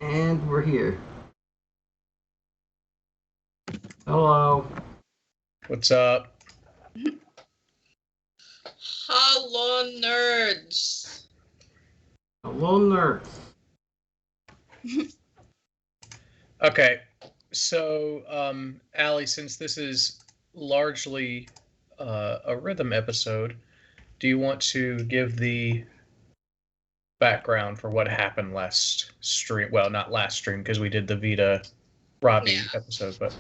And we're here. Hello. What's up? Hello, nerds. Hello, nerds. Okay, so, Allie, since this is largely a rhythm episode, do you want to give the background for what happened last stream? Well, not last stream, because we did the Vita Robbie episode, but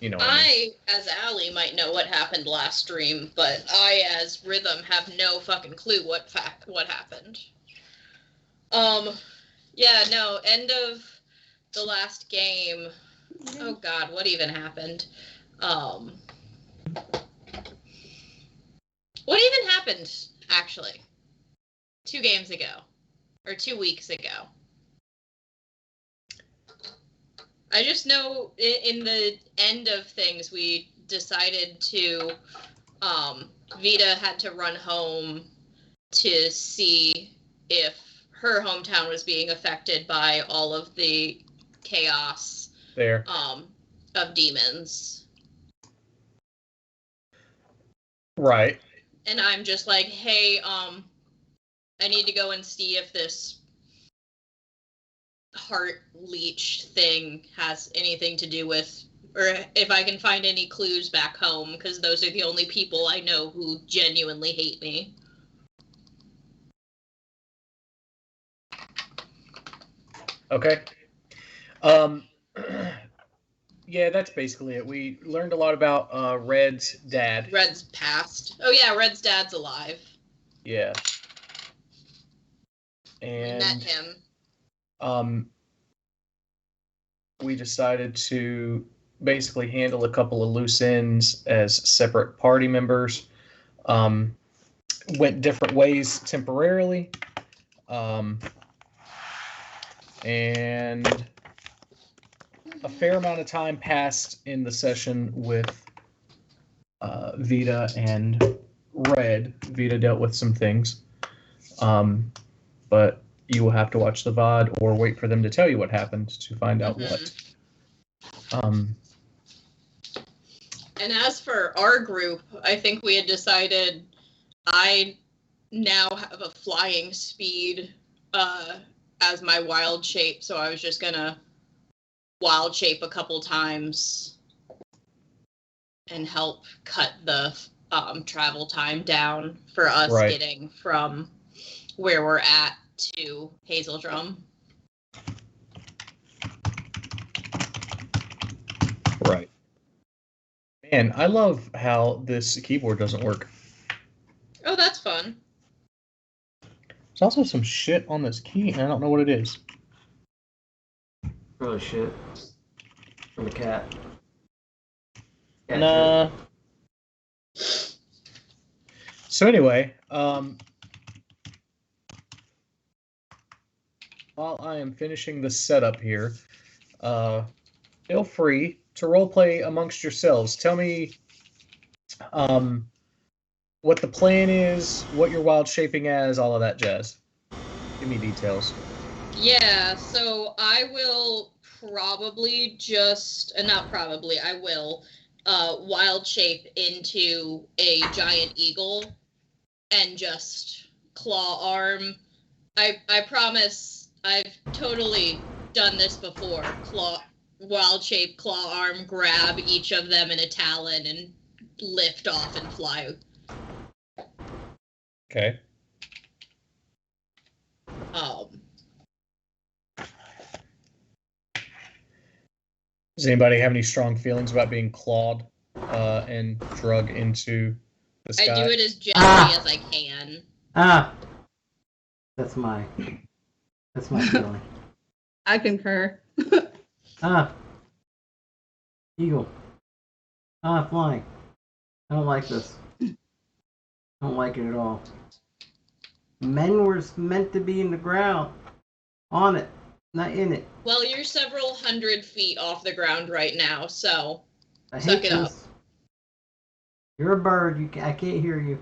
you know what I mean. As Allie, might know what happened last stream, but I, as Rhythm, have no fucking clue what happened. End of the last game. Oh god, what even happened? What even happened, actually? 2 games ago. Or 2 weeks ago. I just know in the end of things, we decided to, Vita had to run home to see if her hometown was being affected by all of the chaos There. Of demons. Right. And I'm just like, hey, I need to go and see if this heart leech thing has anything to do with, or if I can find any clues back home, because those are the only people I know who genuinely hate me. Okay. Yeah, that's basically it. We learned a lot about Red's dad. Red's past. Oh yeah, Red's dad's alive. Yeah. And we met him. We decided to basically handle a couple of loose ends as separate party members. Went different ways temporarily. And a fair amount of time passed in the session with Vita and Red. Vita dealt with some things. But you will have to watch the VOD or wait for them to tell you what happened to find out what. And as for our group, I think we had decided I now have a flying speed as my wild shape, so I was just gonna wild shape a couple times and help cut the travel time down for us getting from where we're at to Hazeldrum. Right. Man, I love how this keyboard doesn't work. Oh, that's fun. There's also some shit on this key, and I don't know what it is. Probably shit. From a cat. Nah. So anyway, while I am finishing the setup here, feel free to roleplay amongst yourselves. Tell me what the plan is, what you're wild shaping as, all of that jazz. Give me details. Yeah, so I will probably just, I will wild shape into a giant eagle and just claw arm. I promise I've totally done this before. Wild shape, claw arm, grab each of them in a talon and lift off and fly. Okay. Does anybody have any strong feelings about being clawed and drug into the sky? I do it as gently as I can. That's my feeling. I concur. Eagle. Flying. I don't like this. I don't like it at all. Men were meant to be in the ground. On it. Not in it. Well, you're several hundred feet off the ground right now, so suck it up. You're a bird. I can't hear you.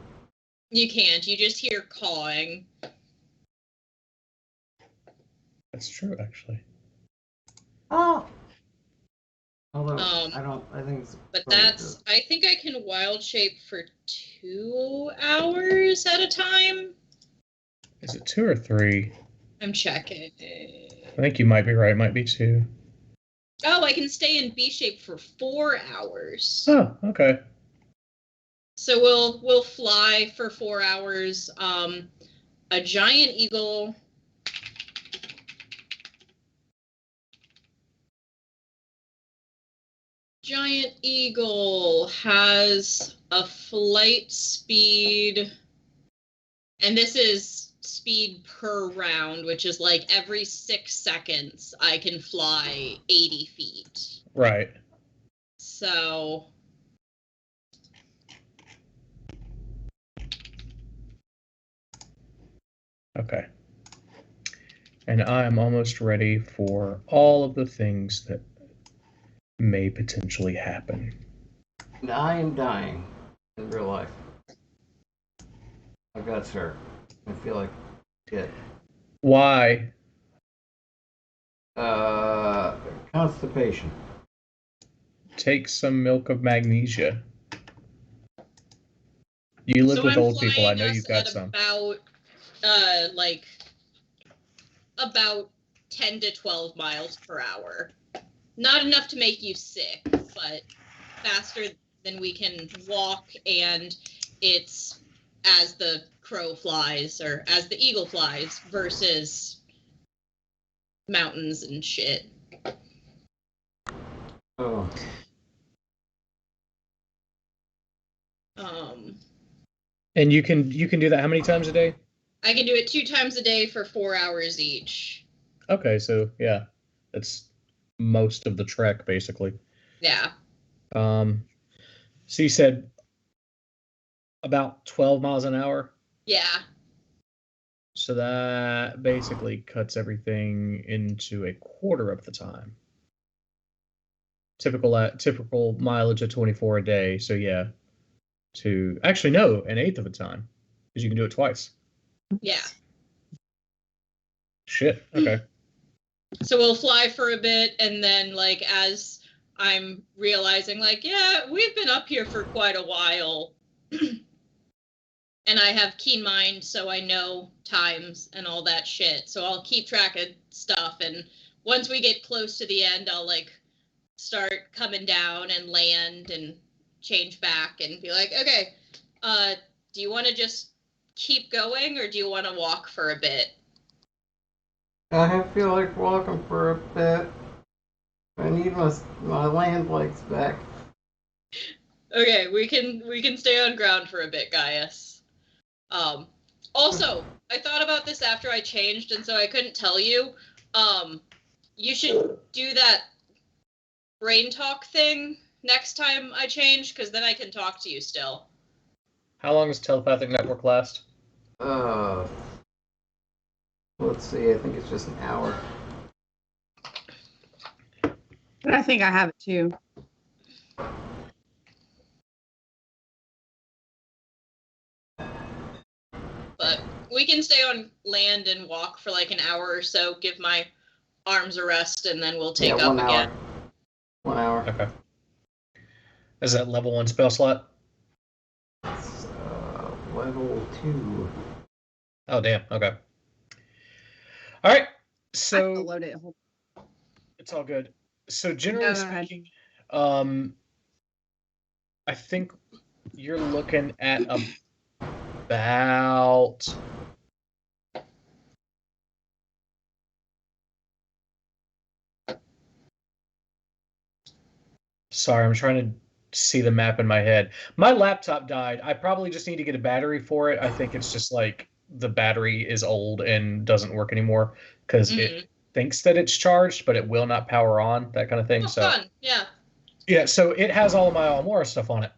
You can't. You just hear cawing. That's true, actually. Oh. Although I think it's. But that's. I think I can wild shape for 2 hours at a time. Is it 2 or 3? I'm checking. I think you might be right. It might be 2. Oh, I can stay in B shape for 4 hours. Oh, okay. So we'll fly for 4 hours. A giant eagle. Giant eagle has a flight speed, and this is speed per round, which is like every 6 seconds I can fly 80 feet. Right. So okay. And I am almost ready for all of the things that may potentially happen. And I am dying in real life. My guts hurt. I feel like shit. Why? Constipation. Take some milk of magnesia. You live so with I'm old people. I know flying you've us got at some. about 10 to 12 miles per hour. Not enough to make you sick, but faster than we can walk, and it's as the crow flies or as the eagle flies versus mountains and shit. Oh. And you can do that how many times a day? I can do it 2 times a day for 4 hours each. Okay, so yeah, that's most of the trek basically. Yeah. So you said about 12 miles an hour? Yeah. So that basically cuts everything into a quarter of the time. Typical mileage of 24 a day. So yeah, actually no, an eighth of a time, because you can do it twice. Yeah. Shit. Okay. So we'll fly for a bit, and then like as I'm realizing like, yeah, we've been up here for quite a while. And I have keen mind, so I know times and all that shit. So I'll keep track of stuff, and once we get close to the end, I'll like start coming down and land and change back and be like, okay, do you want to just keep going, or do you want to walk for a bit? I feel like walking for a bit. I need my land legs back. Okay, we can stay on ground for a bit, Gaius. Also, I thought about this after I changed, and so I couldn't tell you. You should do that brain talk thing next time I change, because then I can talk to you still. How long does telepathic network last? Let's see. I think it's just an hour. But I think I have it too. But we can stay on land and walk for like an hour or so, give my arms a rest, and then we'll take up again. 1 hour. Okay. Is that level 1 spell slot? It's, level 2. Oh, damn. Okay. All right. So load it. it's all good. So generally speaking, I think you're looking at about sorry, I'm trying to see the map in my head. My laptop died. I probably just need to get a battery for it. I think it's just like the battery is old and doesn't work anymore because it thinks that it's charged, but it will not power on, that kind of thing. Oh, so fun. Yeah. Yeah, so it has all of my Almora stuff on it.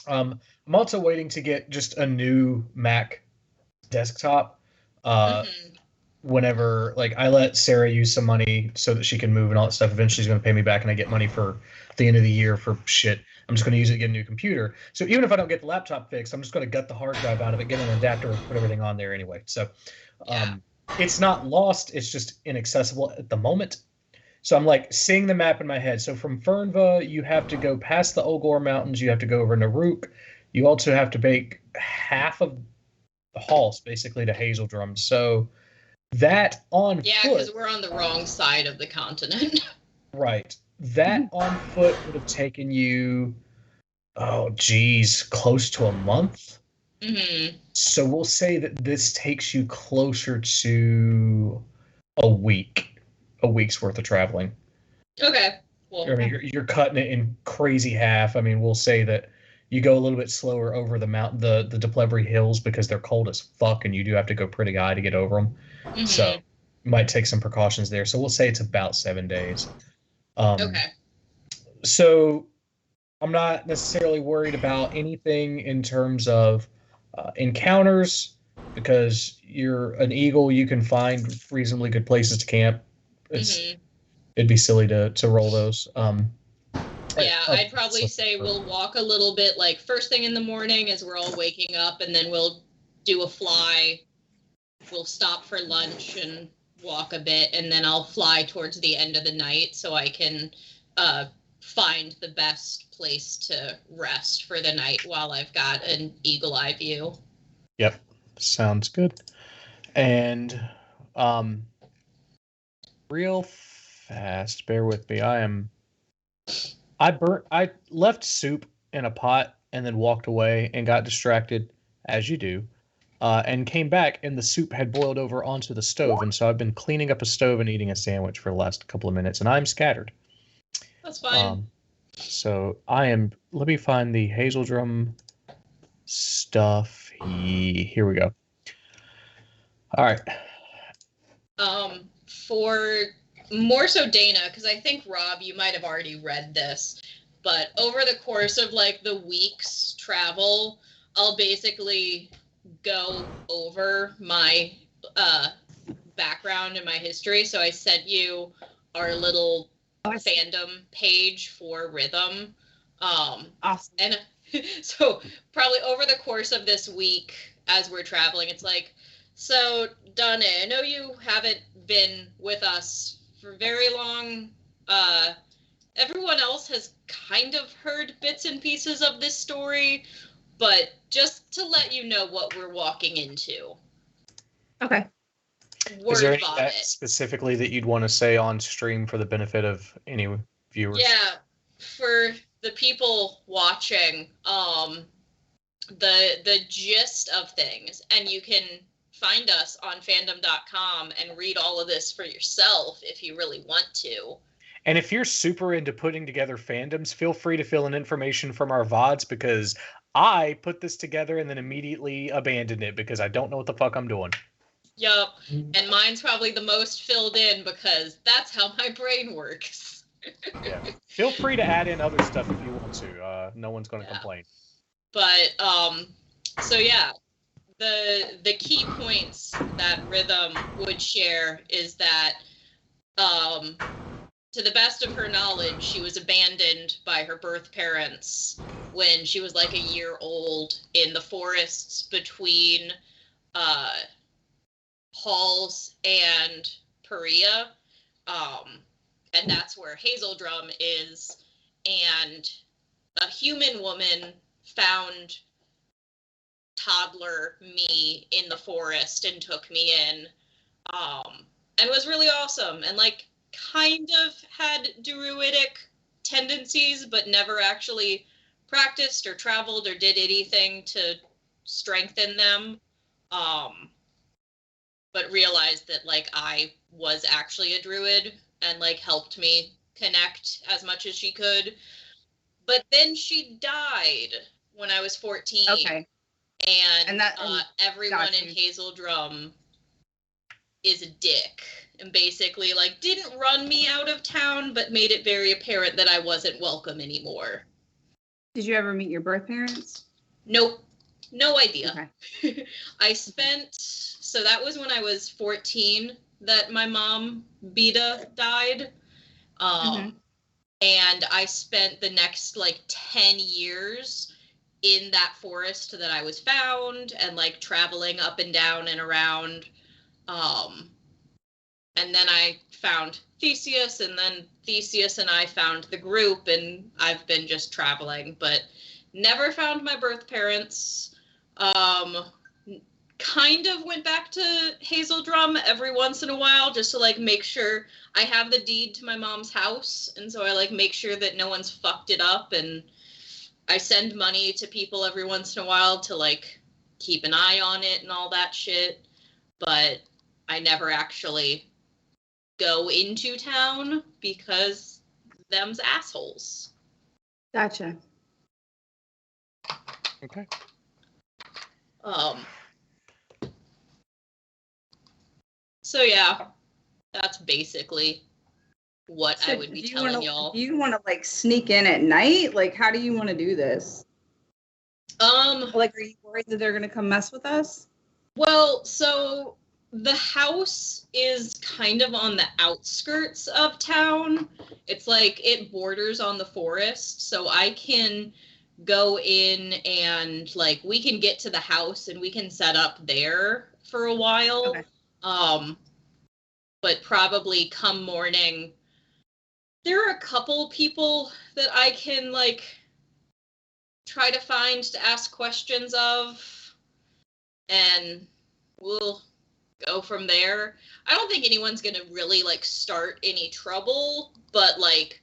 I'm also waiting to get just a new Mac desktop. Whenever, like, I let Sarah use some money so that she can move and all that stuff. Eventually, she's going to pay me back, and I get money for the end of the year for shit. I'm just going to use it to get a new computer. So even if I don't get the laptop fixed, I'm just going to gut the hard drive out of it, get an adapter, put everything on there anyway. So, it's not lost. It's just inaccessible at the moment. So I'm like seeing the map in my head. So from Fernva, you have to go past the Ogor Mountains. You have to go over Naruk. You also have to make half of the halls basically to Hazeldrum. So that on Yeah, foot, because we're on the wrong side of the continent. right? That on foot would have taken you, oh geez, close to a month. Mm-hmm. So we'll say that this takes you closer to a week's worth of traveling. Okay. Well, I mean, you're cutting it in crazy half. I mean, we'll say that you go a little bit slower over the mountain, the Deplevry Hills, because they're cold as fuck, and you do have to go pretty high to get over them. So you might take some precautions there. So we'll say it's about 7 days. okay. So I'm not necessarily worried about anything in terms of encounters because you're an eagle. You can find reasonably good places to camp. It'd be silly to roll those. Yeah, I'd probably say we'll walk a little bit, like first thing in the morning as we're all waking up, and then we'll do a fly. We'll stop for lunch and walk a bit, and then I'll fly towards the end of the night so I can find the best place to rest for the night while I've got an eagle eye view. Yep, sounds good. And real fast, bear with me. I left soup in a pot and then walked away and got distracted, as you do, and came back and the soup had boiled over onto the stove, and so I've been cleaning up a stove and eating a sandwich for the last couple of minutes, and I'm scattered. That's fine. So let me find the Hazeldrum stuff. Here we go. All right. For more so Dana, because I think Rob, you might have already read this, but over the course of like the week's travel, I'll basically go over my background and my history. So I sent you our little fandom page for Rhythm. Awesome. And so probably over the course of this week as we're traveling, it's like, so Donna, I know you haven't been with us for very long. Everyone else has kind of heard bits and pieces of this story, but just to let you know what we're walking into. Okay. Is there anything specifically that you'd want to say on stream for the benefit of any viewers? Yeah, for the people watching, the gist of things, and you can find us on fandom.com and read all of this for yourself if you really want to. And if you're super into putting together fandoms, feel free to fill in information from our VODs, because I put this together and then immediately abandoned it because I don't know what the fuck I'm doing. Yup, and mine's probably the most filled in because that's how my brain works. Yeah. Feel free to add in other stuff if you want to. No one's going to complain. But so yeah, the key points that Rhythm would share is that to the best of her knowledge, she was abandoned by her birth parents when she was like a year old in the forests between Halls and Perea. And that's where Hazeldrum is. And a human woman found toddler me in the forest and took me in, and was really awesome, and like kind of had druidic tendencies, but never actually practiced or traveled or did anything to strengthen them, but realized that like I was actually a druid and like helped me connect as much as she could. But then she died when I was 14. Okay. And everyone in Hazeldrum is a dick. And basically, like, didn't run me out of town, but made it very apparent that I wasn't welcome anymore. Did you ever meet your birth parents? Nope. No idea. Okay. So that was when I was 14 that my mom, Beta, died. And I spent the next, like, 10 years in that forest that I was found and, like, traveling up and down and around And then I found Theseus, and then Theseus and I found the group, and I've been just traveling, but never found my birth parents. Kind of went back to Hazeldrum every once in a while just to like make sure I have the deed to my mom's house, and so I like make sure that no one's fucked it up, and I send money to people every once in a while to like keep an eye on it and all that shit, but I never actually go into town because them's assholes. Gotcha. Okay. So yeah, that's basically what I would be telling y'all. Do you want to like sneak in at night? Like, how do you want to do this? Like, are you worried that they're gonna come mess with us? Well, so the house is kind of on the outskirts of town. It's like it borders on the forest, so I can go in and like we can get to the house and we can set up there for a while. Okay. But probably come morning, there are a couple people that I can like try to find to ask questions of, and we'll go from there. I don't think anyone's gonna really like start any trouble, but like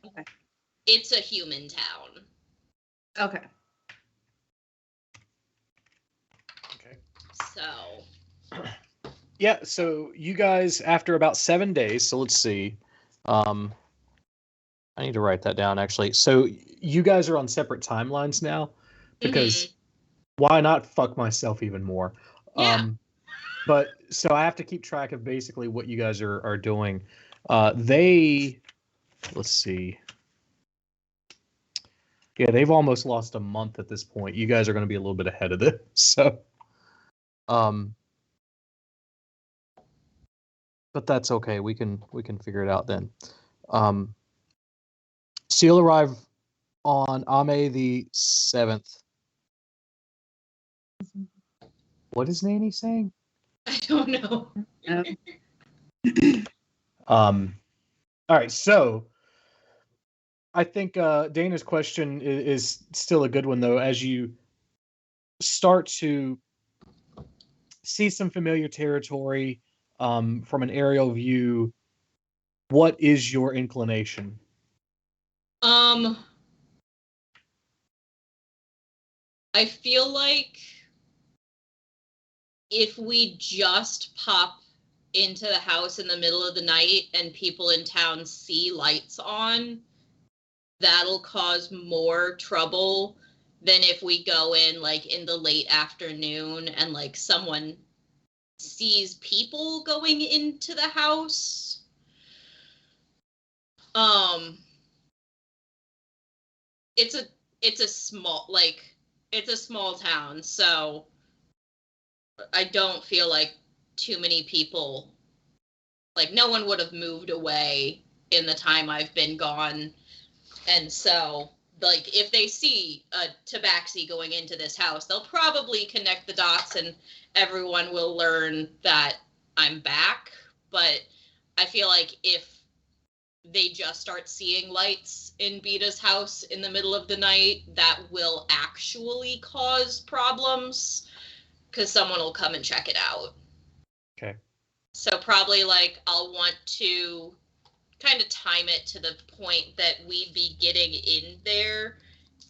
It's a human town. Okay. Okay. So. Yeah, so you guys, after about 7 days, so let's see. I need to write that down, actually. So you guys are on separate timelines now, because why not fuck myself even more? Yeah. But so I have to keep track of basically what you guys are doing. Let's see. Yeah, they've almost lost a month at this point. You guys are going to be a little bit ahead of this. So, but that's okay. We can figure it out then. So you'll arrive on Ame the 7th. What is Nanny saying? I don't know. All right, so I think Dana's question is still a good one, though, as you start to see some familiar territory from an aerial view. What is your inclination? I feel like if we just pop into the house in the middle of the night and people in town see lights on, that'll cause more trouble than if we go in like in the late afternoon and like someone sees people going into the house. It's a small town, so I don't feel like too many people, like no one would have moved away in the time I've been gone. And so like if they see a tabaxi going into this house, they'll probably connect the dots and everyone will learn that I'm back. But I feel like if they just start seeing lights in Beta's house in the middle of the night, that will actually cause problems because someone will come and check it out. Okay. So probably like I'll want to kind of time it to the point that we'd be getting in there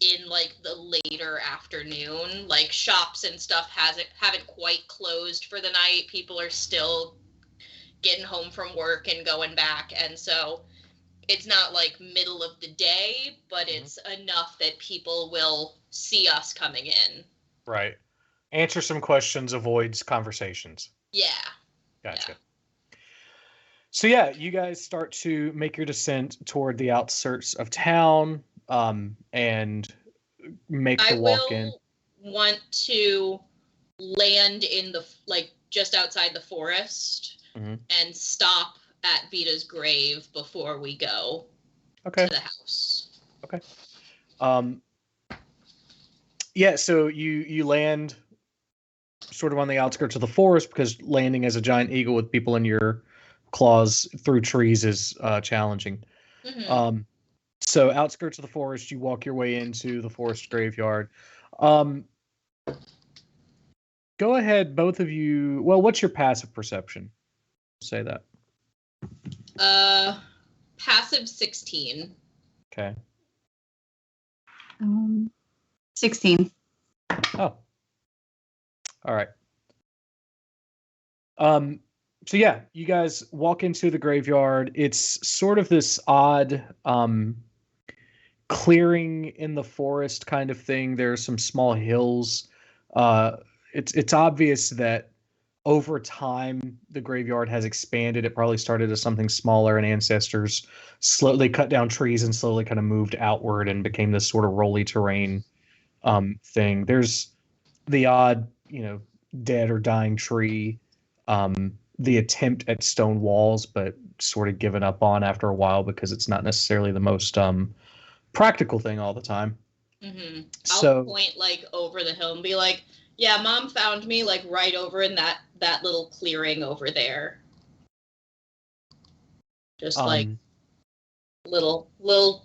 in like the later afternoon. Like shops and stuff haven't quite closed for the night. People are still getting home from work and going back, and so it's not like middle of the day, but it's enough that people will see us coming in. Right. Answer some questions, avoids conversations. Yeah. Gotcha. Yeah. So yeah, you guys start to make your descent toward the outskirts of town, and make the walk in. I will want to land in the like just outside the forest and stop at Vita's grave before we go to the house. Okay. Yeah, so you land sort of on the outskirts of the forest because landing as a giant eagle with people in your claws through trees is challenging. Mm-hmm. So outskirts of the forest, you walk your way into the forest graveyard. Go ahead, both of you. Well, what's your passive perception? Say that. Passive 16. Okay. 16. Oh. All right. So yeah, you guys walk into the graveyard. It's sort of this odd clearing in the forest kind of thing. There's some small hills. It's obvious that over time the graveyard has expanded. It probably started as something smaller, and ancestors slowly cut down trees and slowly kind of moved outward and became this sort of rolly terrain thing. There's the odd, dead or dying tree. The attempt at stone walls, but sort of given up on after a while because it's not necessarily the most practical thing all the time. Mm-hmm. So, I'll point like over the hill and be like, "Yeah, Mom found me like right over in that little clearing over there." Just like little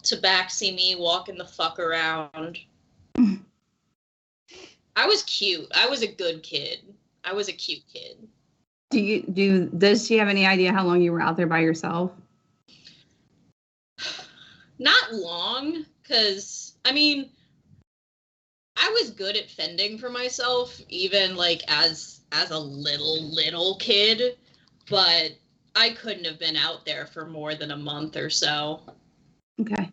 tabaxi me walking the fuck around. I was cute. I was a good kid. I was a cute kid. Does she have any idea how long you were out there by yourself? Not long, because I mean, I was good at fending for myself, even like as a little kid, but I couldn't have been out there for more than a month or so. Okay.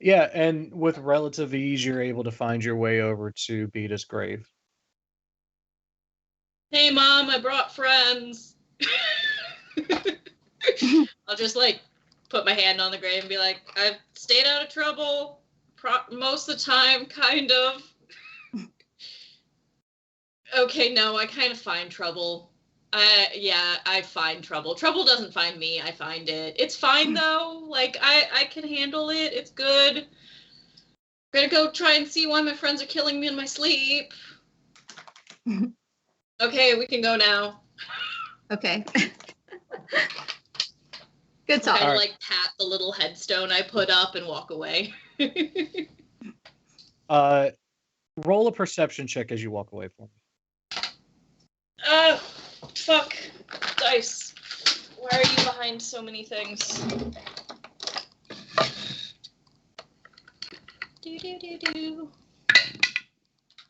Yeah, and with relative ease, you're able to find your way over to Beta's grave. Hey, Mom, I brought friends. I'll just like put my hand on the grave and be like, I've stayed out of trouble most of the time, kind of. Okay, no, I kind of find trouble. I find trouble. Trouble doesn't find me, I find it. It's fine though. Like I can handle it. It's good. I'm gonna go try and see why my friends are killing me in my sleep. Okay, we can go now. Okay. Good talk. Kind of like pat the little headstone I put up and walk away. Roll a perception check as you walk away from me. Fuck. Dice. Why are you behind so many things? Do.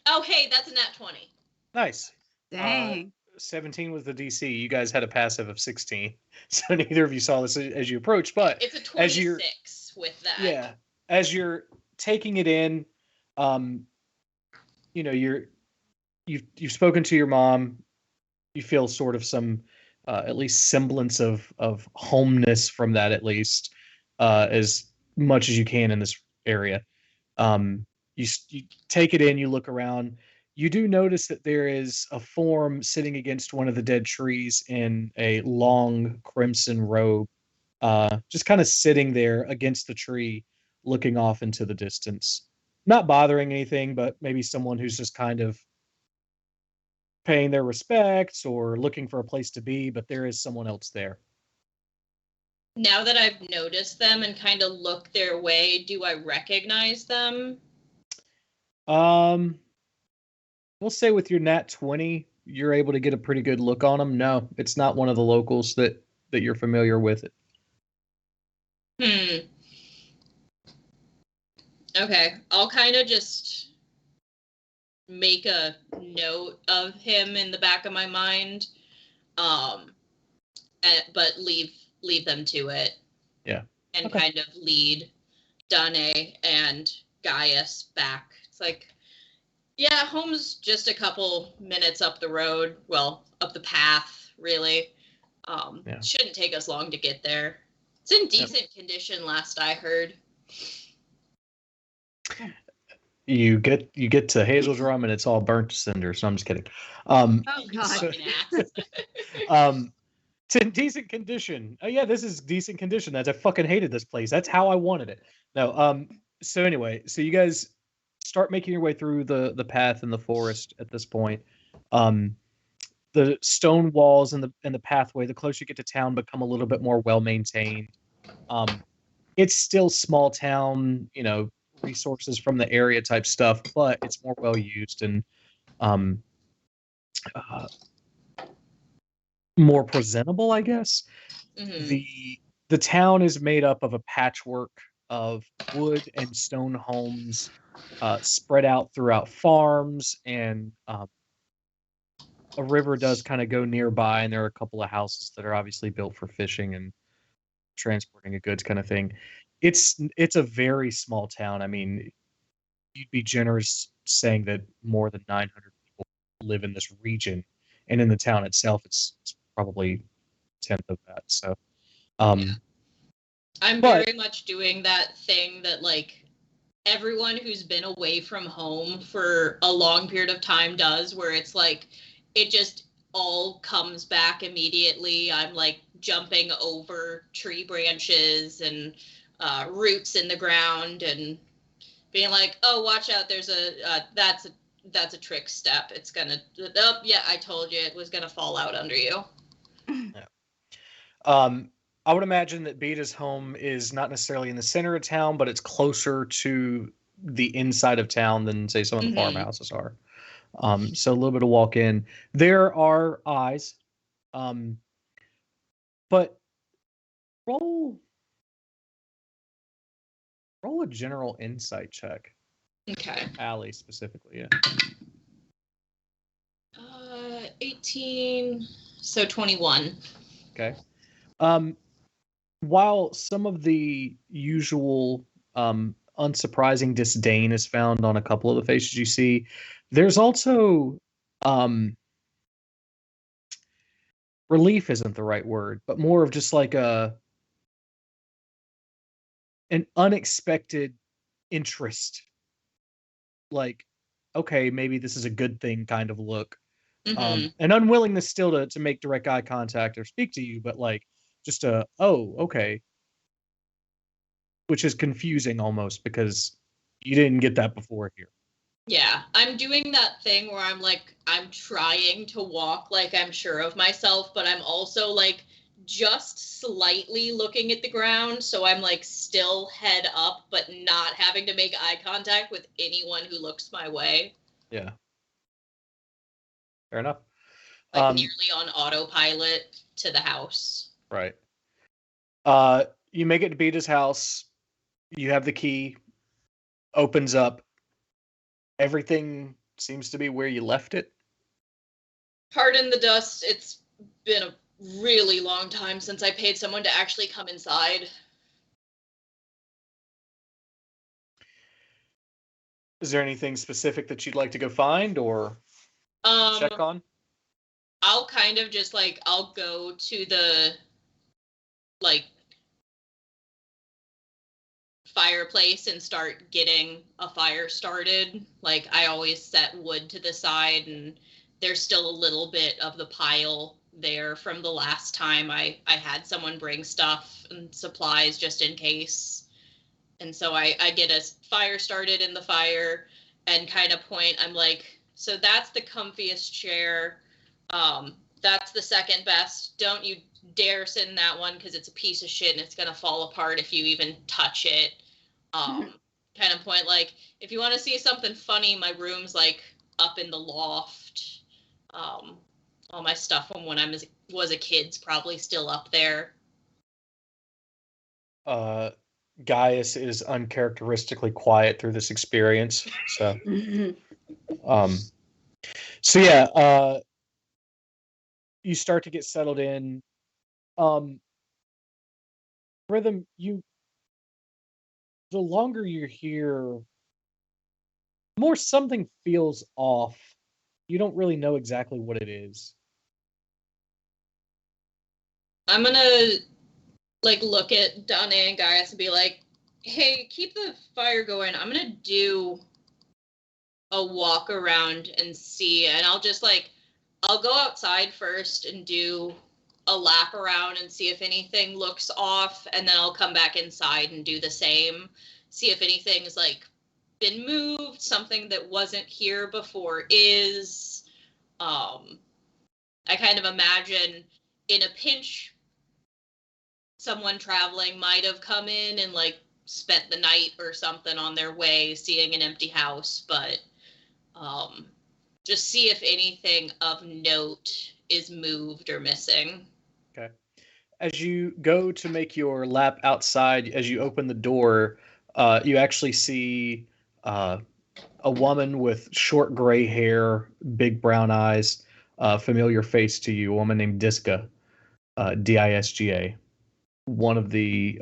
Oh, hey, that's a nat 20. Nice. Dang. 17 was the DC. You guys had a passive of 16, so neither of you saw this as you approached. But it's a 26 with that. Yeah, as you're taking it in, you've spoken to your mom. You feel sort of some, at least semblance of homeness from that, at least, as much as you can in this area. You take it in. You look around. You do notice that there is a form sitting against one of the dead trees in a long crimson robe, just kind of sitting there against the tree, looking off into the distance. Not bothering anything, but maybe someone who's just kind of paying their respects or looking for a place to be, but there is someone else there. Now that I've noticed them and kind of look their way, do I recognize them? We'll say with your nat 20, you're able to get a pretty good look on them. No, it's not one of the locals that you're familiar with. Okay, I'll kind of just make a note of him in the back of my mind, but leave them to it. Yeah. And kind of lead Dane and Gaius back. It's like, yeah, home's just a couple minutes up the road. Well, up the path, really. Shouldn't take us long to get there. It's in decent condition, last I heard. You get to Hazel Drum and it's all burnt to cinders. No, I'm just kidding. Oh God. So, it's in decent condition. Oh yeah, this is decent condition. I fucking hated this place. That's how I wanted it. No. So anyway, so you guys start making your way through the path in the forest at this point. The stone walls and the pathway, the closer you get to town, become a little bit more well maintained. It's still small town, resources from the area type stuff, but it's more well used and uh, more presentable, I guess. Mm-hmm. The town is made up of a patchwork of wood and stone homes spread out throughout farms, and a river does kind of go nearby, and there are a couple of houses that are obviously built for fishing and transporting a goods kind of thing. It's a very small town. I mean, you'd be generous saying that more than 900 people live in this region, and in the town itself, it's probably a tenth of that. So, Yeah. I'm very much doing that thing that like everyone who's been away from home for a long period of time does, where it's like it just all comes back immediately. I'm like jumping over tree branches and roots in the ground and being like, oh, watch out, there's that's a trick step. It's gonna, oh yeah, I told you it was gonna fall out under you. Yeah. I would imagine that Beta's home is not necessarily in the center of town, but it's closer to the inside of town than, say, some of the farmhouses are. So a little bit of walk in. There are eyes, but roll a general insight check. Okay. Allie specifically, yeah. 18, so 21. Okay. While some of the usual unsurprising disdain is found on a couple of the faces you see, there's also relief isn't the right word, but more of just like an unexpected interest. Like, okay, maybe this is a good thing kind of look. An unwillingness still to make direct eye contact or speak to you, but like just oh, okay. Which is confusing almost because you didn't get that before here. Yeah, I'm doing that thing where I'm like, I'm trying to walk like I'm sure of myself, but I'm also like just slightly looking at the ground. So I'm like still head up, but not having to make eye contact with anyone who looks my way. Yeah. Fair enough. Like nearly on autopilot to the house. Right. You make it to Beta's house. You have the key. Opens up. Everything seems to be where you left it. Pardon the dust. It's been a really long time since I paid someone to actually come inside. Is there anything specific that you'd like to go find or check on? I'll kind of just like, I'll go to the like fireplace and start getting a fire started. Like I always set wood to the side and there's still a little bit of the pile there from the last time I had someone bring stuff and supplies just in case. And so I get a fire started in the fire and kind of point, I'm like, so that's the comfiest chair. That's the second best. Don't you dare sit in that one because it's a piece of shit and it's going to fall apart if you even touch it. Kind of point, like, if you want to see something funny, my room's like up in the loft. All my stuff from when I was a kid's probably still up there. Gaius is uncharacteristically quiet through this experience. So, so yeah, you start to get settled in. Rhythm, the longer you're here, the more something feels off. You don't really know exactly what it is. I'm gonna like look at Donna and Gaius and be like, hey, keep the fire going. I'm gonna do a walk around and see, and I'll just like, I'll go outside first and do a lap around and see if anything looks off, and then I'll come back inside and do the same, see if anything's like been moved, something that wasn't here before is. I kind of imagine in a pinch, someone traveling might have come in and like spent the night or something on their way, seeing an empty house, but just see if anything of note is moved or missing. Okay. As you go to make your lap outside, as you open the door, you actually see a woman with short gray hair, big brown eyes, familiar face to you, a woman named Disca, Disga, one of the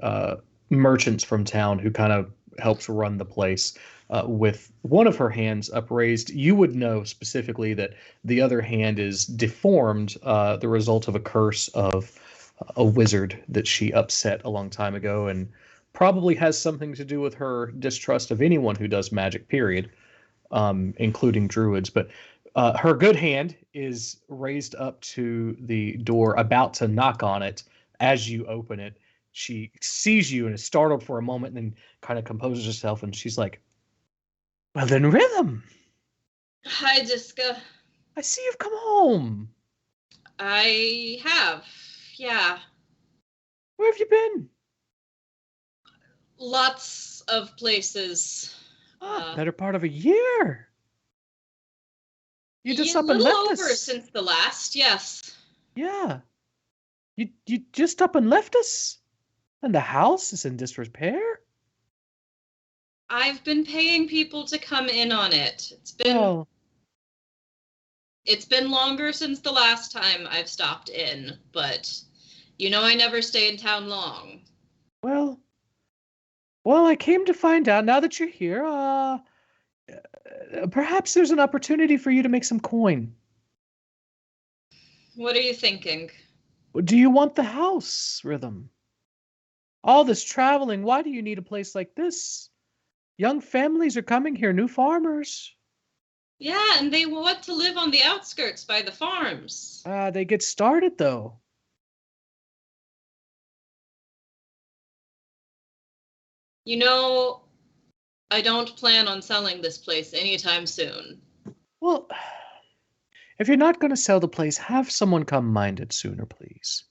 merchants from town who kind of helps run the place. With one of her hands upraised, you would know specifically that the other hand is deformed, the result of a curse of a wizard that she upset a long time ago, and probably has something to do with her distrust of anyone who does magic, period, including druids. But her good hand is raised up to the door, about to knock on it. As you open it, she sees you and is startled for a moment, and then kind of composes herself, and she's like, "Well then, Rhythm. Hi, Disca. I see you've come home." I have, yeah. "Where have you been?" Lots of places. Better part of a year. You just up and left us. A little over since the last, yes. Yeah. You just up and left us? And the house is in disrepair? I've been paying people to come in on it. It's been longer since the last time I've stopped in, but you know I never stay in town long. Well, I came to find out, now that you're here, perhaps there's an opportunity for you to make some coin. What are you thinking? Do you want the house, Rhythm? All this traveling, why do you need a place like this? Young families are coming here, new farmers. Yeah, and they want to live on the outskirts by the farms. They get started, though. You know, I don't plan on selling this place anytime soon. Well, if you're not going to sell the place, have someone come mind it sooner, please.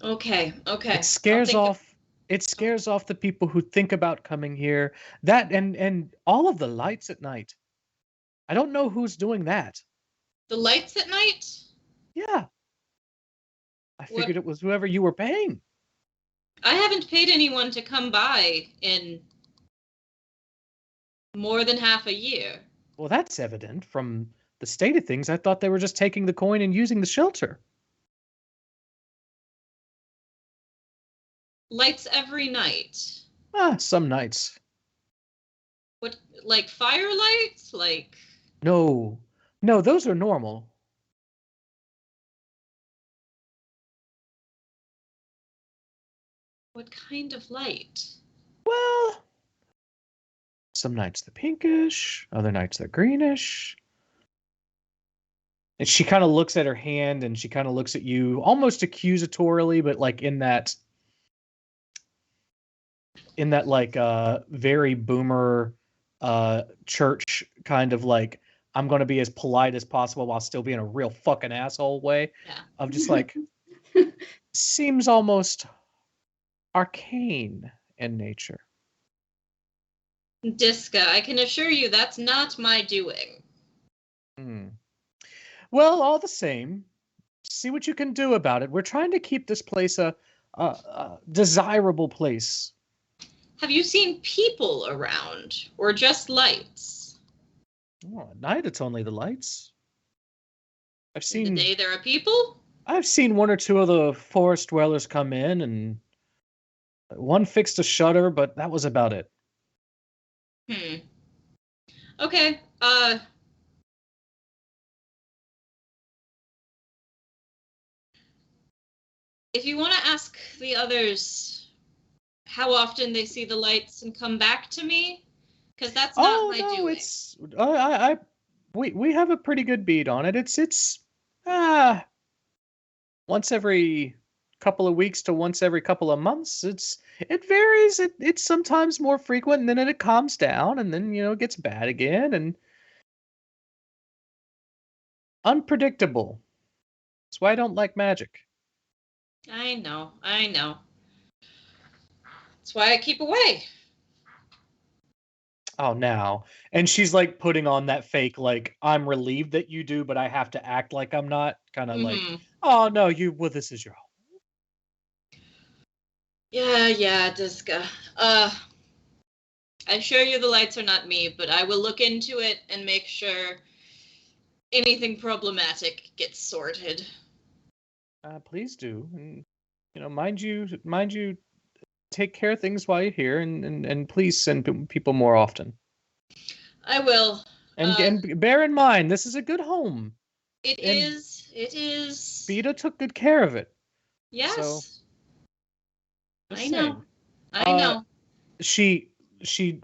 Okay. It scares off the people who think about coming here. That and all of the lights at night. I don't know who's doing that. The lights at night? Yeah. I figured it was whoever you were paying. I haven't paid anyone to come by in more than half a year. Well, that's evident from the state of things. I thought they were just taking the coin and using the shelter. Lights every night? Some nights. What, like firelights? Like... No, those are normal. What kind of light? Well, some nights they're pinkish, other nights they're greenish. And she kind of looks at her hand, and she kind of looks at you almost accusatorily, but like in that like very boomer church kind of like, I'm going to be as polite as possible while still being a real fucking asshole way. Yeah. Of just like, seems almost arcane in nature. Disca, I can assure you that's not my doing. Well, all the same, see what you can do about it. We're trying to keep this place a desirable place. Have you seen people around, or just lights? Oh, at night it's only the lights. In the day there are people? I've seen one or two of the forest dwellers come in, and one fixed a shutter, but that was about it. Okay, if you want to ask the others how often they see the lights and come back to me, because that's not my doing. It's we have a pretty good beat on it. It's once every couple of weeks to once every couple of months. It varies. It's sometimes more frequent, and then it calms down, and then it gets bad again, and unpredictable. That's why I don't like magic. I know. That's why I keep away. Oh, now. And she's like putting on that fake, like, I'm relieved that you do, but I have to act like I'm not. Kind of like, oh, no, well, this is your home. Yeah, Diska. I assure you the lights are not me, but I will look into it and make sure anything problematic gets sorted. Please do. And, mind you, take care of things while you're here, and please send people more often. I will. And bear in mind, this is a good home. It is. Vita took good care of it. Yes. So, I know. She.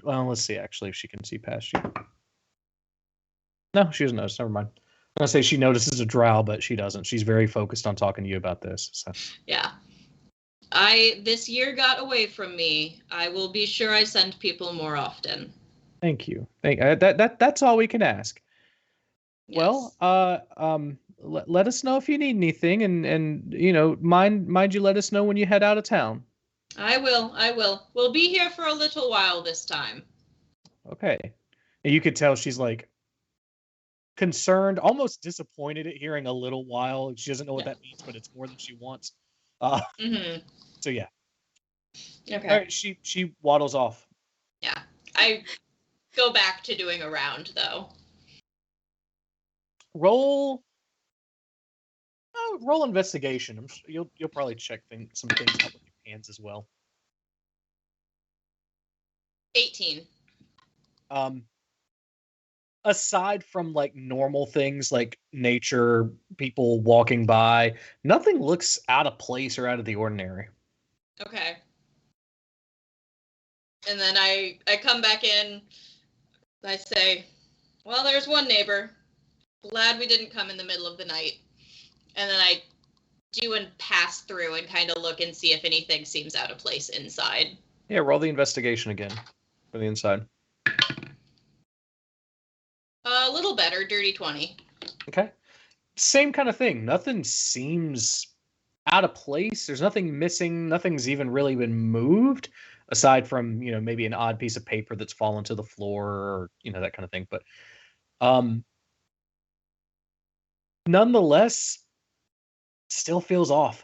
Well, let's see. Actually, if she can see past you. No, she doesn't notice. Never mind. I'm gonna say she notices a drow, but she doesn't. She's very focused on talking to you about this. So. Yeah. This year got away from me. I will be sure I send people more often. Thank you. That's all we can ask. Yes. Well, let us know if you need anything, and mind you, let us know when you head out of town. I will. We'll be here for a little while this time. Okay. And you could tell she's like concerned, almost disappointed at hearing a little while. She doesn't know what that means, but it's more than she wants. So yeah. Okay. All right, she waddles off. Yeah. I go back to doing a round though. Roll investigation. You'll probably check some things out with your hands as well. 18. Aside from like normal things like nature, people walking by, nothing looks out of place or out of the ordinary. Okay. And then I come back in. I say, well, there's one neighbor. Glad we didn't come in the middle of the night. And then I do and pass through and kind of look and see if anything seems out of place inside. Yeah, roll the investigation again for the inside. A little better, dirty 20. Okay. Same kind of thing. Nothing seems out of place. There's nothing missing. Nothing's even really been moved, aside from, maybe an odd piece of paper that's fallen to the floor or, that kind of thing. But nonetheless, still feels off.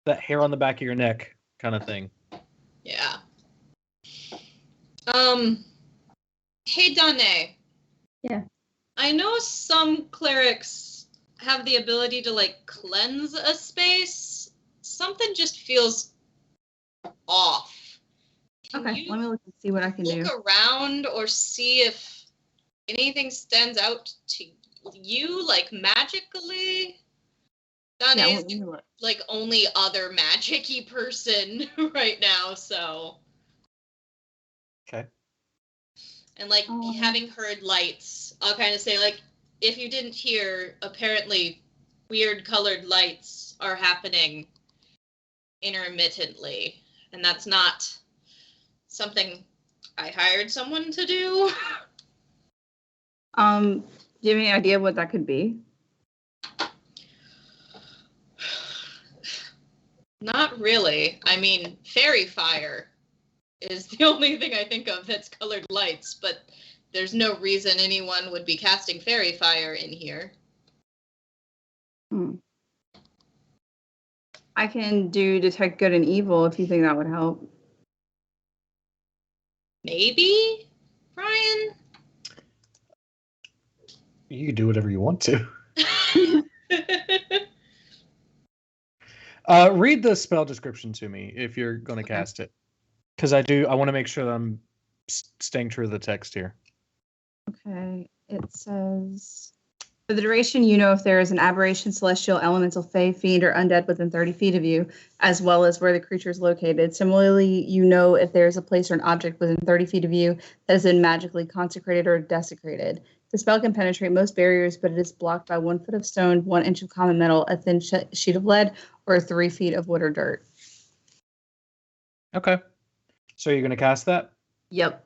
That hair on the back of your neck kind of thing. Yeah. Hey, Danae. Yeah. I know some clerics have the ability to, like, cleanse a space. Something just feels off. Okay, let me look and see what I can do. Look around or see if anything stands out to you, like, magically. Danae is the, like, only other magic-y person right now, so... Okay. And, like, having heard lights, I'll kind of say, like, if you didn't hear, apparently weird colored lights are happening intermittently. And that's not something I hired someone to do. Do you have any idea what that could be? Not really. I mean, fairy fire is the only thing I think of that's colored lights, but there's no reason anyone would be casting fairy fire in here. I can do detect good and evil if you think that would help. Maybe, Brian? You can do whatever you want to. Read the spell description to me if you're going to cast it. Because I want to make sure that I'm staying true to the text here. Okay. It says, for the duration, if there is an aberration, celestial, elemental, fey, fiend, or undead within 30 feet of you, as well as where the creature is located. Similarly, if there is a place or an object within 30 feet of you that has been magically consecrated or desecrated. The spell can penetrate most barriers, but it is blocked by 1 foot of stone, 1 inch of common metal, a thin sheet of lead, or 3 feet of wood or dirt. Okay. So you're going to cast that? Yep.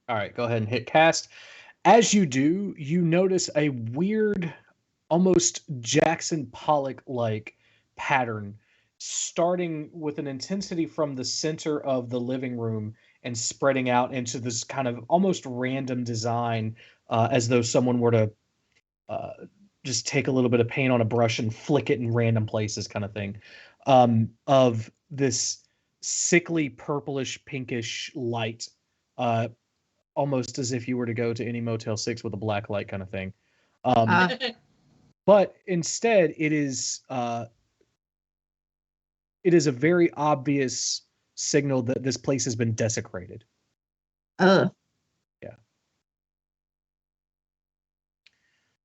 All right, go ahead and hit cast. As you do, you notice a weird, almost Jackson Pollock-like pattern starting with an intensity from the center of the living room and spreading out into this kind of almost random design, as though someone were to uh, just take a little bit of paint on a brush and flick it in random places, kind of thing, of this sickly purplish pinkish light, uh, almost as if you were to go to any Motel 6 with a black light, kind of thing. But instead, it is a very obvious signal that this place has been desecrated. Oh. Yeah.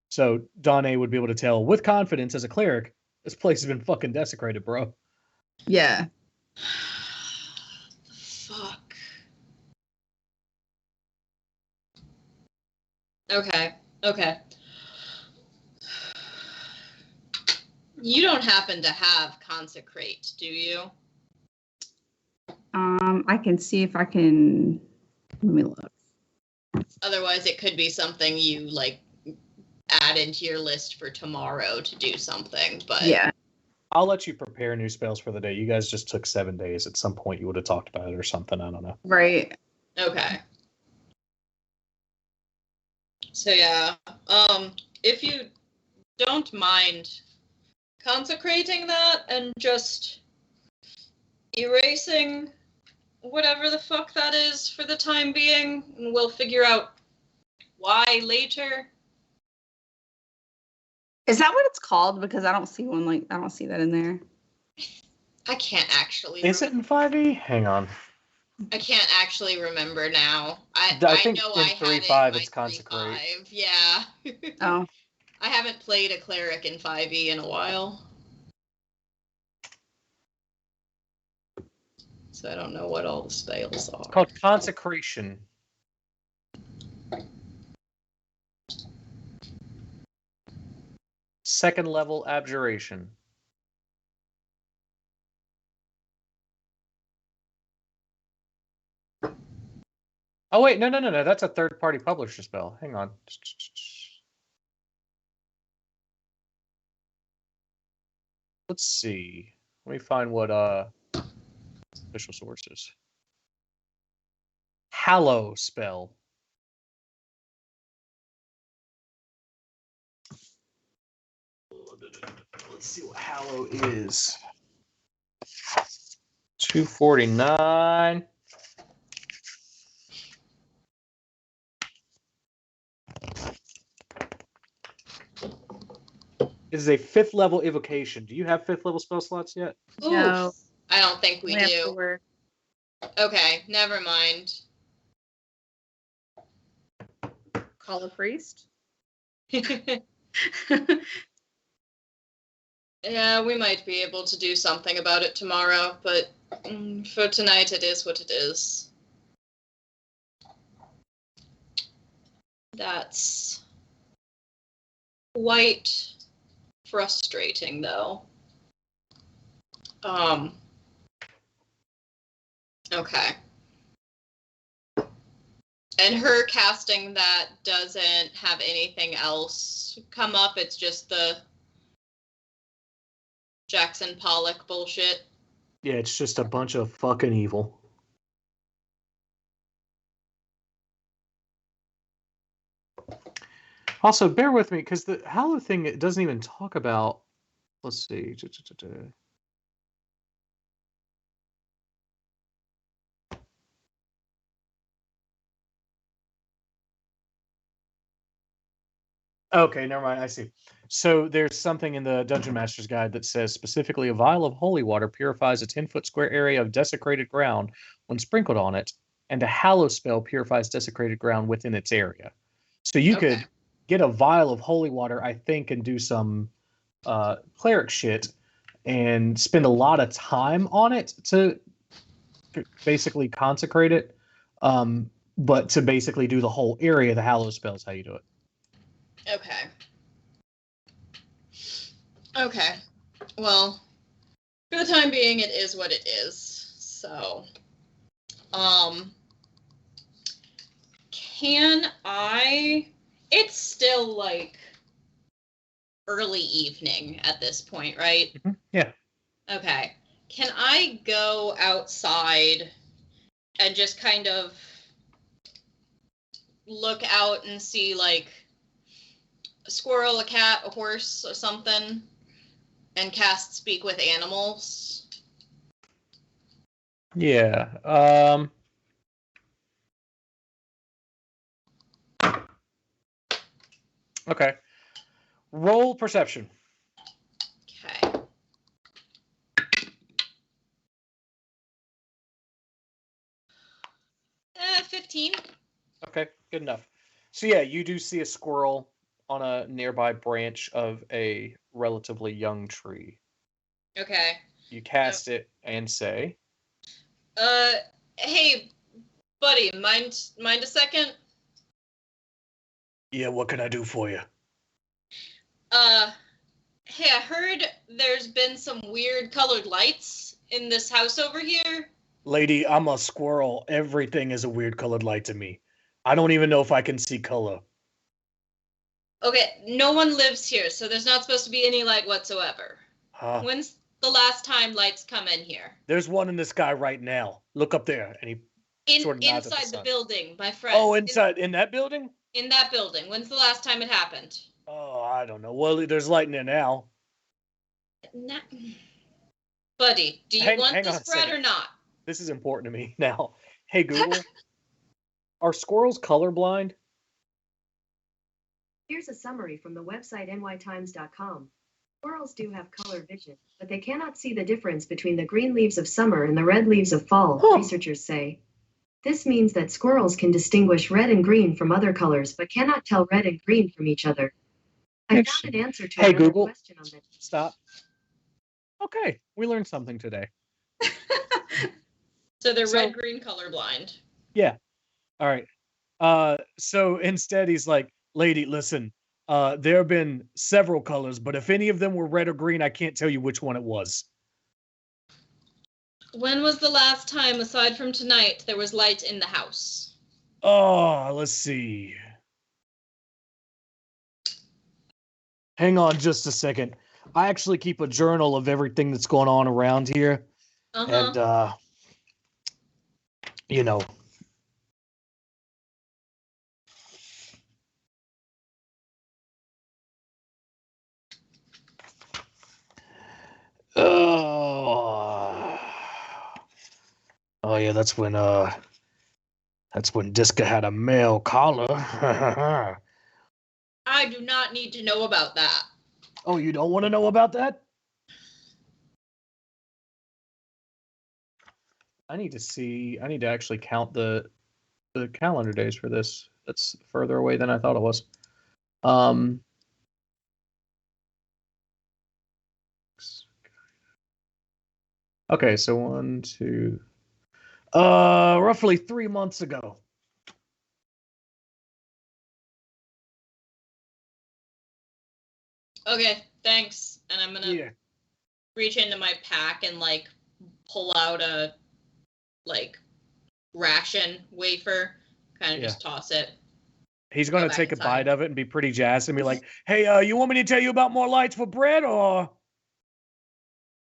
So Donna would be able to tell with confidence as a cleric, this place has been fucking desecrated, bro. Yeah. Fuck. Okay. You don't happen to have consecrate, do you? I can see if I can. Let me look. Otherwise, it could be something you like add into your list for tomorrow to do something. But Yeah. I'll let you prepare new spells for the day. You guys just took 7 days. At some point, you would have talked about it or something. I don't know. Right. Okay. So yeah, if you don't mind consecrating that and just erasing whatever the fuck that is for the time being, and we'll figure out why later. Is that what it's called? Because I don't see one I don't see that in there. I can't actually. Is it in 5e? Hang on. I can't actually remember now. I think know in I had 3.5 it in it's my consecrate. 3.5. Yeah. Oh. I haven't played a cleric in 5e in a while. So I don't know what all the spells are. It's called consecration. Second level abjuration. Oh wait, no. That's a third-party publisher spell. Hang on. Let's see. Let me find what official sources. Hallow spell. Let's see what Hallow is. 249. It is a 5th level evocation. Do you have 5th level spell slots yet? No. Oof, I don't think we do. 4. Okay, never mind. Call a priest. Yeah, we might be able to do something about it tomorrow, but for tonight it is what it is. That's quite frustrating, though. Okay. And her casting that doesn't have anything else come up. It's just the Jackson Pollock bullshit. Yeah, it's just a bunch of fucking evil. Also, bear with me, because the Hallow thing, it doesn't even talk about... Let's see. Okay, never mind. I see. So there's something in the Dungeon Master's Guide that says specifically a vial of holy water purifies a 10-foot square area of desecrated ground when sprinkled on it, and a hallow spell purifies desecrated ground within its area. So you could get a vial of holy water, I think, and do some cleric shit and spend a lot of time on it to basically consecrate it. But to basically do the whole area, the hallow spell is how you do it. Okay. Well, for the time being, it is what it is. So, Can I? It's still like early evening at this point, right? Yeah. Okay. Can I go outside and just kind of look out and see like a squirrel, a cat, a horse, or something, and cast Speak with Animals? Yeah. Okay. Roll perception. Okay. 15. Okay, good enough. So yeah, you do see a squirrel on a nearby branch of a relatively young tree. Okay. You cast it and say, Uh, hey, buddy, mind a second? "Yeah, what can I do for you?" Hey, I heard there's been some weird colored lights in this house over here. Lady, I'm a squirrel. Everything is a weird colored light to me. I don't even know if I can see color. Okay, no one lives here, so there's not supposed to be any light whatsoever. Huh? When's the last time lights come in here? There's one in the sky right now. Look up there. And he sort of nods at the Inside the sun. building, my friend. Oh, inside in that building? In that building. When's the last time it happened? Oh, I don't know. Well, there's light in there now. Buddy, do you Hang want on this a bread second. or not? This is important to me now. Hey, Google, are squirrels colorblind? Here's a summary from the website nytimes.com. Squirrels do have color vision, but they cannot see the difference between the green leaves of summer and the red leaves of fall, researchers say. This means that squirrels can distinguish red and green from other colors, but cannot tell red and green from each other. I found an answer to another Google, question on that. Stop. Okay, we learned something today. So they're red-green colorblind. Yeah. All right. So instead he's like, lady, listen, there have been several colors, but if any of them were red or green, I can't tell you which one it was. When was the last time, aside from tonight, there was light in the house? Oh, let's see. Hang on just a second. I actually keep a journal of everything that's going on around here. Uh-huh. And, you know. Oh yeah, that's when Diska had a male collar. I do not need to know about that. Oh, you don't want to know about that? I need to actually count the calendar days for this. That's further away than I thought it was. Okay, so 1, 2, roughly 3 months ago. Okay, thanks. And I'm gonna reach into my pack and like pull out a like ration wafer, kind of just toss it. He's gonna take a bite of it and be pretty jazzed and be like, "Hey, you want me to tell you about more lights for bread, or?"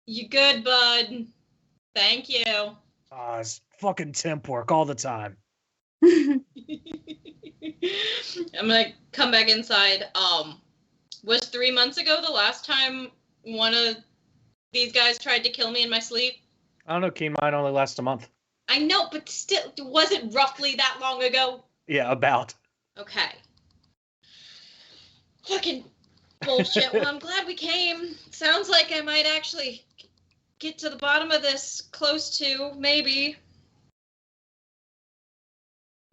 You good, bud? Thank you. It's fucking temp work all the time. I'm gonna come back inside. Was 3 months ago the last time one of these guys tried to kill me in my sleep? I don't know. Keen Mind only lasts a month. I know, but still, was it roughly that long ago? Yeah, about. Okay. Fucking bullshit. Well, I'm glad we came. Sounds like I might actually get to the bottom of this. Close to, maybe.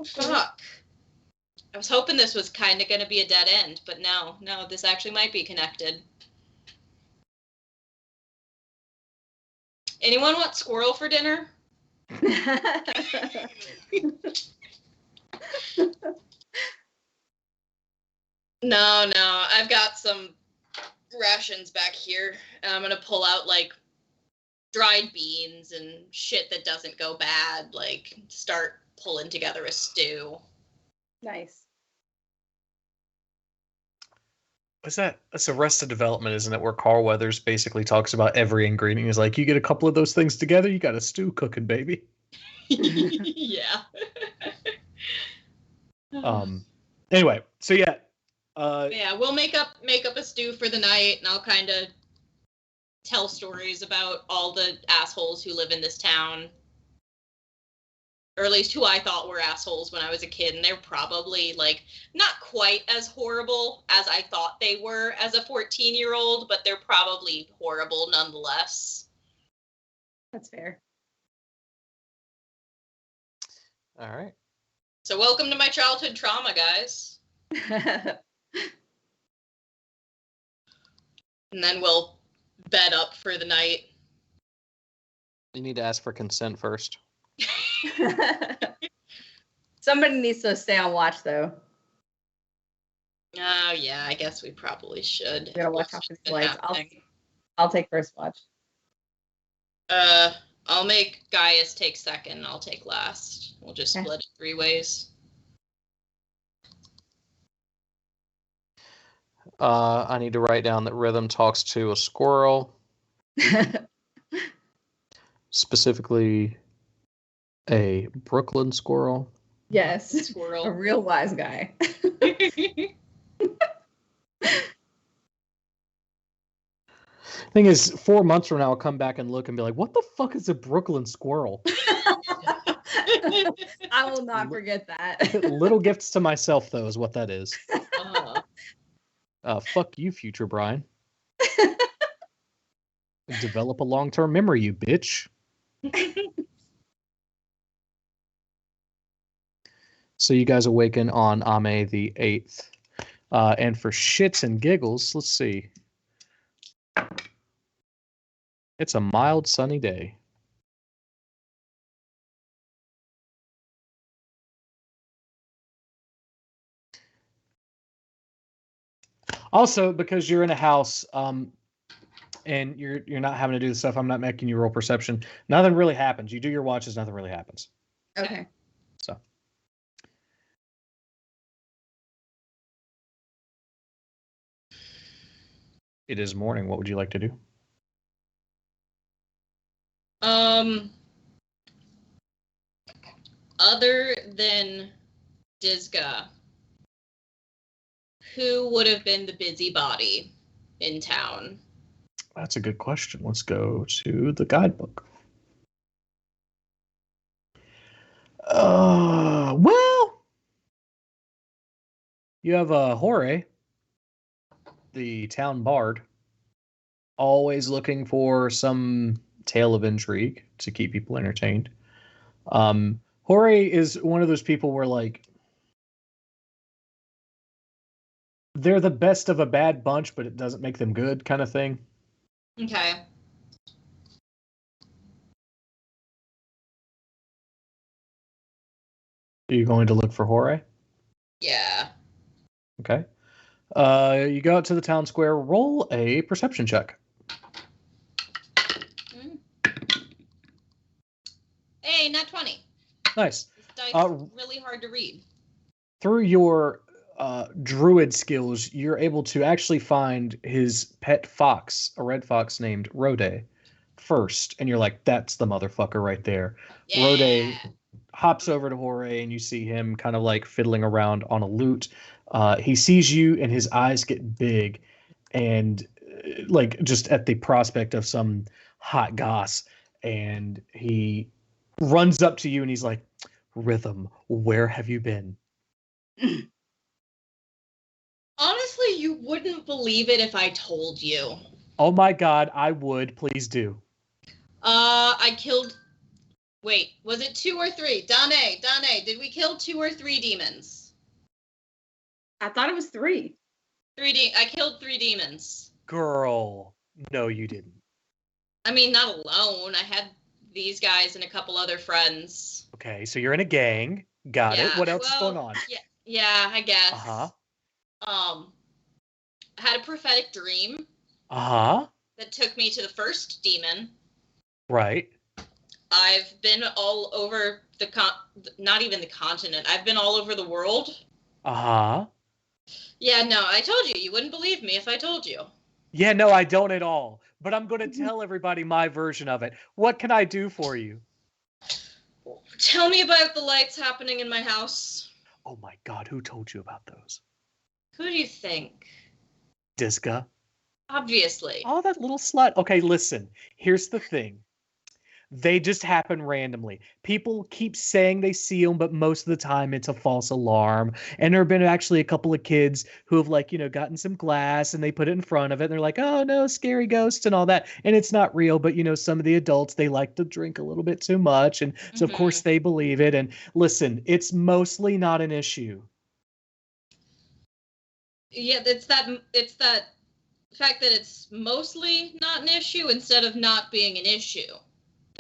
Fuck. I was hoping this was kind of going to be a dead end, but no, this actually might be connected. Anyone want squirrel for dinner? No, I've got some rations back here. And I'm going to pull out, like, dried beans and shit that doesn't go bad, like start pulling together a stew. Nice. What's that? That's Arrested Development, isn't it? Where Carl Weathers basically talks about every ingredient. He's like, you get a couple of those things together, you got a stew cooking, baby. Yeah. Anyway, so yeah. Yeah, we'll make up a stew for the night, and I'll kind of tell stories about all the assholes who live in this town. Or at least who I thought were assholes when I was a kid, and they're probably, like, not quite as horrible as I thought they were as a 14-year-old, but they're probably horrible nonetheless. That's fair. All right. So welcome to my childhood trauma, guys. And then we'll bed up for the night. You need to ask for consent first. Somebody needs to stay on watch, though. Oh, yeah, I guess we probably should. You gotta watch out for these lights. I'll take first watch. I'll make Gaius take second, and I'll take last. We'll just split it 3 ways. I need to write down that Rhythm talks to a squirrel. Specifically, a Brooklyn squirrel. Yes. Squirrel. A real wise guy. Thing is, 4 months from now, I'll come back and look and be like, what the fuck is a Brooklyn squirrel? I will not forget that. Little gifts to myself, though, is what that is. Uh-huh. Fuck you, future Brian. Develop a long-term memory, you bitch. So you guys awaken on Ame the 8th. And for shits and giggles, let's see. It's a mild, sunny day. Also, because you're in a house, and you're not having to do the stuff, I'm not making you roll perception. Nothing really happens. You do your watches, nothing really happens. Okay. So. It is morning. What would you like to do? Other than Dizga, who would have been the busybody in town? That's a good question. Let's go to the guidebook. Well, you have Hore, the town bard, always looking for some tale of intrigue to keep people entertained. Hore is one of those people where, like, they're the best of a bad bunch, but it doesn't make them good, kind of thing. Okay. Are you going to look for Hore? Yeah. Okay. You go out to the town square. Roll a perception check. Hey, not 20. Nice. This dice is really hard to read. Through your druid skills, you're able to actually find his pet fox, a red fox named Rode, first. And you're like, that's the motherfucker right there. Yeah. Rode hops over to Hore, and you see him kind of like fiddling around on a lute. He sees you, and his eyes get big, and like just at the prospect of some hot goss. And he runs up to you, and he's like, Rhythm, where have you been? Honestly, you wouldn't believe it if I told you. Oh my god, I would. Please do. I killed... Wait, was it 2 or 3? Dane, did we kill 2 or 3 demons? I thought it was 3. I killed 3 demons. Girl, no, you didn't. I mean, not alone. I had these guys and a couple other friends. Okay, so you're in a gang. Got it. What else is going on? Yeah, I guess. Uh-huh. I had a prophetic dream. Uh-huh. That took me to the first demon. Right. I've been all over not even the continent. I've been all over the world. Uh-huh. Yeah, no, I told you. You wouldn't believe me if I told you. Yeah, no, I don't at all. But I'm going to tell everybody my version of it. What can I do for you? Tell me about the lights happening in my house. Oh my God, who told you about those? Who do you think? Diska. Obviously. Oh, that little slut. Okay, listen. Here's the thing. They just happen randomly. People keep saying they see them, but most of the time it's a false alarm. And there have been actually a couple of kids who have, like, gotten some glass and they put it in front of it. And they're like, oh no, scary ghosts and all that. And it's not real, but some of the adults, they like to drink a little bit too much. And so, of course, they believe it. And listen, it's mostly not an issue. Yeah, it's that fact that it's mostly not an issue instead of not being an issue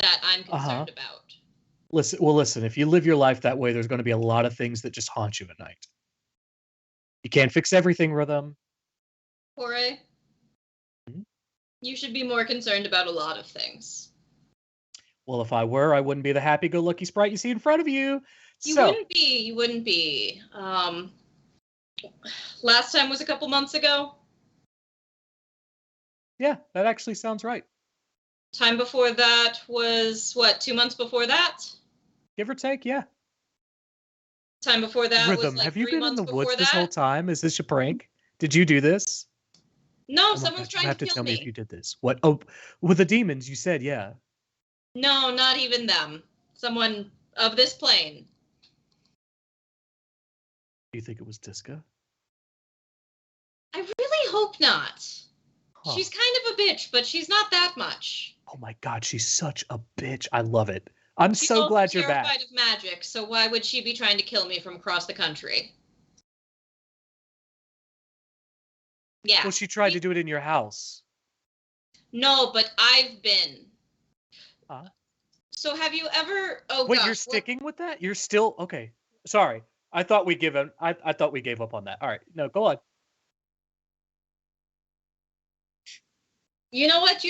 that I'm concerned about. Listen, if you live your life that way, there's going to be a lot of things that just haunt you at night. You can't fix everything, Rhythm. Jorge, you should be more concerned about a lot of things. Well, if I were, I wouldn't be the happy-go-lucky sprite you see in front of you. You wouldn't be. Last time was a couple months ago. Yeah, that actually sounds right. Time before that was, 2 months before that? Give or take, yeah. Time before that Rhythm, was like have you 3 been in months the before woods that? this whole time? Is this a prank? Did you do this? No, Oh someone's God, trying you have to to kill tell me if me. you did this. What? Oh, with the demons, you said, yeah. No, not even them. Someone of this plane. Do you think it was Diska? I really hope not. Huh. She's kind of a bitch, but she's not that much. Oh my God, she's such a bitch. I love it. I'm She's so also glad you're back. terrified of magic, so why would she be trying to kill me from across the country? Yeah. Well, she tried to do it in your house. No, but I've been. Huh? So have you ever? Oh, wait, gosh, you're sticking with that? You're still okay? Sorry, I thought we gave up. I thought we gave up on that. All right, no, go on. You know what?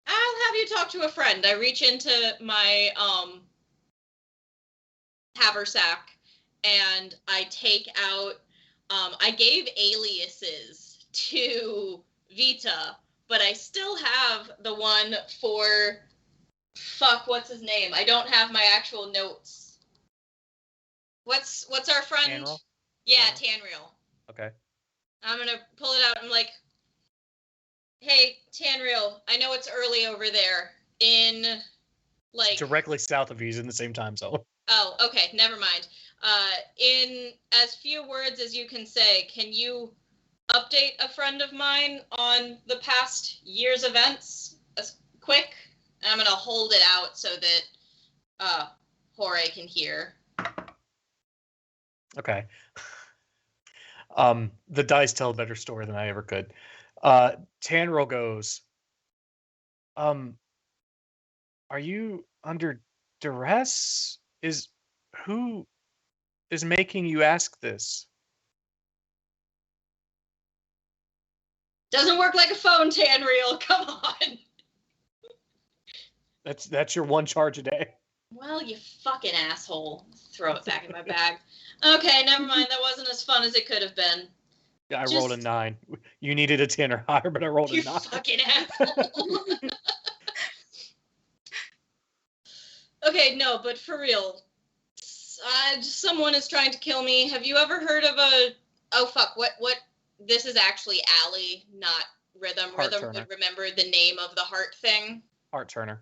I'll have you talk to a friend. I reach into my haversack and I take out. I gave aliases to Vita, but I still have the one for. Fuck, what's his name? I don't have my actual notes. What's our friend? Tanril? Yeah, Tanril. Okay. I'm gonna pull it out. I'm like, hey, Tanril, I know it's early over there in, like... Directly south of you, he's in the same time zone. Oh, okay, never mind. In as few words as you can say, can you update a friend of mine on the past year's events? Quick. And I'm going to hold it out so that Jorge can hear. Okay. The dice tell a better story than I ever could. Tanril goes, are you under duress? Who is making you ask this? Doesn't work like a phone, Tanril. Come on. That's your one charge a day. Well, you fucking asshole. Throw it back in my bag. Okay, never mind. That wasn't as fun as it could have been. Yeah, I rolled a 9. You needed a 10 or higher, but I rolled a 9. You fucking asshole. Okay, no, but for real. Someone is trying to kill me. Have you ever heard of a... Oh, fuck. What? This is actually Allie, not Rhythm. Rhythm would remember the name of the heart thing. Heart Turner.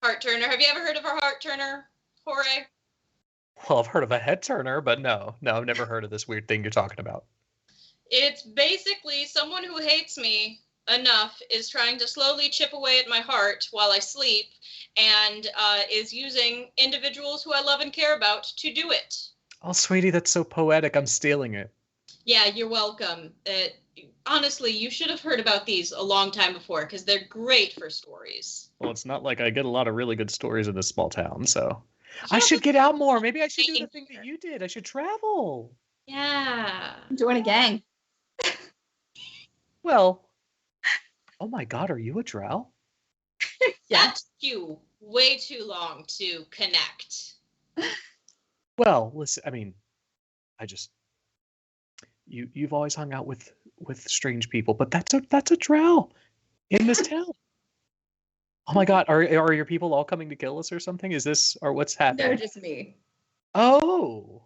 Heart Turner. Have you ever heard of a Heart Turner, Jorge? Well, I've heard of a head turner, but no, I've never heard of this weird thing you're talking about. It's basically someone who hates me enough is trying to slowly chip away at my heart while I sleep and is using individuals who I love and care about to do it. Oh, sweetie, that's so poetic. I'm stealing it. Yeah, you're welcome. Honestly, you should have heard about these a long time before because they're great for stories. Well, it's not like I get a lot of really good stories in this small town, so... I should get out more. Maybe I should do the thing that you did. I should travel. Yeah. Join a gang. Well, oh my God, are you a drow? Yeah. That took you way too long to connect. Well, listen, I mean, I just you've always hung out with strange people, but that's a drow in this town. Oh my god, are your people all coming to kill us or something? Is this or what's happening? No, just me. Oh.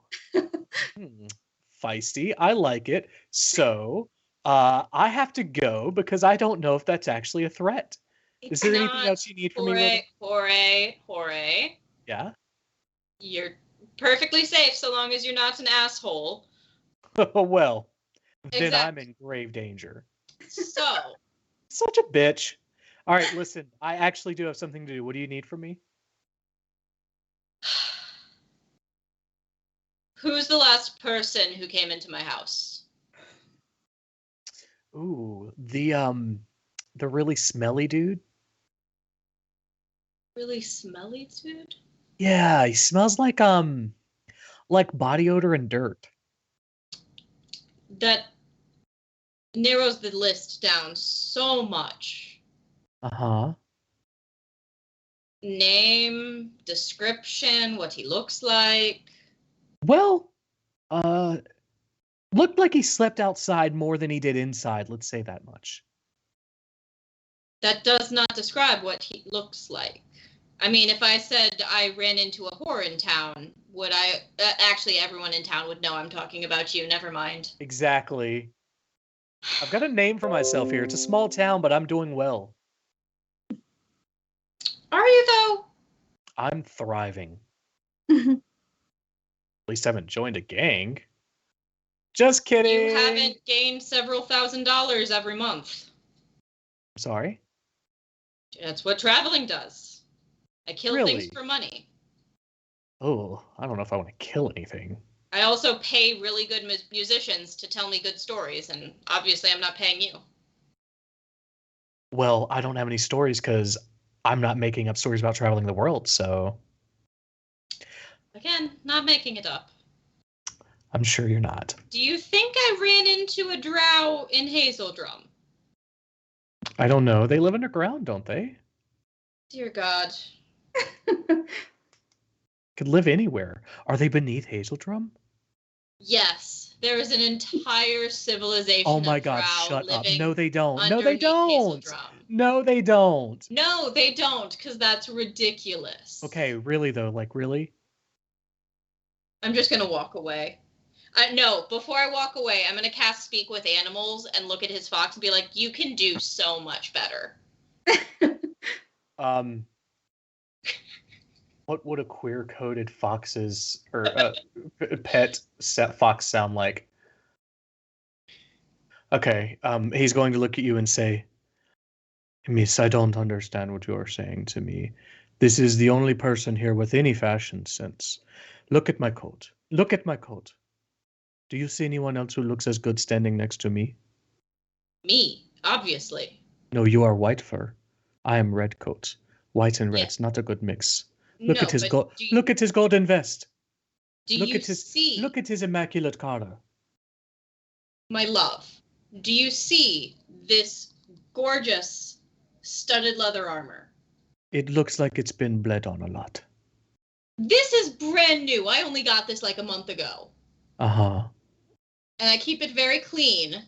Feisty. I like it. So, I have to go because I don't know if that's actually a threat. Is It's there anything not. else you need from me, Rhythm? Hooray. Yeah. You're perfectly safe so long as you're not an asshole. Well, then I'm Exactly. in grave danger. So, Such a bitch. All right, listen. I actually do have something to do. What do you need from me? who's the last person who came into my house? Ooh, the really smelly dude. Really smelly dude? Yeah, he smells like body odor and dirt. That narrows the list down so much. Uh-huh. Name, description, what he looks like. Well, uh looked like he slept outside more than he did inside, let's say that much. That does not describe what he looks like. I mean, if I said I ran into a whore in town, would I? Actually, everyone in town would know I'm talking about you. Never mind. Exactly. I've got a name for myself here. It's a small town, but I'm doing well. Are you, though? I'm thriving. At least I haven't joined a gang. Just kidding. You haven't gained several $1,000s every month. Sorry? That's what traveling does. I kill things Really? for money. Oh, I don't know if I want to kill anything. I also pay really good musicians to tell me good stories, and obviously I'm not paying you. Well, I don't have any stories because I'm not making up stories about traveling the world, so Again, not making it up. I'm sure you're not. Do you think I ran into a drow in Hazeldrum? I don't know. They live underground, don't they? Dear God. Could live anywhere. Are they beneath Hazeldrum? Yes, there is an entire civilization Oh my of god, drow shut up. living No, they don't. No, they underneath don't. Hazeldrum. No, they don't. No, they don't, because that's ridiculous. Okay, really though, like really? I'm just going to walk away. No, before I walk away, I'm going to cast Speak with Animals and look at his fox and be like, you can do so much better. What would a queer-coded fox's or pet fox sound like? Okay, he's going to look at you and say, Miss, I don't understand what you're saying to me. This is the only person here with any fashion sense. Look at my coat. Look at my coat. Do you see anyone else who looks as good standing next to me? Me, obviously. No, you are white fur. I am red coat. White and Yeah. red's not a good mix. Look No, at his but look at his golden vest. do Look you at his see, look at his immaculate collar. my love, do you see this gorgeous studded leather armor? It looks like it's been bled on a lot. This is brand new. I only got this like a month ago. Uh-huh. And I keep it very clean.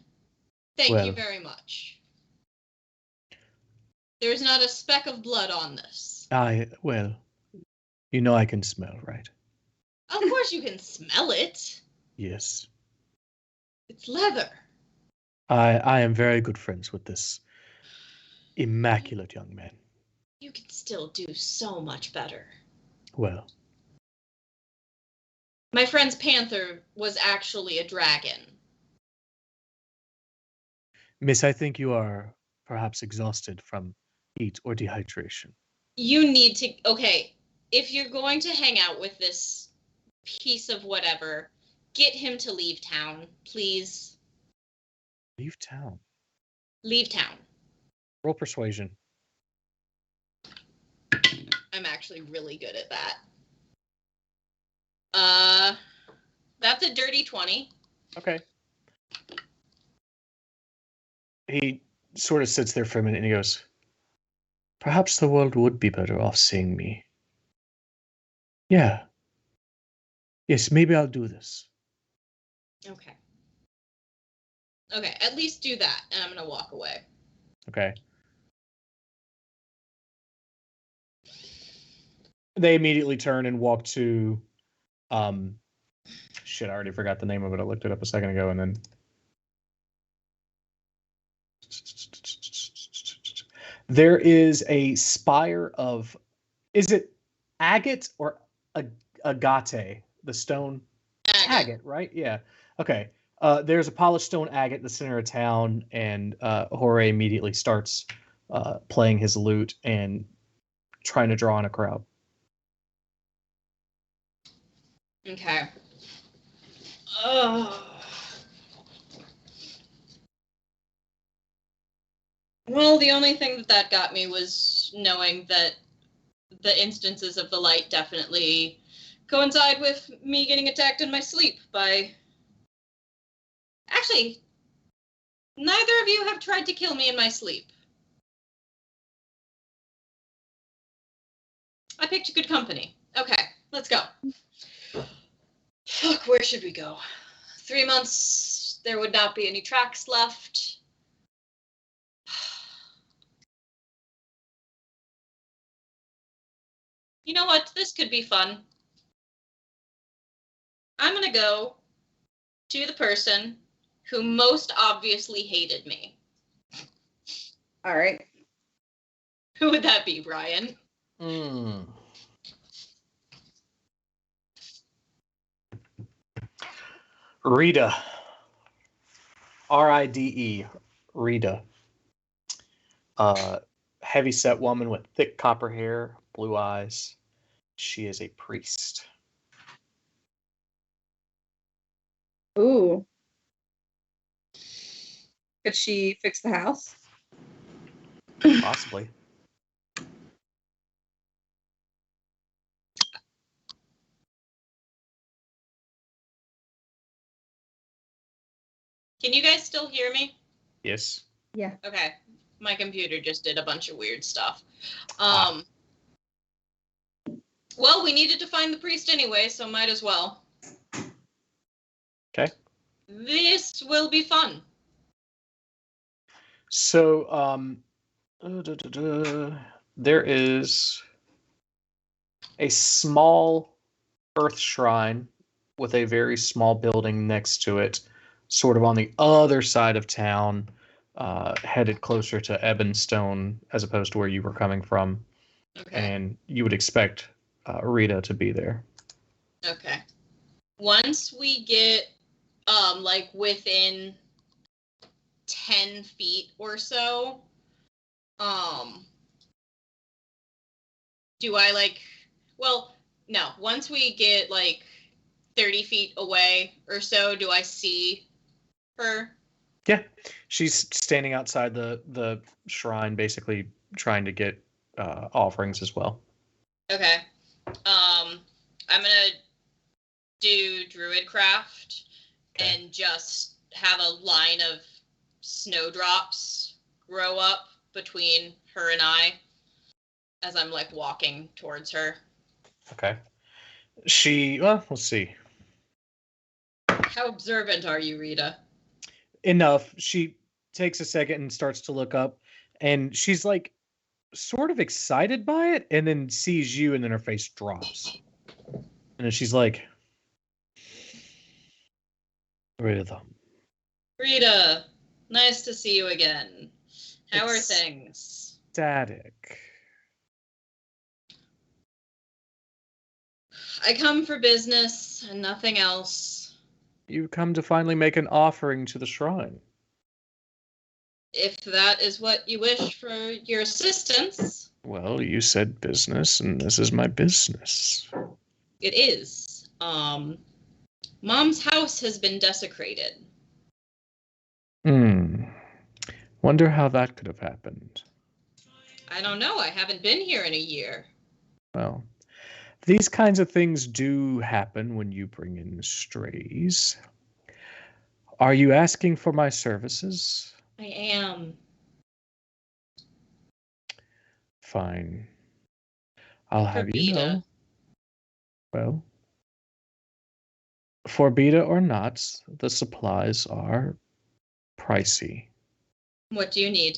Thank you Well. very much. There's not a speck of blood on this. Well, you know I can smell, right? Of course you can smell it. Yes. It's leather. I am very good friends with this immaculate young man. You can still do so much better. Well, My friend's panther was actually a dragon. Miss, I think you are perhaps exhausted from heat or dehydration. You need to, okay, if you're going to hang out with this piece of whatever, get him to leave town, please. Leave town. Leave town. Roll persuasion. I'm actually really good at that. That's a dirty 20. Okay. He sort of sits there for a minute and he goes, Perhaps the world would be better off seeing me. Yeah. Yes, maybe I'll do this. Okay. Okay, at least do that, and I'm gonna walk away. Okay. They immediately turn and walk to shit, I already forgot the name of it. I looked it up a second ago and then there is a spire of, is it agate or agate? The stone agate, right? Yeah. Okay. There's a polished stone agate in the center of town, and Jorge immediately starts playing his lute and trying to draw in a crowd. Okay. Oh. Well, the only thing that got me was knowing that the instances of the light definitely coincide with me getting attacked in my sleep by... Actually, neither of you have tried to kill me in my sleep. I picked a good company. Okay, let's go. Fuck, where should we go? 3 months, there would not be any tracks left. You know what? This could be fun. I'm gonna go to the person who most obviously hated me. All right. Who would that be, Brian? Rita. Ride. Rita. Heavy-set woman with thick copper hair, blue eyes. She is a priest. Ooh. Could she fix the house? Possibly. Can you guys still hear me? Yes. Yeah. Okay. My computer just did a bunch of weird stuff. Well, we needed to find the priest anyway, so might as well. Okay. This will be fun. So, there is a small earth shrine with a very small building next to it, sort of on the other side of town, headed closer to Ebonstone as opposed to where you were coming from. Okay. And you would expect Rita to be there. Okay. Once we get like within 10 feet or so, do I like, well, no, once we get like 30 feet away or so, do I see her? Yeah, she's standing outside the shrine, basically trying to get offerings as well. Okay. I'm gonna do Druidcraft and just have a line of snowdrops grow up between her and I as I'm like walking towards her. Okay. Let's see. How observant are you, Rita? Enough. She takes a second and starts to look up, and she's like sort of excited by it, and then sees you, and then her face drops. And then she's like, Rita. Rita, nice to see you again. How are things? Static. I come for business and nothing else. You come to finally make an offering to the shrine. If that is what you wish for your assistance. Well, you said business, and this is my business. It is. Mom's house has been desecrated. Wonder how that could have happened. I don't know. I haven't been here in a year. Well, these kinds of things do happen when you bring in strays. Are you asking for my services? I am. Fine. I'll have you Beta. know. Well, for beta or not, the supplies are pricey. What do you need?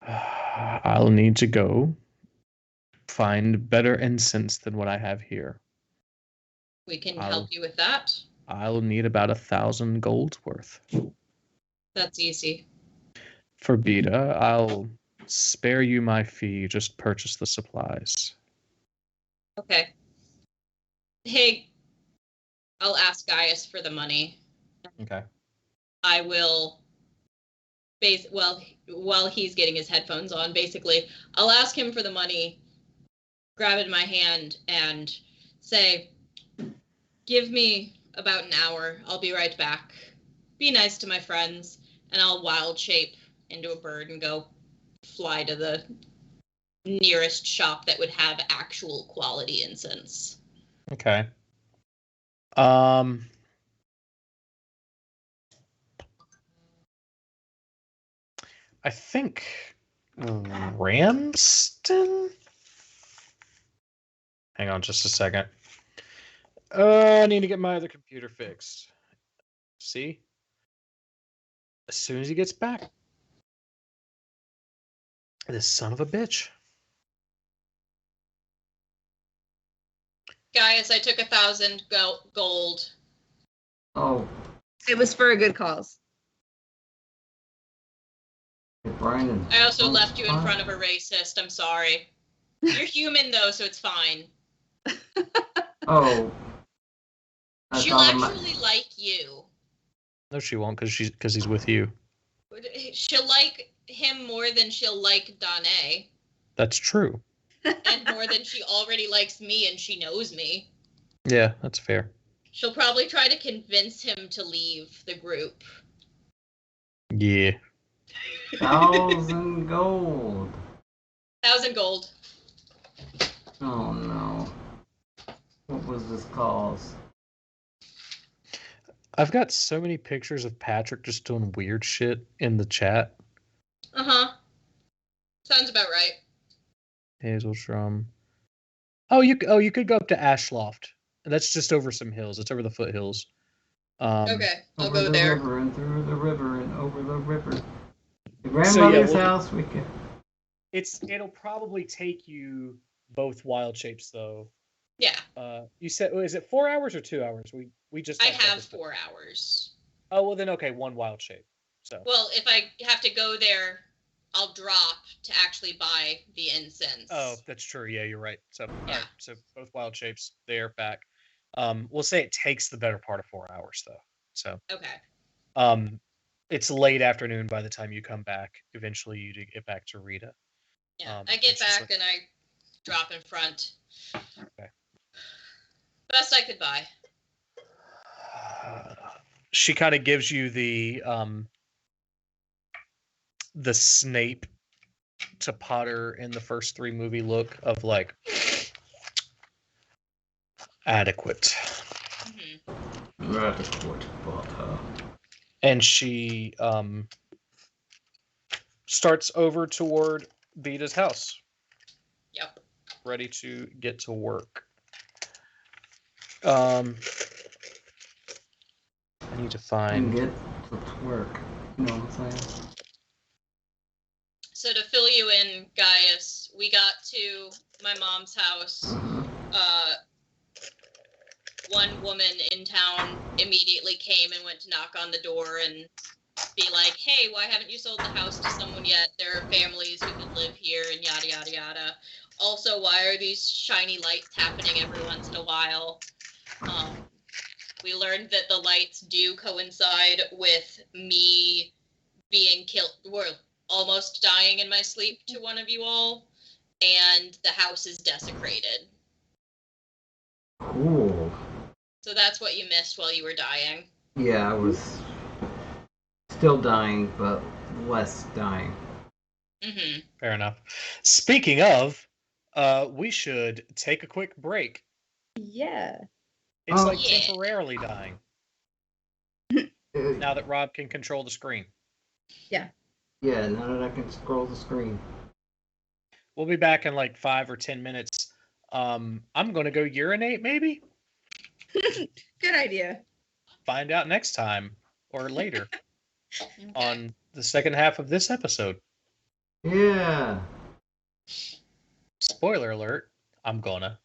I'll need to go find better incense than what I have here. We can I'll- help you with that. I'll need about 1,000 gold worth. That's easy. For beta, I'll spare you my fee. Just purchase the supplies. Okay. Hey, I'll ask Gaius for the money. Okay. I will while he's getting his headphones on, basically, I'll ask him for the money, grab it in my hand, and say, give me about an hour. I'll be right back. Be nice to my friends, and I'll wild shape into a bird and go fly to the nearest shop that would have actual quality incense. Okay. I think Ramston? Hang on just a second. I need to get my other computer fixed. See? As soon as he gets back. This son of a bitch. Gaius, I took 1,000 gold. Oh, It was for a good cause. Brian. I also left you in front of a racist. I'm sorry. You're human, though, so it's fine. Oh. She'll actually like you. No, she won't, because he's with you. She'll like him more than she'll like Danae. That's true. And more than she already likes me, and she knows me. Yeah, that's fair. She'll probably try to convince him to leave the group. Yeah. 1,000 gold. 1,000 gold. Oh no. What was this cause? I've got so many pictures of Patrick just doing weird shit in the chat. Uh-huh. Sounds about right. Hazelstrom. Oh, you could go up to Ashloft. That's just over some hills. It's over the foothills. Okay, I'll Over go the there. river and through the river and over the river. The grandmother's house we can. It'll probably take you both wild shapes though. Yeah. You said, is it 4 hours or 2 hours? We just. I have 4 hours. Oh well, then okay, one wild shape. So. Well, if I have to go there, I'll drop to actually buy the incense. Oh, that's true. Yeah, you're right. So, Yeah. Right, so both wild shapes there back. We'll say it takes the better part of 4 hours though. So. Okay. It's late afternoon by the time you come back. Eventually, you do get back to Rita. Yeah, I get back and I drop in front. Okay. Best I could buy. She kind of gives you the Snape to Potter in the first 3 movie look of like adequate. Mm-hmm. Adequate butter. And she starts over toward Vita's house. Yep. Ready to get to work. I need to find. And get to work. You know what I'm saying? So to fill you in, Gaius, we got to my mom's house. One woman in town immediately came and went to knock on the door and be like, hey, why haven't you sold the house to someone yet? There are families who could live here and yada, yada, yada. Also, why are these shiny lights happening every once in a while? We learned that the lights do coincide with me being killed, or almost dying in my sleep to one of you all, and the house is desecrated. Cool. So that's what you missed while you were dying. Yeah, I was still dying, but less dying. Mm-hmm. Fair enough. Speaking of, we should take a quick break. Yeah. It's Oh. like Yeah. temporarily dying. Now that Rob can control the screen. Yeah, now that I can scroll the screen. We'll be back in like 5 or 10 minutes. I'm going to go urinate, maybe? Good idea. Find out next time or later Okay. on the second half of this episode. Yeah. Spoiler alert, I'm gonna.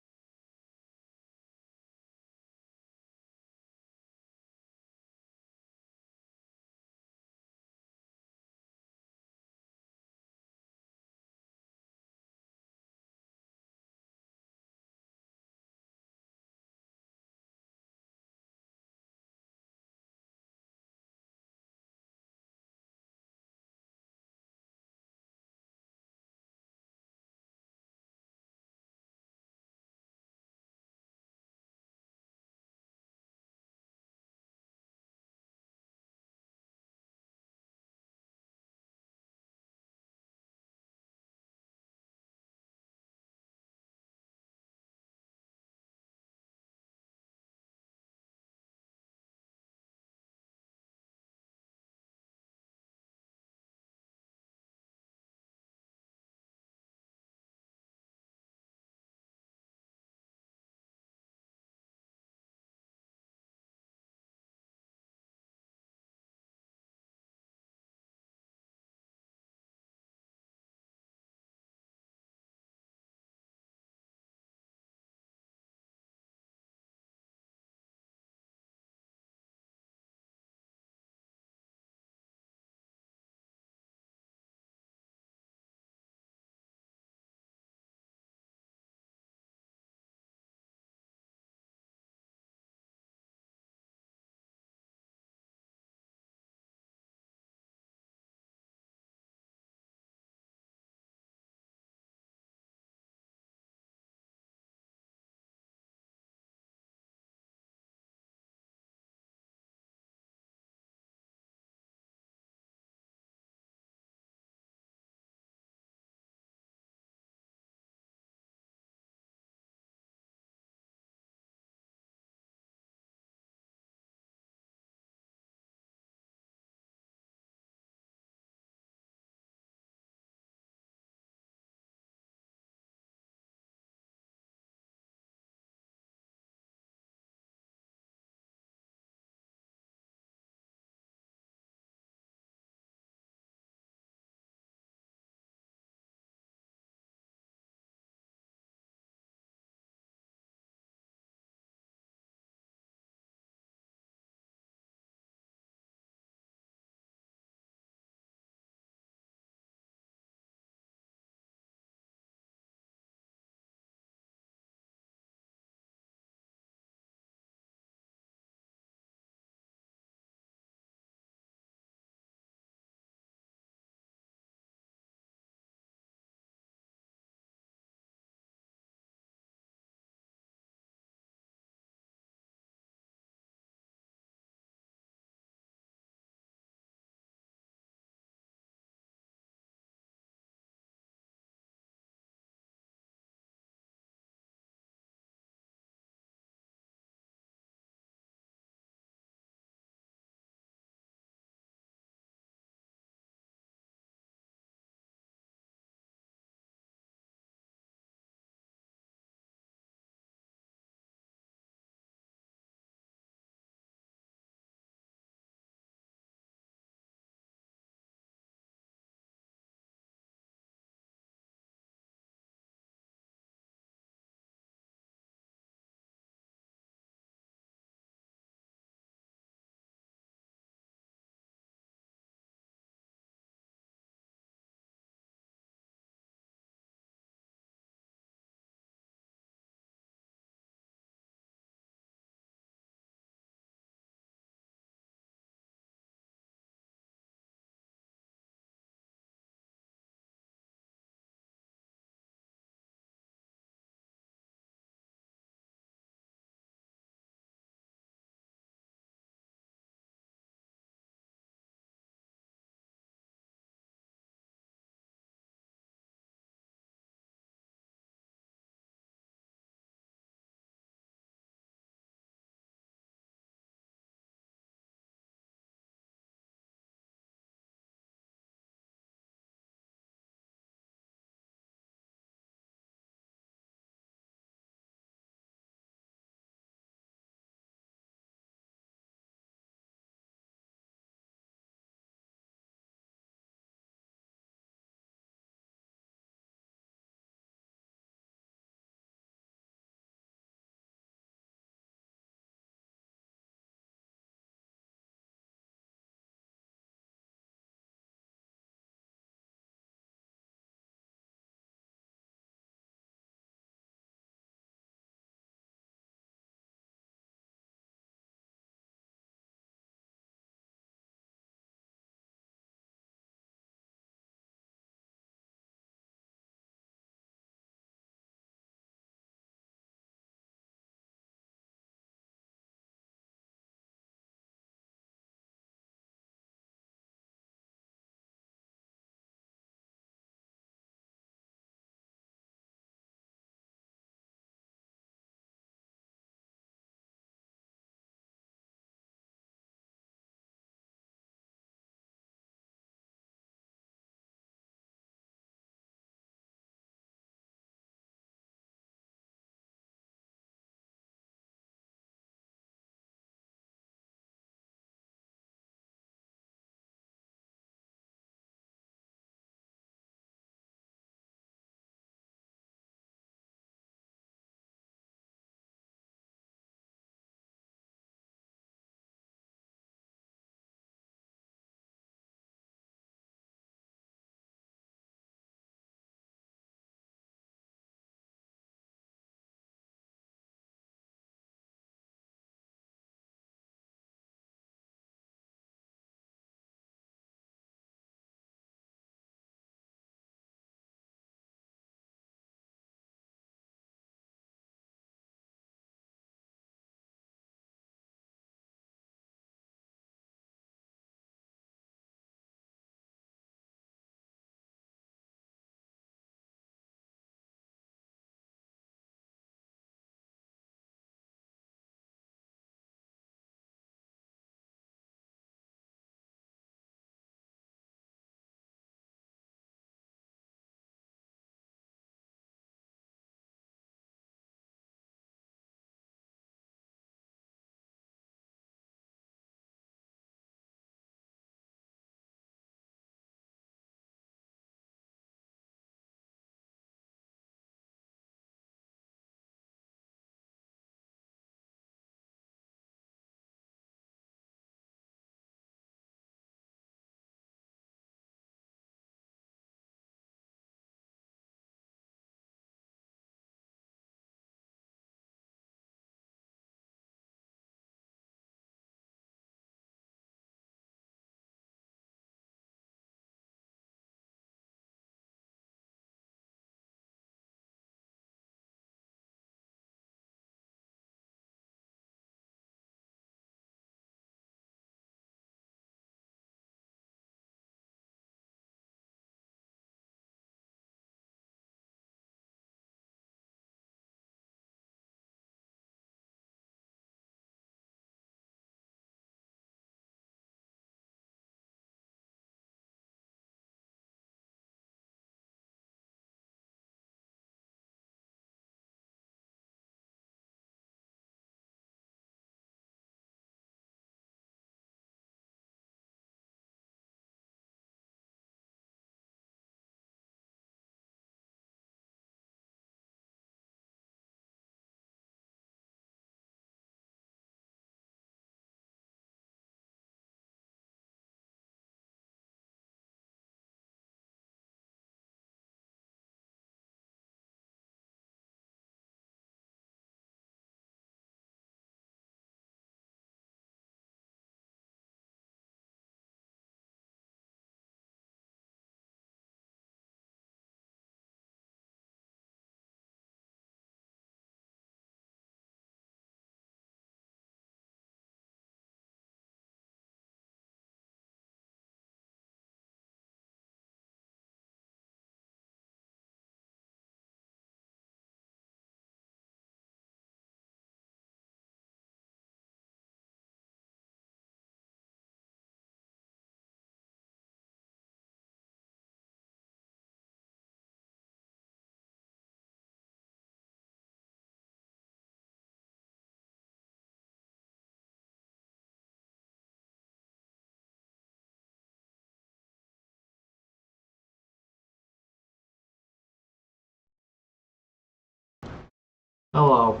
Hello.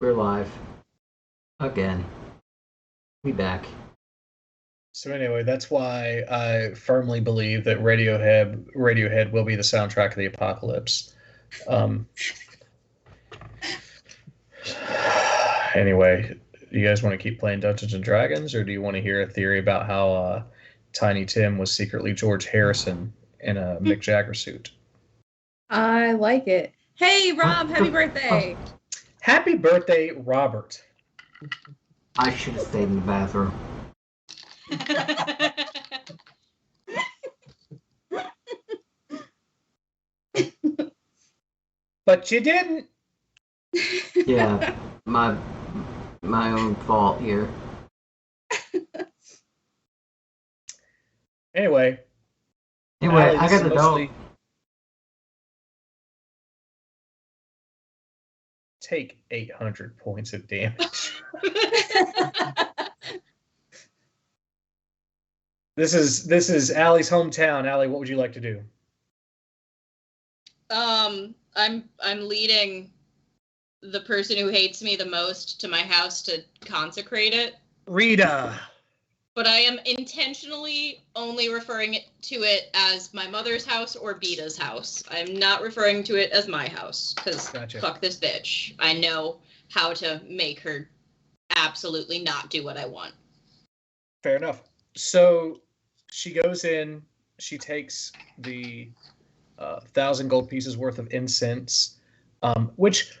We're live. Again. We back. So anyway, that's why I firmly believe that Radiohead will be the soundtrack of the apocalypse. Anyway, you guys want to keep playing Dungeons and Dragons, or do you want to hear a theory about how Tiny Tim was secretly George Harrison in a Mick Jagger suit? I like it. Hey, Rob, happy birthday. Happy birthday, Robert. I should have stayed in the bathroom. But you didn't. Yeah, my own fault here. Anyway, Anyway, Allie, I this gotta is mostly know. take 800 points of damage. This is Allie's hometown. Allie, what would you like to do? I'm leading the person who hates me the most to my house to consecrate it. Rita. But I am intentionally only referring to it as my mother's house or Beta's house. I'm not referring to it as my house, because Gotcha. fuck this bitch. I know how to make her absolutely not do what I want. Fair enough. So she goes in, she takes the 1,000 gold pieces worth of incense, which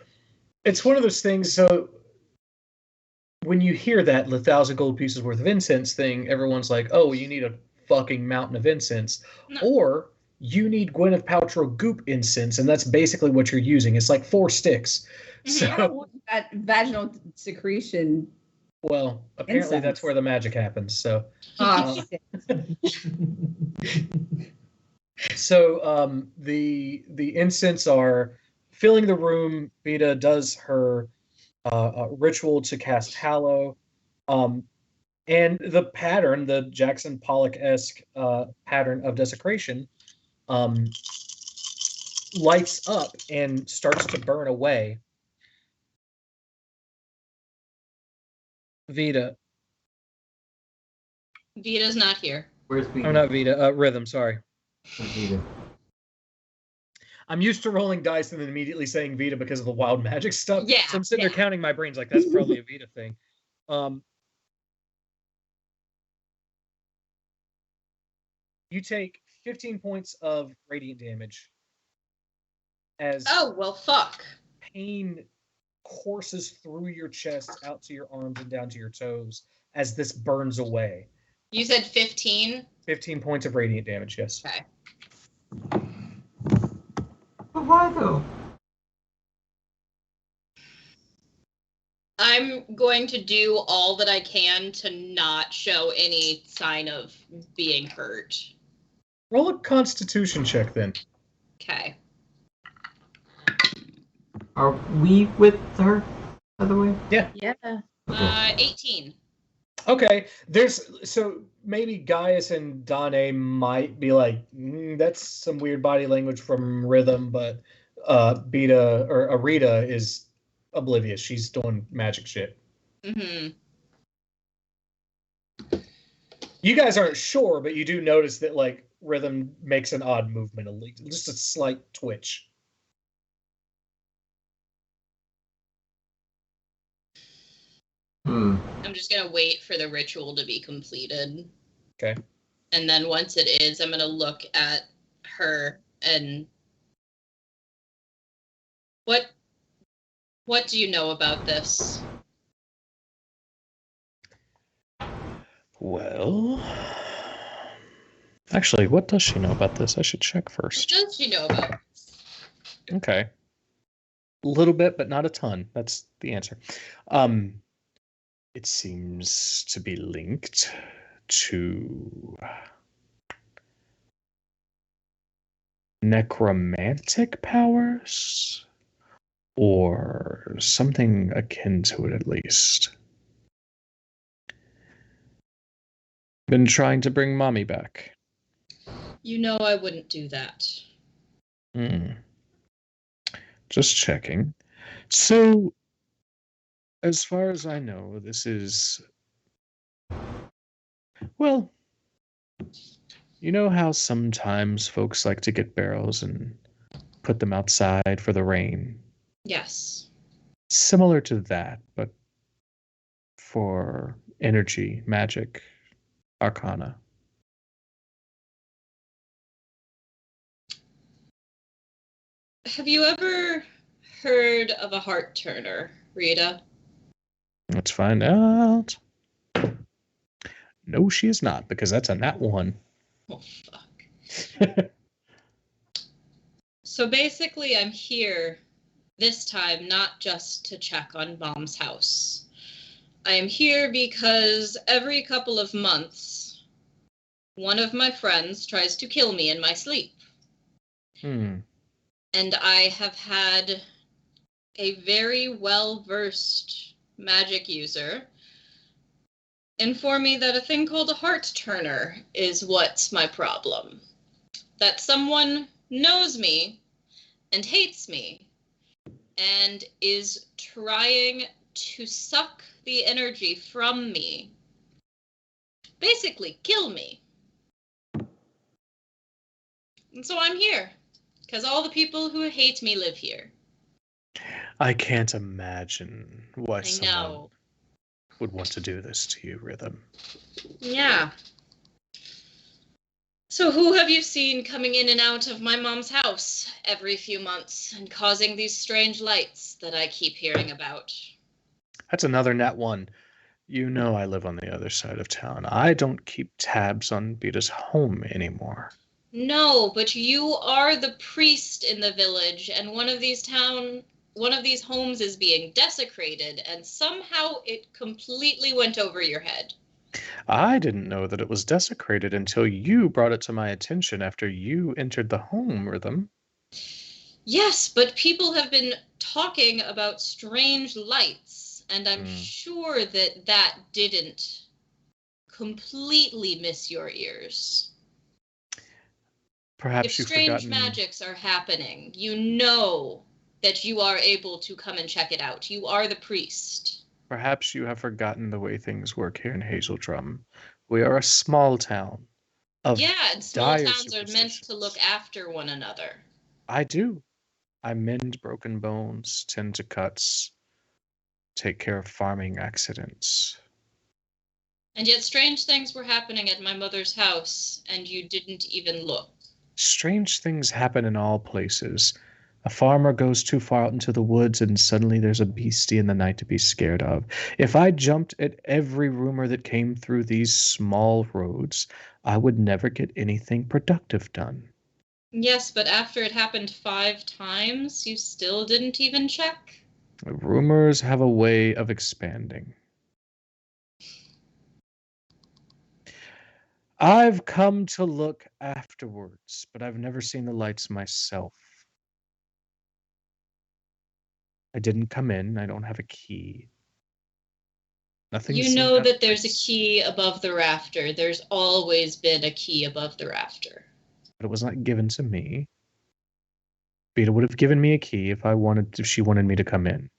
it's one of those things. So when you hear that, the 1,000 gold pieces worth of incense thing, everyone's like, oh, you need a fucking mountain of incense. No. Or you need Gwyneth Paltrow goop incense, and that's basically what you're using. It's like 4 sticks. So, I don't want that vaginal secretion. well, apparently that's Incense. where the magic happens. So, Oh, shit. so the incense are filling the room. Vita does her ritual to cast Hallow. And the pattern, the Jackson Pollock-esque pattern of desecration, lights up and starts to burn away. Vita. Vita's not here. Where's Vita? Oh, not Vita. Rhythm, sorry. Where's Vita? I'm used to rolling dice and then immediately saying Vita because of the wild magic stuff. Yeah, So I'm sitting there counting my brains like, that's probably a Vita thing. You take 15 points of radiant damage as Oh, well, fuck. pain courses through your chest, out to your arms, and down to your toes as this burns away. You said 15? 15 points of radiant damage, yes. Okay. But why though? I'm going to do all that I can to not show any sign of being hurt. Roll a constitution check then. Okay. Are we with her, by the way? Yeah. Okay. 18. Okay. So maybe Gaius and Dane might be like, that's some weird body language from Rhythm, but Beta or Arita is oblivious. She's doing magic shit. Mm-hmm. You guys aren't sure, but you do notice that like Rhythm makes an odd movement, just a slight twitch. Hmm. I'm just going to wait for the ritual to be completed. Okay. And then once it is, I'm going to look at her and... What do you know about this? Well, actually, what does she know about this? I should check What first. does she know about this? Okay. A little bit, but not a ton. That's the answer. It seems to be linked to necromantic powers or something akin to it, at least. Been trying to bring mommy back. You know I wouldn't do that. Just checking. So, as far as I know, this is, well, you know how sometimes folks like to get barrels and put them outside for the rain? Yes. Similar to that, but for energy, magic, arcana. Have you ever heard of a heart turner, Rita? Let's find out. No, she is not, because that's a nat one. Oh, fuck. So basically, I'm here this time not just to check on Mom's house. I am here because every couple of months, one of my friends tries to kill me in my sleep. Hmm. And I have had a very well-versed magic user inform me that a thing called a heart turner is what's my problem. That someone knows me and hates me and is trying to suck the energy from me. Basically, kill me. And so I'm here, because all the people who hate me live here. I can't imagine why I someone know. would want to do this to you, Rhythm. Yeah. So who have you seen coming in and out of my mom's house every few months and causing these strange lights that I keep hearing about? That's another nat one. You know I live on the other side of town. I don't keep tabs on Beta's home anymore. No, but you are the priest in the village, and one of these homes is being desecrated, and somehow it completely went over your head. I didn't know that it was desecrated until you brought it to my attention after you entered the home, Rhythm. Yes, but people have been talking about strange lights, and I'm Hmm. sure that that didn't completely miss your ears. Perhaps If you've strange forgotten. magics are happening, you know that you are able to come and check it out. You are the priest. Perhaps you have forgotten the way things work here in Hazeldrum. We are a small town of Yeah, and small dire towns are meant to look superstitions. after one another. I do. I mend broken bones, tend to cuts, take care of farming accidents. And yet strange things were happening at my mother's house, and you didn't even look. Strange things happen in all places. A farmer goes too far out into the woods, and suddenly there's a beastie in the night to be scared of. If I jumped at every rumor that came through these small roads, I would never get anything productive done. Yes, but after it happened 5 times, you still didn't even check? Rumors have a way of expanding. I've come to look afterwards, but I've never seen the lights myself. I didn't come in. I don't have a key. Nothing You seemed know out of that there's a place. key above the rafter. There's always been a key above the rafter. But it was not given to me. Beta would have given me a key if she wanted me to come in.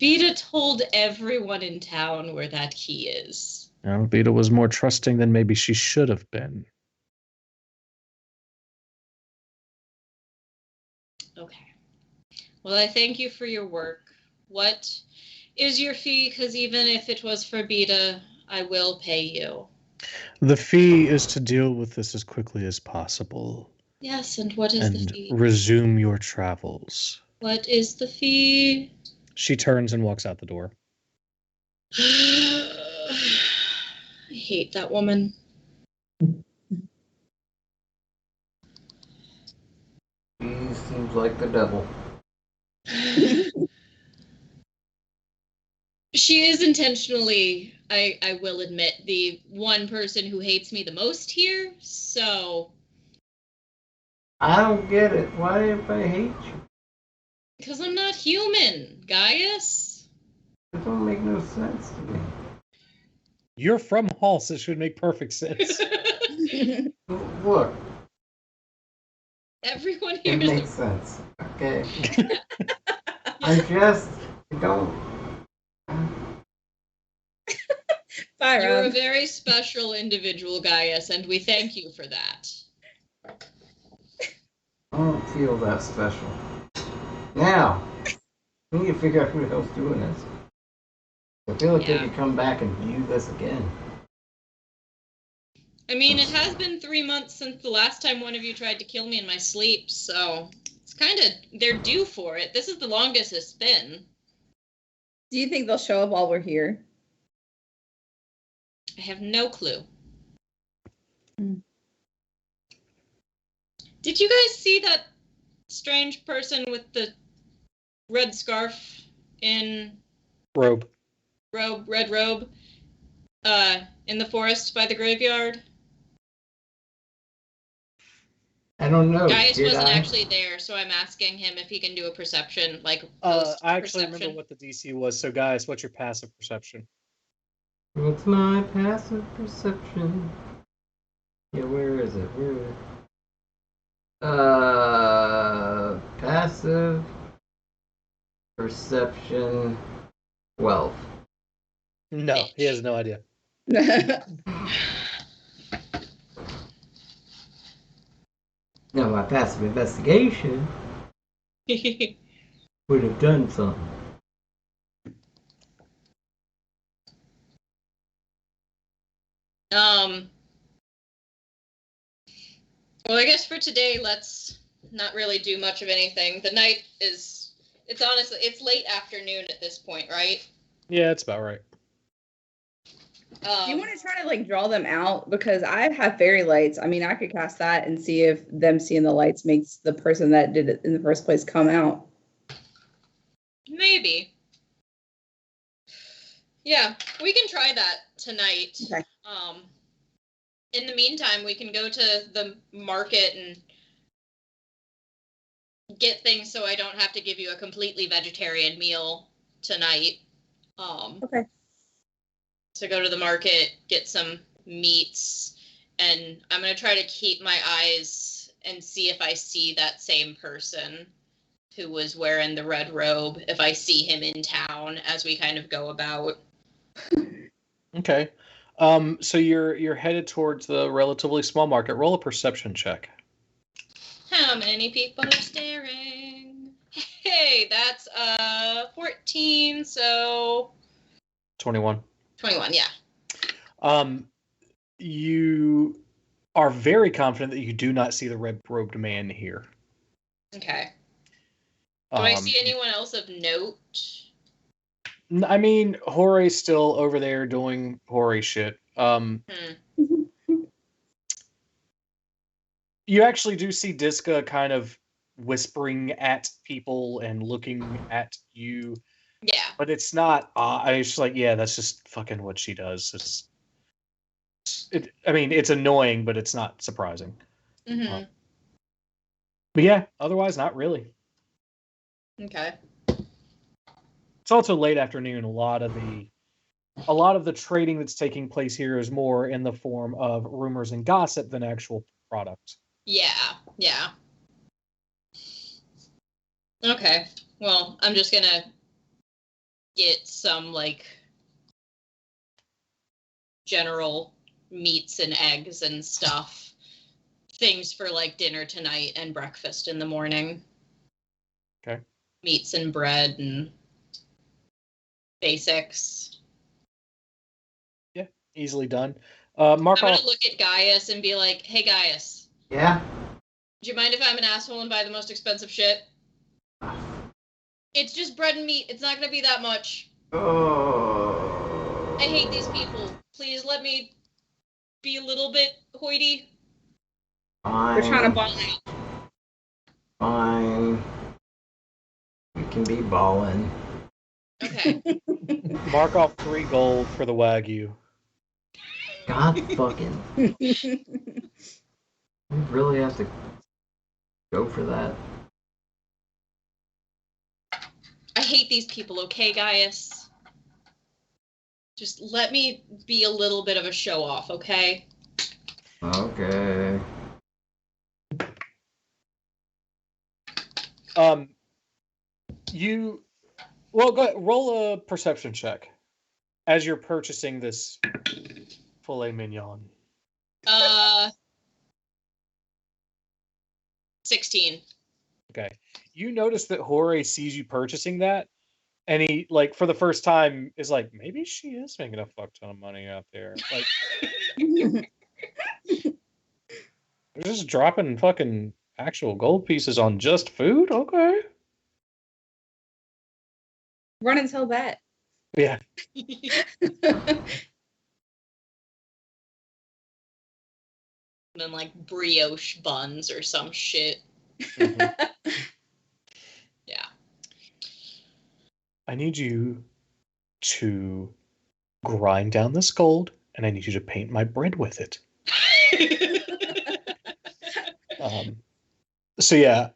Vita told everyone in town where that key is. No, Beta was more trusting than maybe she should have been. Okay. Well, I thank you for your work. What is your fee? Because even if it was for Beta, I will pay you. The fee is to deal with this as quickly as possible Yes, and what is the and fee? resume your travels. What is the fee? She turns and walks out the door. I hate that woman. He seems like the devil. She is intentionally, I will admit, the one person who hates me the most here, so... I don't get it. Why do everybody hate you? Because I'm not human, Gaius. It don't make no sense to me. You're from Hall, so it should make perfect sense. Look, Everyone here it is... makes sense. Okay. I just don't. Bye, You're a Rob. very special individual, Gaius, and we thank you for that. I don't feel that special. Now, we need to figure out who the hell's doing this. I feel like they Yeah. could come back and view this again. I mean, it has been 3 months since the last time one of you tried to kill me in my sleep, so it's kind of, they're due for it. This is the longest it's been. Do you think they'll show up while we're here? I have no clue. Did you guys see that strange person with the red scarf in Robe. red robe, in the forest by the graveyard? I don't know. Gaius did wasn't I? actually there, so I'm asking him if he can do a perception, like I actually post-perception. remember what the DC was. So, guys, what's your passive perception? What's my passive perception? Yeah, where is it? Where is it? Passive perception 12. No, he has no idea. Now, my passive investigation would have done something. Well, I guess for today, let's not really do much of anything. The night is, it's honestly, it's late afternoon at this point, right? Yeah, that's about right. Do you want to try to like draw them out? Because I have fairy lights. I mean, I could cast that and see if them seeing the lights makes the person that did it in the first place come out. Maybe. Yeah, we can try that tonight. Okay. In the meantime, we can go to the market and get things so I don't have to give you a completely vegetarian meal tonight. Okay. So go to the market, get some meats, and I'm going to try to keep my eyes and see if I see that same person who was wearing the red robe, if I see him in town as we kind of go about. Okay. So you're headed towards the relatively small market. Roll a perception check. How many people are staring? Hey, that's 14, so 21. 21, yeah. You are very confident that you do not see the red-robed man here. Okay. Do I see anyone else of note? I mean, Jorge's still over there doing Jorge shit. You actually do see Diska kind of whispering at people and looking at you. Yeah. But it's not. It's just like, yeah, that's just fucking what she does. I mean, it's annoying, but it's not surprising. Mm-hmm. But yeah, otherwise, not really. Okay. It's also late afternoon. A lot of the trading that's taking place here is more in the form of rumors and gossip than actual product. Yeah. Okay. Well, I'm just gonna get some, like, general meats and eggs and stuff. Things for, like, dinner tonight and breakfast in the morning. Okay. Meats and bread and basics. Yeah, easily done. I'm Mark gonna off. look at Gaius and be like, hey, Gaius. Yeah? Do you mind if I'm an asshole and buy the most expensive shit? It's just bread and meat. It's not gonna be that much. Oh. I hate these people. Please let me be a little bit hoity. Fine. We're trying to ball out. Fine. We can be ballin'. Okay. Mark off 3 gold for the Wagyu. God fucking. We really have to go for that. I hate these people, okay, Gaius? Just let me be a little bit of a show off, okay? Okay. You Well, go ahead, roll a perception check as you're purchasing this filet mignon. 16. Okay. You notice that Jorge sees you purchasing that, and he, like, for the first time, is like, maybe she is making a fuck ton of money out there. Like, they're just dropping fucking actual gold pieces on just food? Okay. Run and tell that. Yeah. And then like brioche buns or some shit. Mhm. Yeah. I need you to grind down this gold, and I need you to paint my bread with it. So yeah,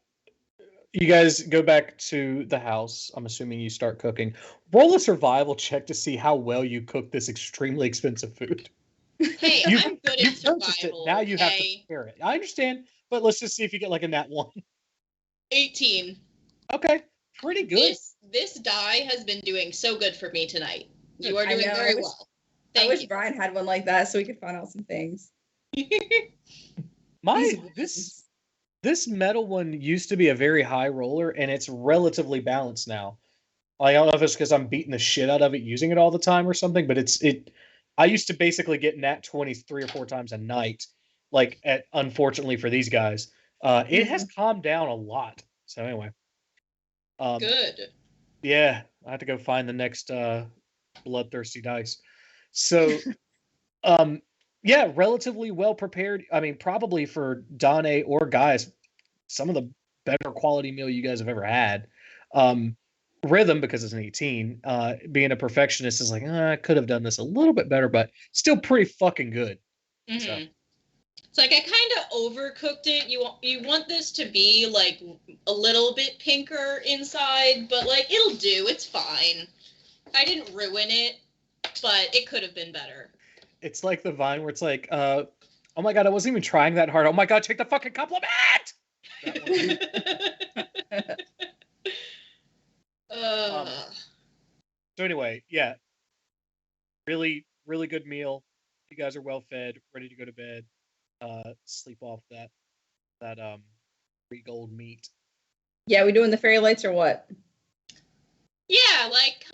you guys go back to the house. I'm assuming you start cooking. Roll a survival check to see how well you cook this extremely expensive food. Hey, You- I'm good You at purchased it. survival. Now you have to Okay? prepare it. I understand, but let's just see if you get like a nat 1. 18. Okay, pretty good. This die has been doing so good for me tonight. You are I doing know, very I wish- well. I Thank wish you. Brian had one like that so we could find out some things. My These this metal one used to be a very high roller, and it's relatively balanced now. I don't know if it's because I'm beating the shit out of it using it all the time or something, but it. I used to basically get nat 20s 3 or 4 times a night, like unfortunately for these guys. It has calmed down a lot. So anyway, Good. yeah, I have to go find the next bloodthirsty dice. So yeah, relatively well prepared. I mean, probably for Dane or guys, some of the better quality meal you guys have ever had. Rhythm, because it's an 18, being a perfectionist, is like, I could have done this a little bit better, but still pretty fucking good. Mm-hmm. So. It's like I kind of overcooked it. You want this to be like a little bit pinker inside, but like it'll do. It's fine. I didn't ruin it, but it could have been better. It's like the Vine where it's like, oh my god, I wasn't even trying that hard. Oh my god, take the fucking compliment! So anyway, yeah, really, really good meal. You guys are well fed, ready to go to bed. Sleep off that free gold meat. Yeah, we doing the fairy lights or what? Yeah, like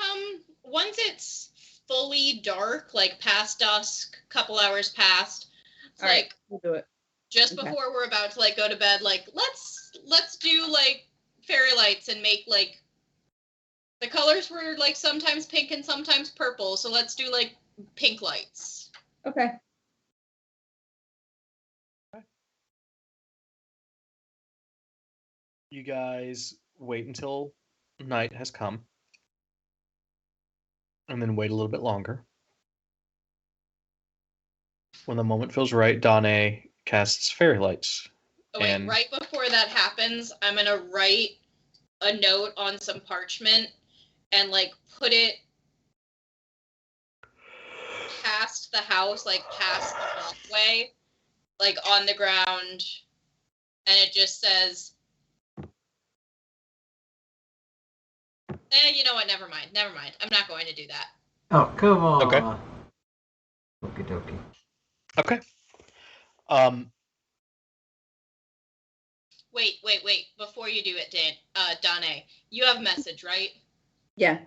once it's fully dark, like past dusk, couple hours past. It's All like right, we'll do it. just Okay. before we're about to like go to bed, like let's do like fairy lights and make like the colors were like sometimes pink and sometimes purple, so let's do like pink lights. Okay. You guys wait until night has come, and then wait a little bit longer. When the moment feels right, Dane casts fairy lights. Oh wait, And right before that happens, I'm gonna write a note on some parchment and like put it past the house, like past the walkway, like on the ground, and it just says, you know what, never mind. I'm not going to do that. Oh, come on. Okay. Okie dokie. Okay. Wait. Before you do it, Dane, you have message, right? Yeah.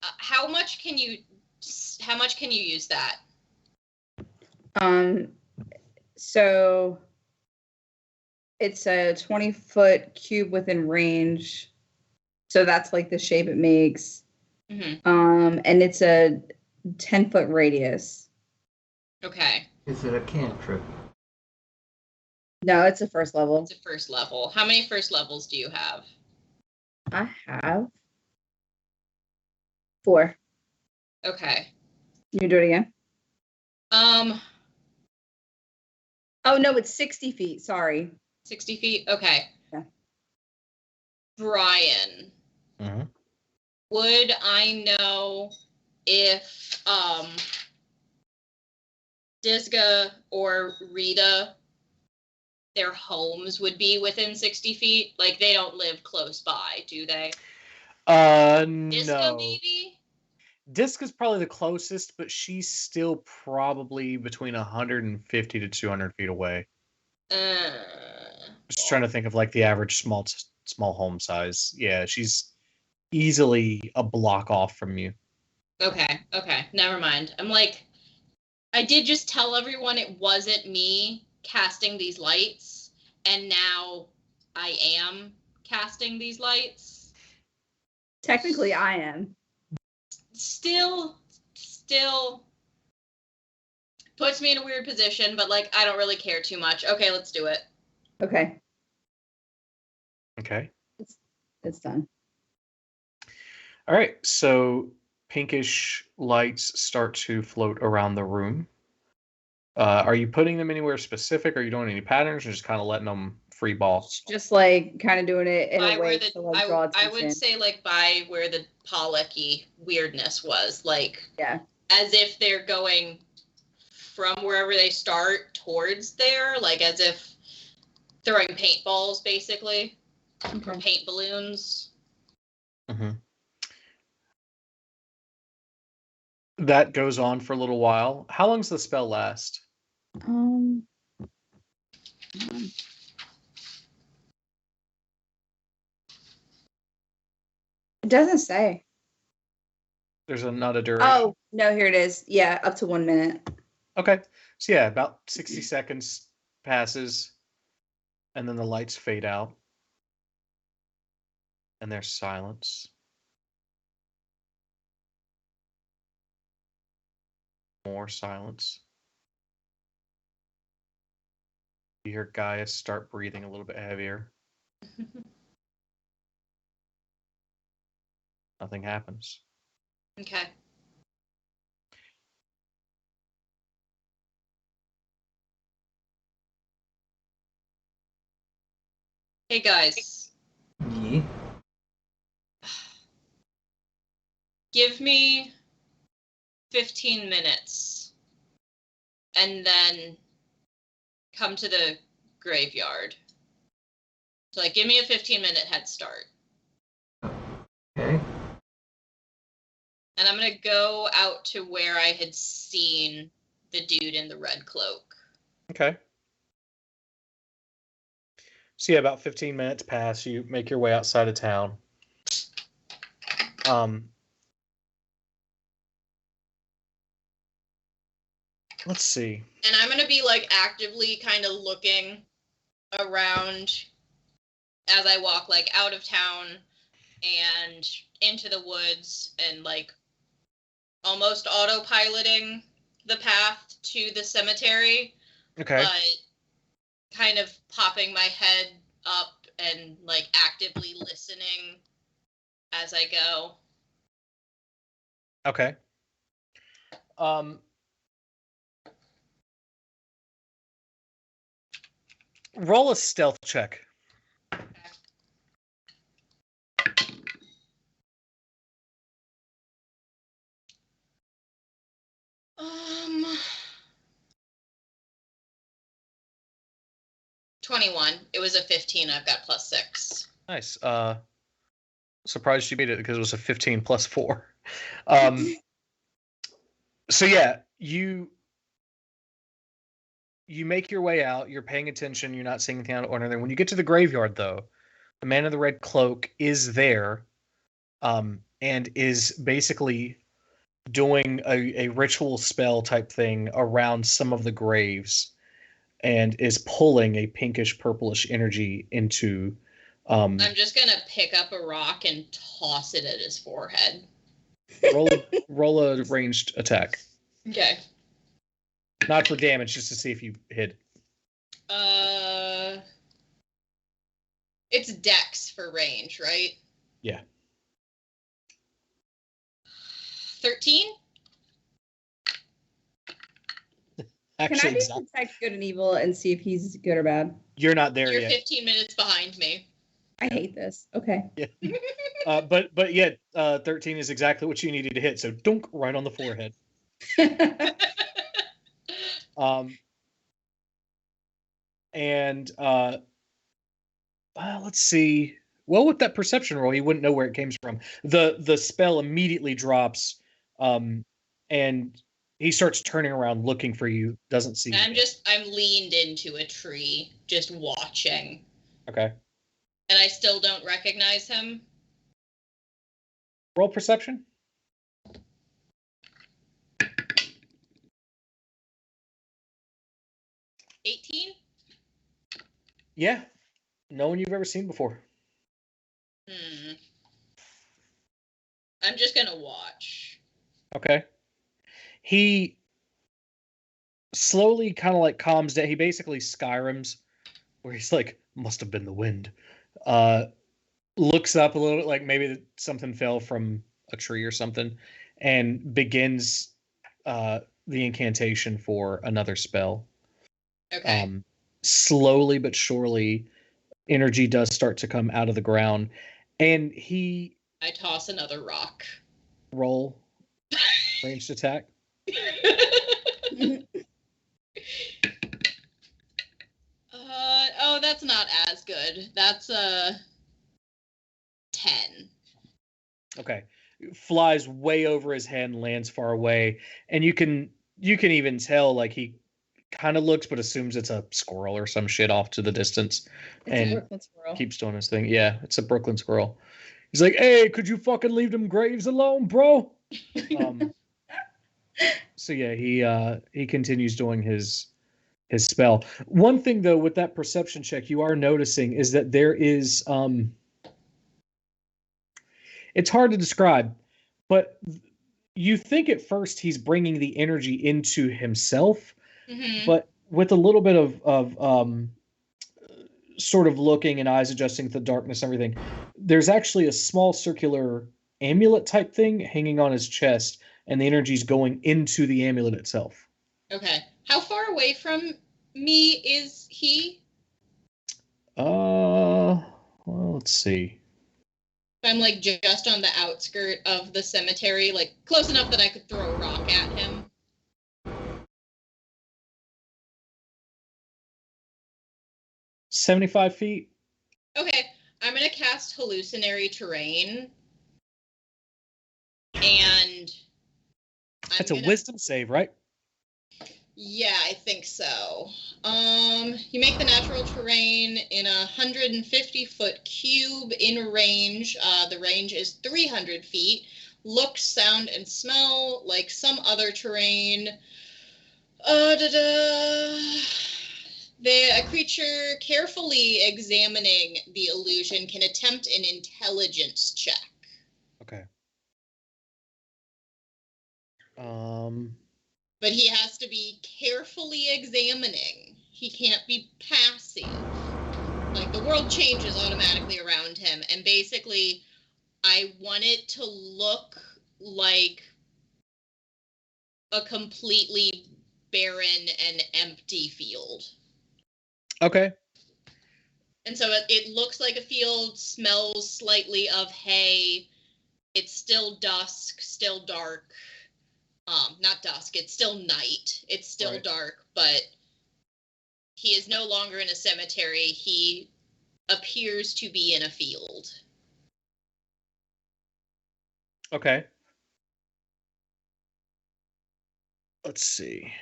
How much can you use that? So it's a 20-foot cube within range. So that's like the shape it makes. Mm-hmm. And it's a 10-foot radius. Okay. Is it a cantrip? No, it's a first level. It's a first level. How many first levels do you have? I have 4. Okay. You do it again? Oh, no, it's 60 feet. Sorry. 60 feet? Okay. Yeah. Brian. Mm-hmm. Would I know if Disga or Rita, their homes would be within 60 feet? Like, they don't live close by, do they? Disco, No. maybe? Disc is probably the closest, but she's still probably between 150 to 200 feet away. Just trying to think of like the average small home size. Yeah, she's easily a block off from you. Okay, never mind. I'm like, I did just tell everyone it wasn't me casting these lights, and now I am casting these lights. Technically, I am. Still puts me in a weird position, but like, I don't really care too much. Okay, let's do it. Okay, Okay. it's done. All right. So pinkish lights start to float around the room. Are you putting them anywhere specific? Are you doing any patterns, or just kind of letting them free ball? Just like kind of doing it in By a where way the to like draw I attention. would say like by where the Pollocky weirdness was, like Yeah. as if they're going from wherever they start towards there, like as if throwing paintballs basically, or paint balloons. Mm-hmm. That goes on for a little while. How long does the spell last? It doesn't say. There's not a duration. Oh, no, here it is. Yeah, up to 1 minute. Okay. So yeah, about 60 seconds passes, and then the lights fade out. And there's silence. More silence. You hear Gaius start breathing a little bit heavier. Nothing happens. Okay. Hey guys. Yeah. Give me 15 minutes and then come to the graveyard. So like give me a 15-minute head start. Okay. And I'm gonna go out to where I had seen the dude in the red cloak. Okay. So yeah, about 15 minutes pass. You make your way outside of town. Let's see. And I'm gonna be like actively kind of looking around as I walk like out of town and into the woods and like almost autopiloting the path to the cemetery. Okay. But kind of popping my head up and like actively listening as I go. Okay. Roll a stealth check. Um, 21. It was a 15. I've got +6. Nice. Surprised you beat it because it was a 15 plus 4. So yeah, you make your way out. You're paying attention. You're not seeing anything out or anything. When you get to the graveyard, though, the man in the red cloak is there, and is basically doing a ritual spell type thing around some of the graves, and is pulling a pinkish purplish energy into. I'm just gonna pick up a rock and toss it at his forehead. Roll a ranged attack. Okay. Not for damage, just to see if you hit. It's dex for range, right? Yeah. 13? Actually, Can I do detect good and evil and see if he's good or bad? You're not there You're yet. 15 minutes behind me. I hate this. Okay. Yeah. But yet, 13 is exactly what you needed to hit. So dunk right on the forehead. And let's see. Well, with that perception roll, he wouldn't know where it came from. The spell immediately drops, and he starts turning around looking for you. Doesn't see you. I'm leaned into a tree, just watching. Okay. And I still don't recognize him. Roll perception. 18? Yeah. No one you've ever seen before. I'm just gonna watch. Okay. He slowly kind of like calms down. He basically Skyrims, where he's like, must have been the wind. Looks up a little bit, like maybe something fell from a tree or something, and begins the incantation for another spell. Okay. Slowly but surely, energy does start to come out of the ground, and I toss another rock. Roll ranged attack. Oh, that's not as good. That's 10. Okay. Flies way over his head and lands far away, and you can even tell like he kind of looks but assumes it's a squirrel or some shit off to the distance. It's and a Brooklyn squirrel. Keeps doing his thing. Yeah, it's a Brooklyn squirrel. He's like, "Hey, could you fucking leave them graves alone, bro?" So yeah, he continues doing his spell. One thing though, with that perception check, you are noticing is that there is it's hard to describe, but you think at first he's bringing the energy into himself, but with a little bit of sort of looking and eyes adjusting to the darkness and everything, there's actually a small circular amulet type thing hanging on his chest, and the energy's going into the amulet itself. Okay. How far away from me is he? Well, let's see. I'm like just on the outskirt of the cemetery, like close enough that I could throw a rock at him. 75 feet. Okay, I'm gonna cast hallucinatory terrain, and that's a wisdom save, right? Yeah, I think so. You make the natural terrain in a 150-foot cube in range. The range is 300 feet. Look, sound, and smell like some other terrain. A creature carefully examining the illusion can attempt an intelligence check. Okay. But he has to be carefully examining. He can't be passive. Like, the world changes automatically around him, and basically, I want it to look like a completely barren and empty field. Okay. And so it looks like a field, smells slightly of hay. It's still dusk, still dark. Not dusk, it's still night. It's still dark, but he is no longer in a cemetery. He appears to be in a field. Okay. Let's see.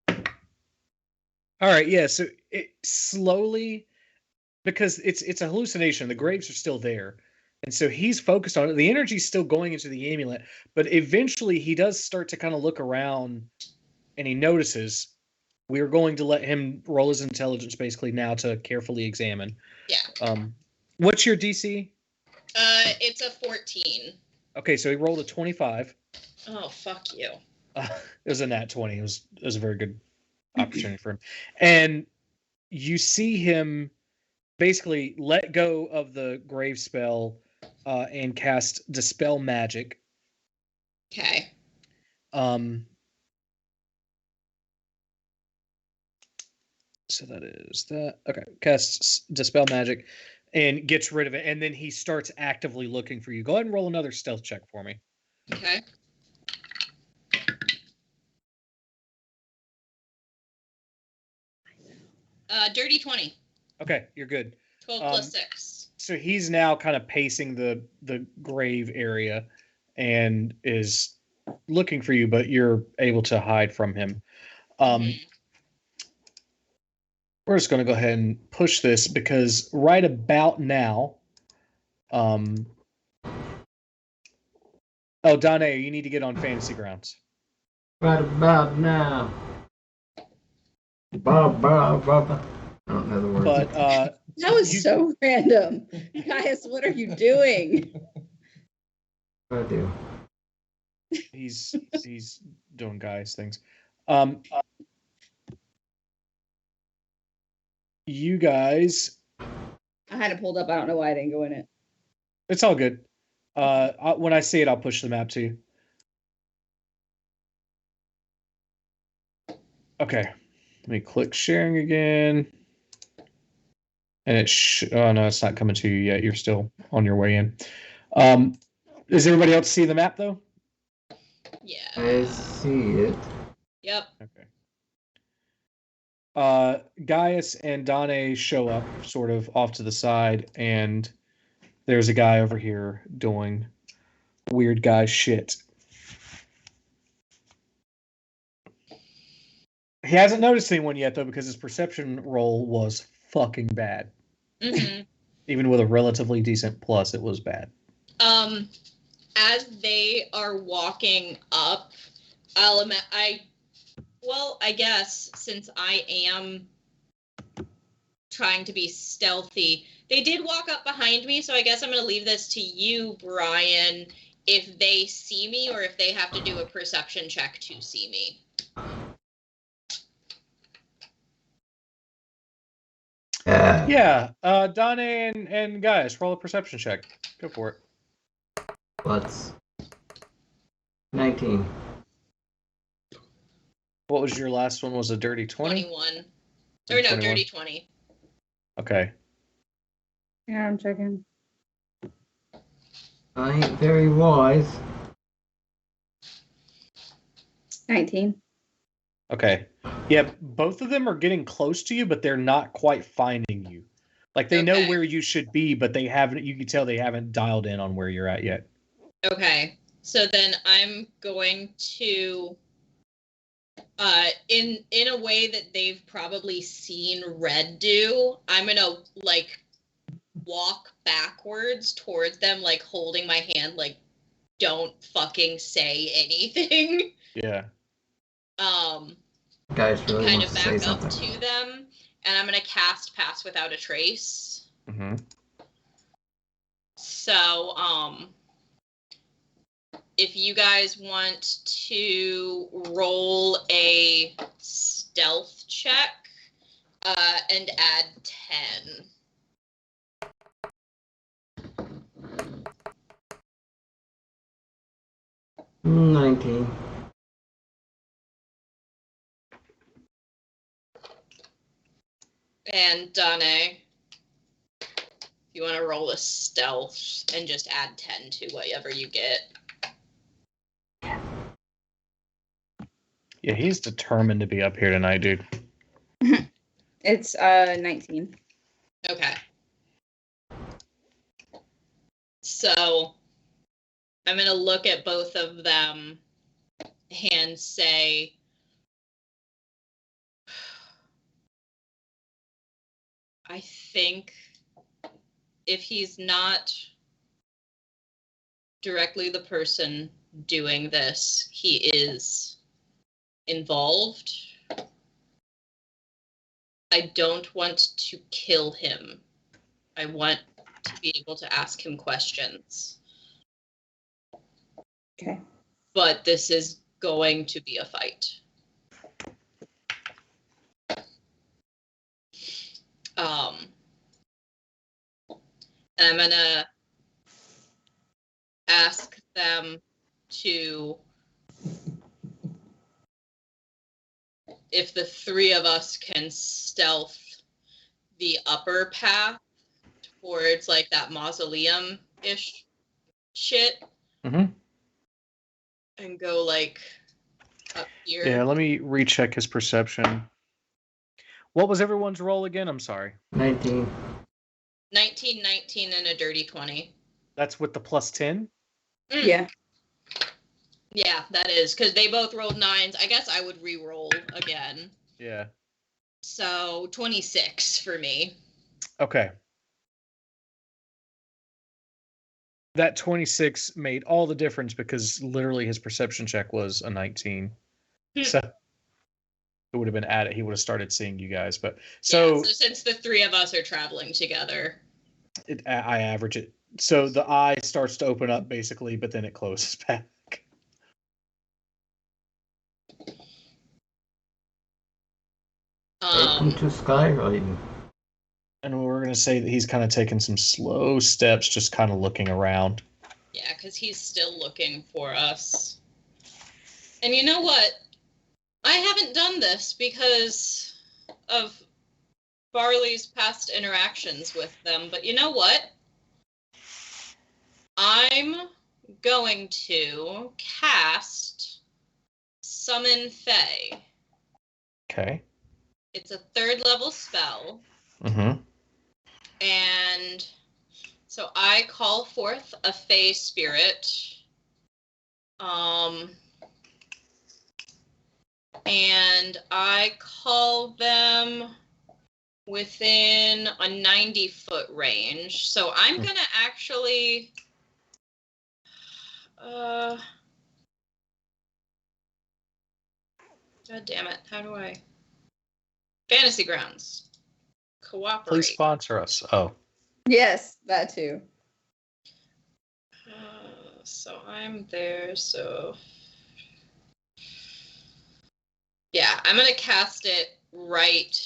All right, yeah, so it slowly, because it's a hallucination, the graves are still there. And so he's focused on it. The energy's still going into the amulet, but eventually he does start to kind of look around, and he notices. We're going to let him roll his intelligence basically now to carefully examine. Yeah. What's your DC? It's a 14. Okay, so he rolled a 25. Oh, fuck you. It was a nat 20. It was a very good opportunity for him. And you see him basically let go of the grave spell and cast Dispel Magic. Okay. So that is that. Okay. Casts Dispel Magic and gets rid of it. And then he starts actively looking for you. Go ahead and roll another stealth check for me. Okay. Dirty 20. Okay, you're good. 12 plus 6. so he's now kind of pacing the grave area and is looking for you, but you're able to hide from him. Mhm. We're just going to go ahead and push this because right about now, oh, Danae, you need to get on Fantasy Grounds. Right about now. Ba, ba, ba, ba. I don't know the words. But That was so random. Guys, what are you doing? I do. he's doing guys things. You guys, I had it pulled up. I don't know why I didn't go in it. it's all good. When I see it, I'll push the map to you. Okay, let me click sharing again. And oh no, it's not coming to you yet. You're still on your way in. Does everybody else see the map though? Yeah. I see it. Yep. Okay. Gaius and Danae show up sort of off to the side, and there's a guy over here doing weird guy shit. He hasn't noticed anyone yet though, because his perception roll was fucking bad. Mm-hmm. Even with a relatively decent plus, it was bad. As they are walking up, I guess since I am trying to be stealthy, they did walk up behind me, so I guess I'm going to leave this to you, Brian, if they see me or if they have to do a perception check to see me. Yeah, Danae and Gaius, roll a perception check. Go for it. Let's. 19. What was your last one? Was a dirty 20? 21. Or no, 21? dirty 20. Okay. Yeah, I'm checking. I ain't very wise. 19. Okay. Yeah, both of them are getting close to you, but they're not quite finding you. Like, they know where you should be, but they haven't, you can tell they haven't dialed in on where you're at yet. Okay. So then I'm going to, in a way that they've probably seen Red do, I'm going to, like, walk backwards towards them, like, holding my hand, like, don't fucking say anything. Yeah. Guys really kind wants of to say back up something. to them, and I'm going to cast Pass Without a Trace. Mm-hmm. So, if you guys want to roll a stealth check, and add 10. Mm, 19. And Danae, if you want to roll a stealth and just add 10 to whatever you get. Yeah, he's determined to be up here tonight, dude. It's 19. Okay. So I'm going to look at both of them and say, I think if he's not directly the person doing this, he is involved. I don't want to kill him. I want to be able to ask him questions. Okay. But this is going to be a fight. And I'm gonna ask them to, if the three of us can stealth the upper path towards like that mausoleum-ish shit. Mm-hmm. And go like up here. Yeah, let me recheck his perception. What was everyone's roll again? I'm sorry. 19. 19, 19, and a dirty 20. That's with the plus 10? Yeah. Yeah, that is, because they both rolled 9s. I guess I would re-roll again. Yeah. So 26 for me. Okay. That 26 made all the difference because literally his perception check was a 19. So it would have been added. He would have started seeing you guys. But so, yeah, so since the three of us are traveling together, I average it. So the eye starts to open up basically, but then it closes back. Welcome to Skyrim. And we're going to say that he's kind of taking some slow steps, just kind of looking around. yeah, because he's still looking for us. And you know what? I haven't done this because of Barley's past interactions with them, but you know what? I'm going to cast Summon Fae. Okay. It's a 3rd level spell. Mm-hmm. And so I call forth a Fae spirit. And I call them within a 90-foot range. So I'm going to actually... God damn it. How do I... Fantasy Grounds. Cooperate. Please sponsor us. Oh. Yes, that too. So I'm there, so... Yeah, I'm going to cast it right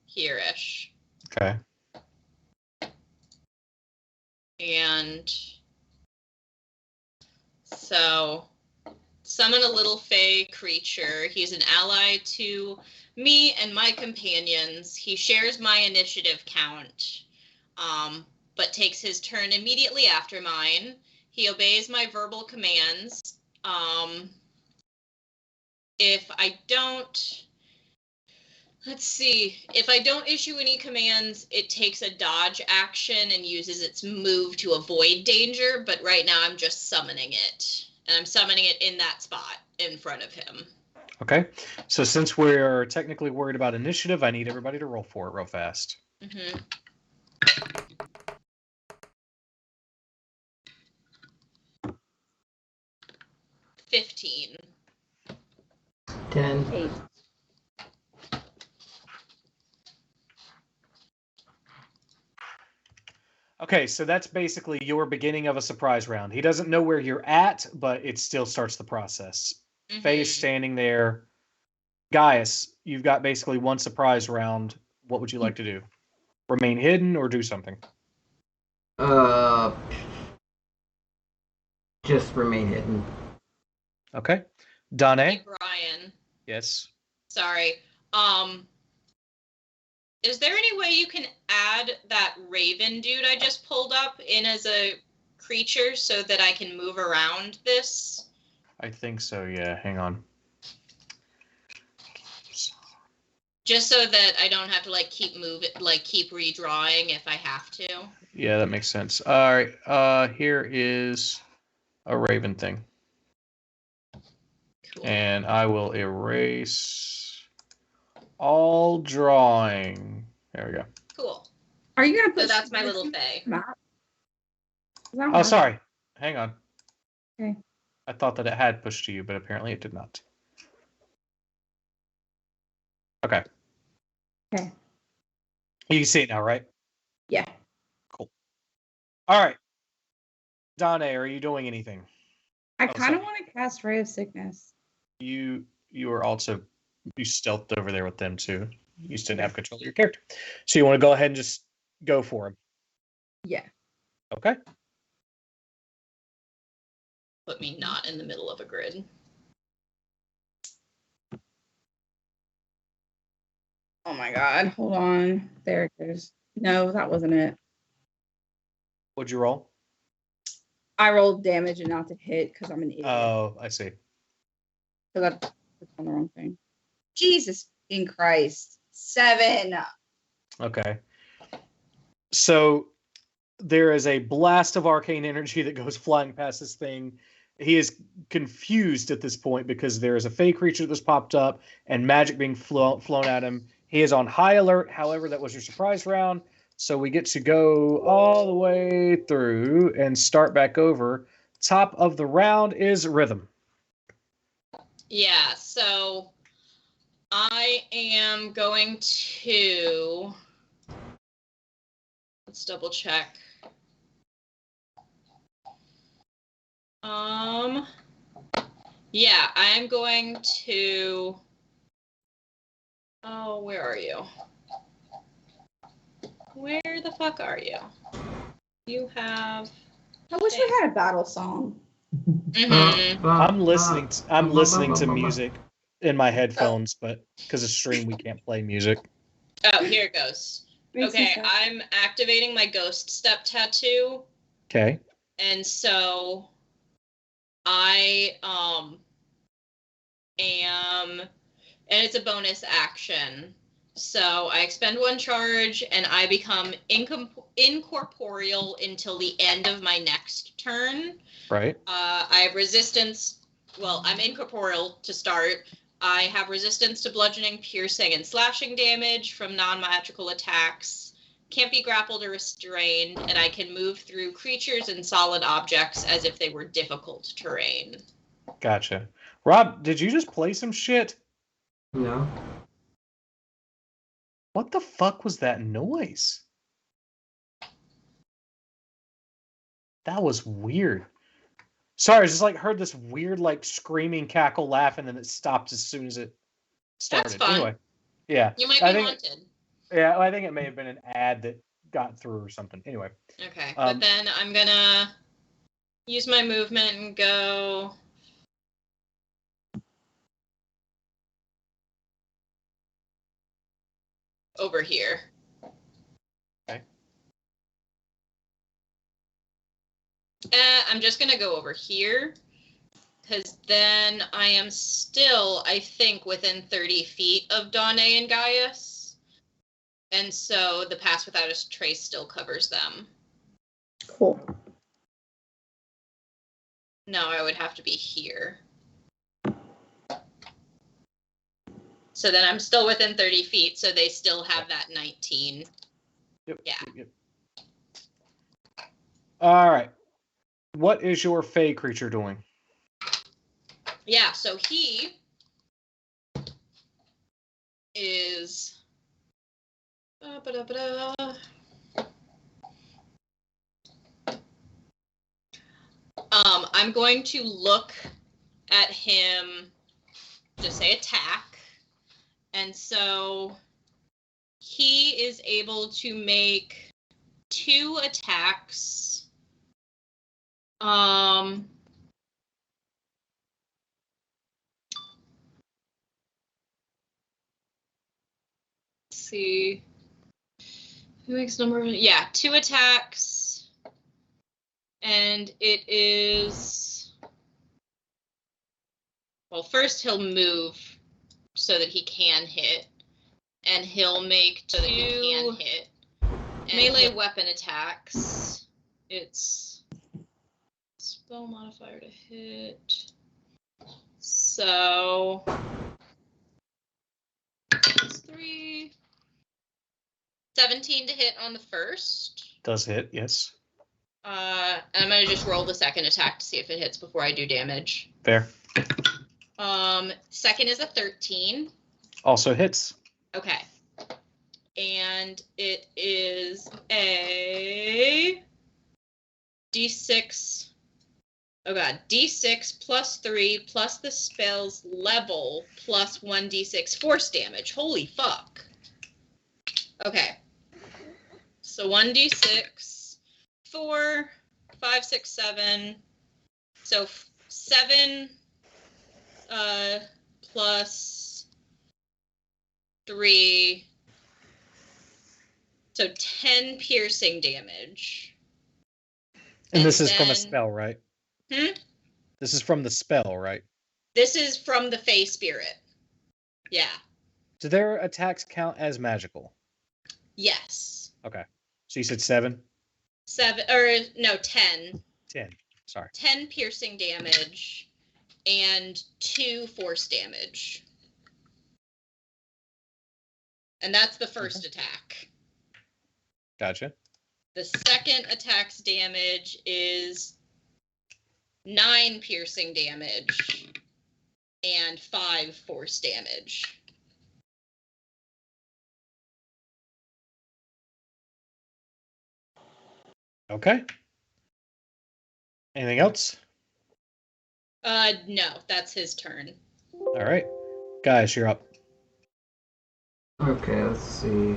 here-ish. Okay. And so summon a little Fey creature. He's an ally to me and my companions. He shares my initiative count, but takes his turn immediately after mine. He obeys my verbal commands. If I don't... Let's see. If I don't issue any commands, it takes a dodge action and uses its move to avoid danger, but right now I'm just summoning it. And I'm summoning it in that spot in front of him. Okay. So since we're technically worried about initiative, I need everybody to roll for it real fast. Mm-hmm. 15. 10. 8. Okay, so that's basically your beginning of a surprise round. He doesn't know where you're at, but it still starts the process. Mm-hmm. Faye's standing there. Gaius, you've got basically one surprise round. What would you like to do? Remain hidden or do something? Just remain hidden. Okay. Dane? Hey, Brian. Yes. Sorry. Is there any way you can add that raven dude I just pulled up in as a creature so that I can move around this? I think so, yeah. Hang on. Just so that I don't have to keep redrawing if I have to. Yeah, that makes sense. All right. Here is a raven thing. Cool. And I will erase all drawing. There we go. Cool. Are you gonna put? So that's my little Fae. Map? Oh, sorry. Hang on. Okay. I thought that it had pushed to you, but apparently it did not. Okay. Okay. You can see it now, right? Yeah. Cool. All right. Dane, are you doing anything? I kind of sorry. want to cast Ray of Sickness. You are also, you stealthed over there with them too. You just didn't have control of your character. So you want to go ahead and just go for him. Yeah. Okay. Put me not in the middle of a grid. Oh my god. Hold on. There it goes. No, that wasn't it. What'd you roll? I rolled damage and not to hit because I'm an idiot. Oh, I see. Because I clicked on the wrong thing. Jesus in Christ. 7. Okay. So there is a blast of arcane energy that goes flying past this thing. He is confused at this point because there is a fey creature that's popped up and magic being flown at him. He is on high alert. However, that was your surprise round. So we get to go all the way through and start back over. Top of the round is Rhythm. Yeah, so I am going to... Let's double check. Yeah, I'm going to... Oh, where are you? Where the fuck are you? You have... I wish we had a battle song. Mm-hmm. I'm listening to music in my headphones, but because of stream we can't play music. Oh, here it goes. Okay, I'm activating my ghost step tattoo. Okay. And so I am, and it's a bonus action. So I expend 1 charge and I become incorporeal until the end of my next turn. Right. I have resistance. Well, I'm incorporeal to start. I have resistance to bludgeoning, piercing, and slashing damage from non-magical attacks. Can't be grappled or restrained, and I can move through creatures and solid objects as if they were difficult terrain. Gotcha. Rob, did you just play some shit? No. What the fuck was that noise? That was weird. Sorry, I just like heard this weird like screaming cackle laugh and then it stopped as soon as it started. That's fun. Anyway, yeah. You might be haunted. Yeah, I think it may have been an ad that got through or something. Anyway. Okay, but then I'm gonna use my movement and go... over here. Okay. I'm just going to go over here, because then I am still, I think, within 30 feet of Danae and Gaius. And so the Pass Without a Trace still covers them. Cool. No, I would have to be here. So then I'm still within 30 feet, so they still have that 19. Yep. Yeah. Yep. All right. What is your fey creature doing? Yeah, so he is... I'm going to look at him, just say attack. And so he is able to make 2 attacks. Let's see. Who makes number? Yeah, 2 attacks. And it is... Well, first he'll move so that he can hit. And he'll make 2 so that he can hit. And melee weapon attacks. It's spell modifier to hit. So 3. 17 to hit on the first. Does hit, yes. And I'm going to just roll the second attack to see if it hits before I do damage. Fair. Second is a 13. Also hits. Okay. And it is a D6. Oh god, D6 plus 3 plus the spell's level plus 1d6 force damage. Holy fuck. Okay. So 1d6, 4, 5, 6, 7. So 7 plus 3. So 10 piercing damage. And this is from a spell, right? This is from the spell, right? This is from the Fey Spirit. Yeah. Do their attacks count as magical? Yes. Okay. So you said 7? 7 or no 10. 10. Sorry. 10 piercing damage and 2 force damage. And that's the first attack. Gotcha. The second attack's damage is 9 piercing damage and 5 force damage. Okay. Anything else? No, that's his turn. All right. Guys, you're up. Okay, let's see.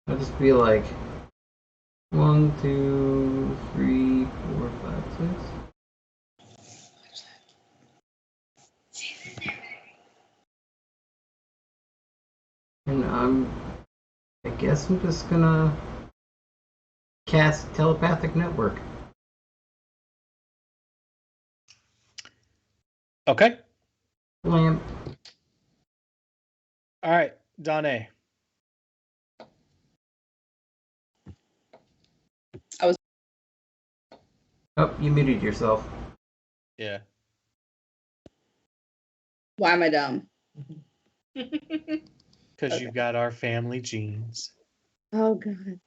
I'll just be like 1, 2, 3, 4, 5, 6. And I guess I'm just gonna cast telepathic network. Okay. Lamp. All right. Donna. Oh, you muted yourself. Yeah. Why am I dumb? Because Okay. you've got our family genes. Oh god.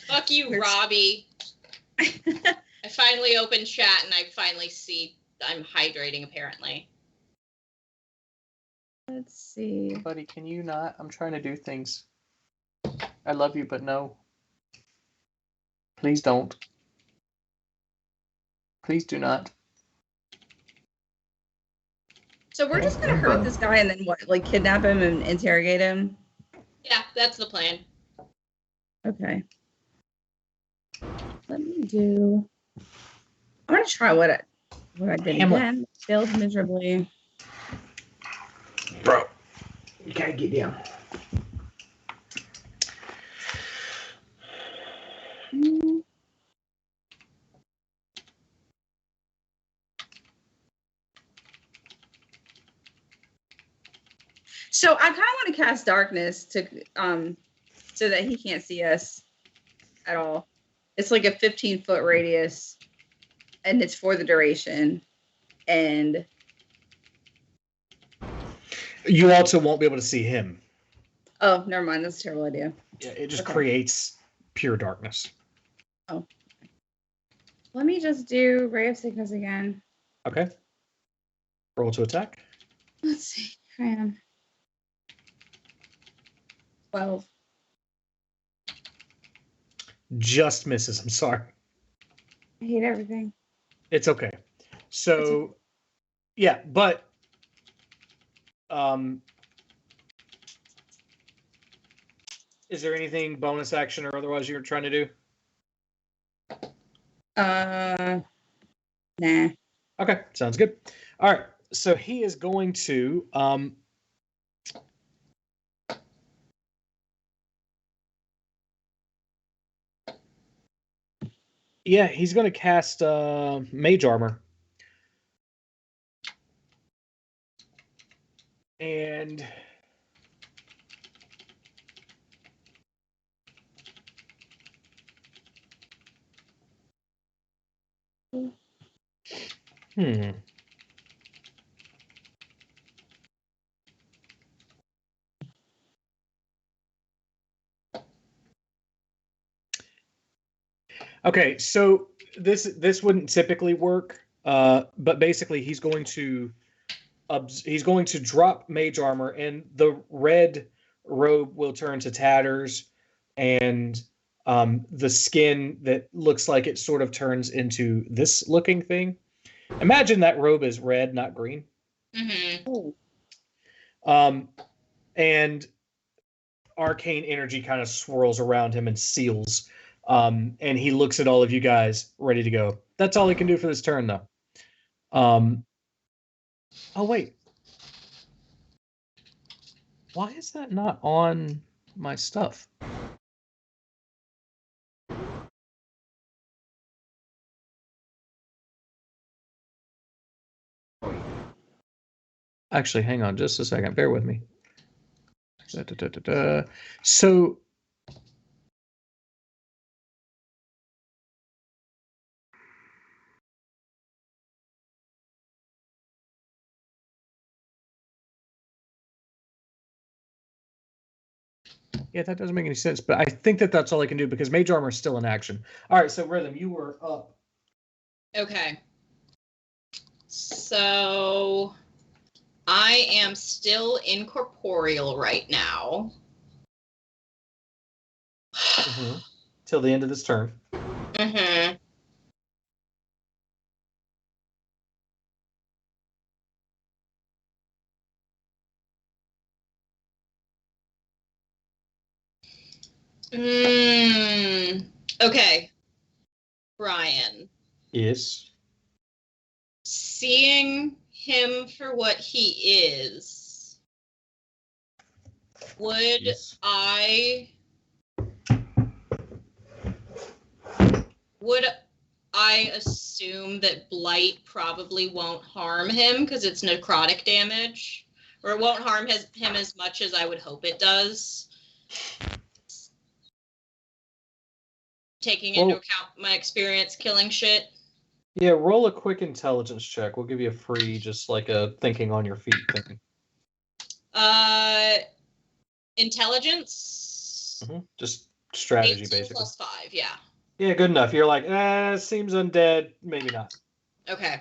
Fuck you, Robbie. I finally opened chat and I finally see I'm hydrating apparently. Let's see. Buddy, can you not? I'm trying to do things. I love you, but no. Please don't. Please do not. So we're just gonna hurt this guy and then what? Like kidnap him and interrogate him? Yeah, that's the plan. Okay. Let me do. I'm gonna try what I did Hamlet. again. Failed miserably. Bro, you gotta get down. So I kind of want to cast darkness to so that he can't see us at all. It's like a 15-foot radius, and it's for the duration. And You also won't be able to see him. oh, never mind. That's a terrible idea. Yeah, it just Okay. creates pure darkness. Oh, let me just do Ray of Sickness again. Okay. Roll to attack. Let's see. I am 12. Just misses. I'm sorry. I hate everything. It's okay. So, yeah, but is there anything bonus action or otherwise you're trying to do? Nah. Okay, sounds good. All right, so he is going to yeah, he's going to cast Mage Armor. And Okay, so this wouldn't typically work, but basically he's going to drop Mage Armor, and the red robe will turn to tatters, and the skin that looks like it sort of turns into this looking thing. Imagine that robe is red, not green. Mm-hmm. And arcane energy kind of swirls around him and seals. And he looks at all of you guys, ready to go. That's all he can do for this turn, though. Oh, wait. Why is that not on my stuff? Actually, hang on just a second. Bear with me. So yeah, that doesn't make any sense. But I think that that's all I can do because Mage Armor is still in action. All right, so Rhythm, you were up. Okay. So I am still incorporeal right now. Till the end of this turn. Mm-hmm. Okay. Brian. Yes. Seeing him for what he is, would Yes. I assume that Blight probably won't harm him because it's necrotic damage? Or it won't harm him as much as I would hope it does? Taking into account my experience killing shit? Yeah, roll a quick intelligence check. We'll give you a free, just like a thinking on your feet thing. Intelligence? Just strategy, 18 basically. plus 5, yeah. Yeah, good enough. You're like, seems undead. Maybe not. Okay.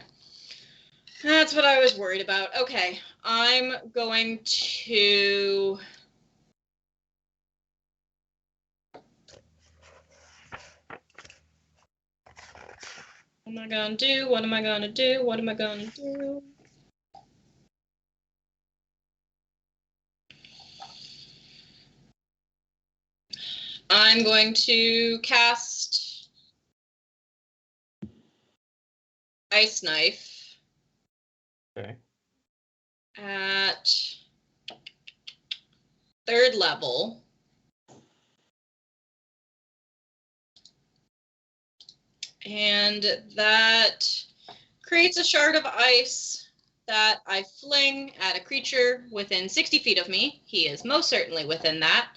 That's what I was worried about. Okay. I'm going to... What am I gonna do? What am I gonna do? What am I gonna do? I'm going to cast Ice Knife. Okay. At 3rd level. And that creates a shard of ice that I fling at a creature within 60 feet of me. He is most certainly within that.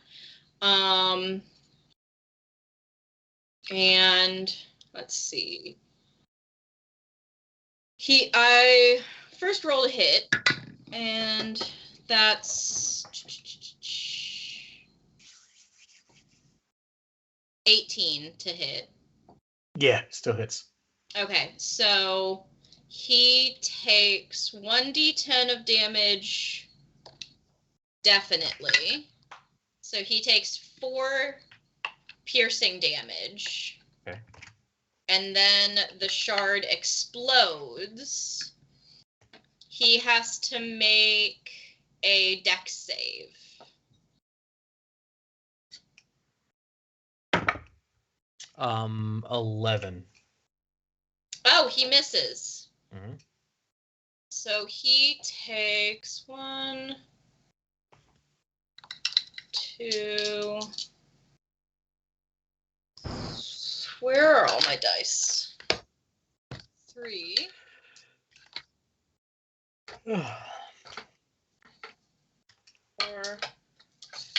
And let's see. I first rolled a hit, and that's 18 to hit. Yeah, still hits. Okay, so he takes 1d10 of damage, definitely. So he takes 4 piercing damage. Okay. And then the shard explodes. He has to make a dex save. 11. Oh, he misses. Mm-hmm. So he takes 1, 2. Where are all my dice? 3. 4,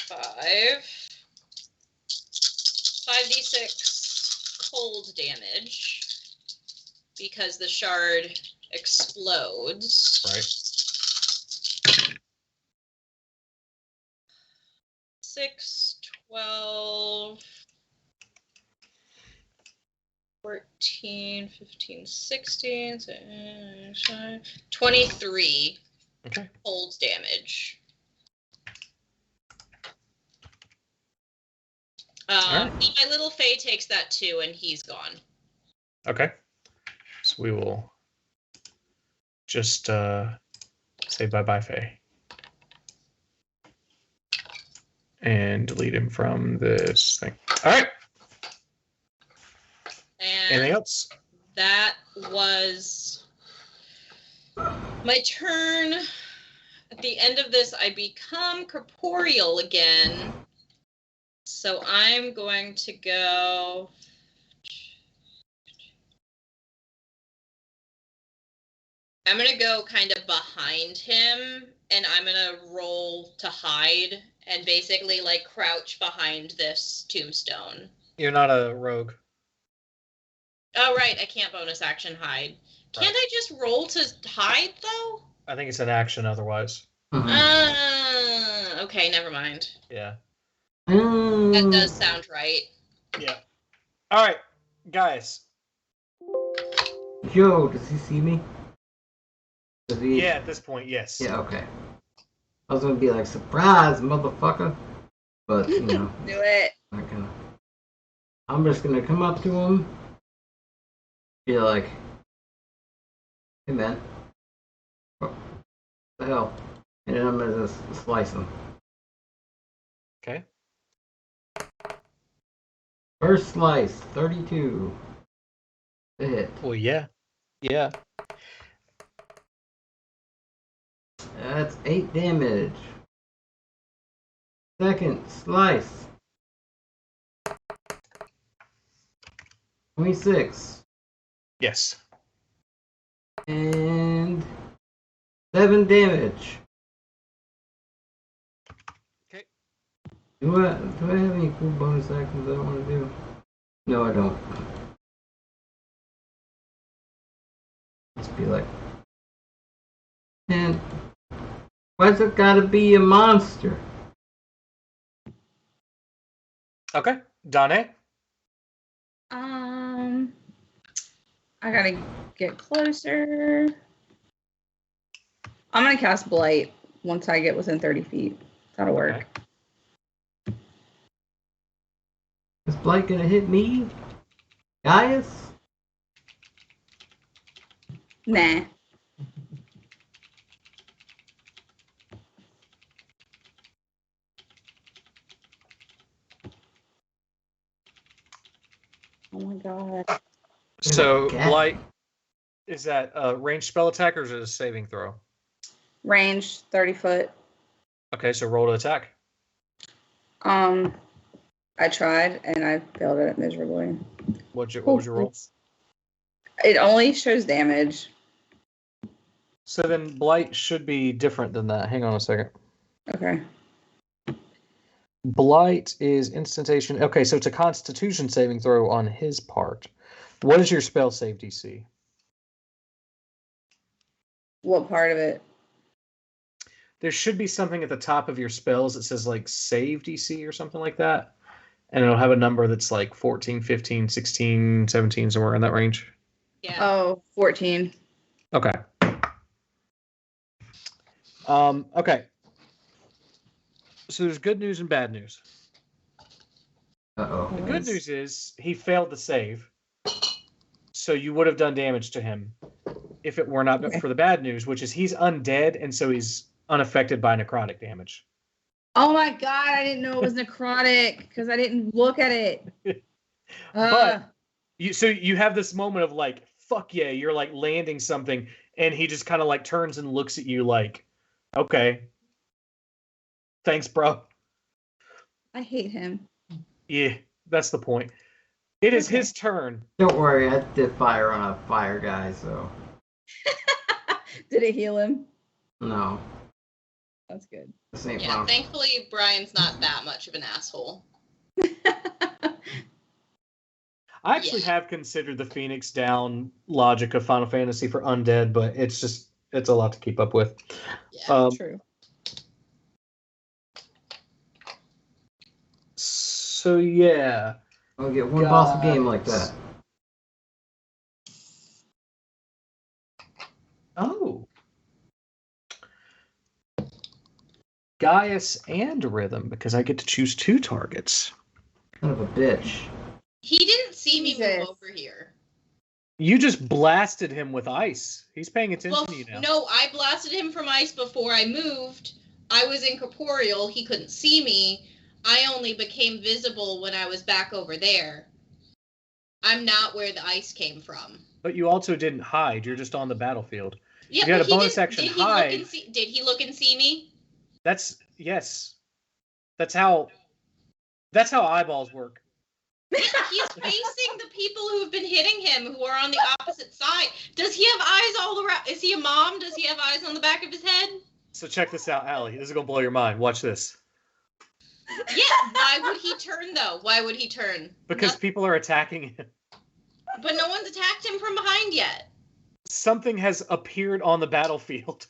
5. 5d6 cold damage because the shard explodes. Right. 6, 12, 14, 15, 16, 23 Okay. cold damage. Right. My little Fae takes that too, and he's gone. Okay. So we will just say bye-bye, Faye. And delete him from this thing. All right. And anything else? That was my turn. At the end of this, I become corporeal again. So I'm going to go... I'm gonna go kind of behind him, and I'm gonna roll to hide, and basically like crouch behind this tombstone. You're not a rogue. Oh right, I can't bonus action hide. Can't I just roll to hide though? I think it's an action otherwise. Okay, never mind. Yeah. That does sound right. Yeah. All right, guys. Joe, does he see me? Does he? Yeah, at this point, yes. Yeah, okay. I was gonna be like, surprise, motherfucker. But, you know. Do it. I'm just gonna come up to him. Be like, hey man. What the hell? And then I'm gonna just slice him. Okay. First slice, 32. The hit. Well, yeah. Yeah. That's 8 damage. Second slice. 26. Yes. And 7 damage. Okay. Do I have any cool bonus actions I want to do? No, I don't. Let's be like, man, why's it gotta be a monster? Okay. Dane? I gotta get closer. I'm gonna cast Blight once I get within 30 feet. That'll work. Okay. Is Blight gonna hit me? Gaius? Nah. Oh my god. So, Cat? Blight, is that a ranged spell attack or is it a saving throw? Range 30 foot. Okay, so roll to attack. I tried and I failed at it miserably. What was your roll? It only shows damage. So then Blight should be different than that. Hang on a second. Okay. Blight is instantation. Okay, so it's a Constitution saving throw on his part. What is your spell save DC? What part of it? There should be something at the top of your spells that says like save DC or something like that. And it'll have a number that's like 14, 15, 16, 17, somewhere in that range. Yeah. Oh, 14. Okay. Okay. So there's good news and bad news. Uh-oh. The good news is he failed the save. So you would have done damage to him if it were not for the bad news, which is he's undead and so he's unaffected by necrotic damage. Oh my god, I didn't know it was necrotic because I didn't look at it. But you have this moment of like, fuck yeah, you're like landing something, and he just kind of like turns and looks at you like, okay, thanks, bro. I hate him. Yeah, that's the point. It is his turn. Don't worry, I did fire on a fire guy, so Did it heal him? no. That's good. This ain't Yeah, fun. thankfully Brian's not that much of an asshole. I actually have considered the Phoenix down logic of Final Fantasy for undead, but it's a lot to keep up with. Yeah, True. So yeah. I'll get one boss a game like that. Oh. Gaius and Rhythm, because I get to choose 2 targets. Son of a bitch. he didn't see me Jesus. move over here. You just blasted him with ice. He's paying attention Well, to you now. no, I blasted him from ice before I moved. I was incorporeal. He couldn't see me. I only became visible when I was back over there. I'm not where the ice came from. But you also didn't hide. You're just on the battlefield. Yeah, You had but a bonus action hide. Did he look and see me? Yes. That's how eyeballs work. He's facing the people who've been hitting him, who are on the opposite side. Does he have eyes all around? Is he a mom? Does he have eyes on the back of his head? So check this out, Allie. This is gonna blow your mind. Watch this. Yeah. Why would he turn though? Why would he turn? Because people are attacking him. But no one's attacked him from behind yet. Something has appeared on the battlefield.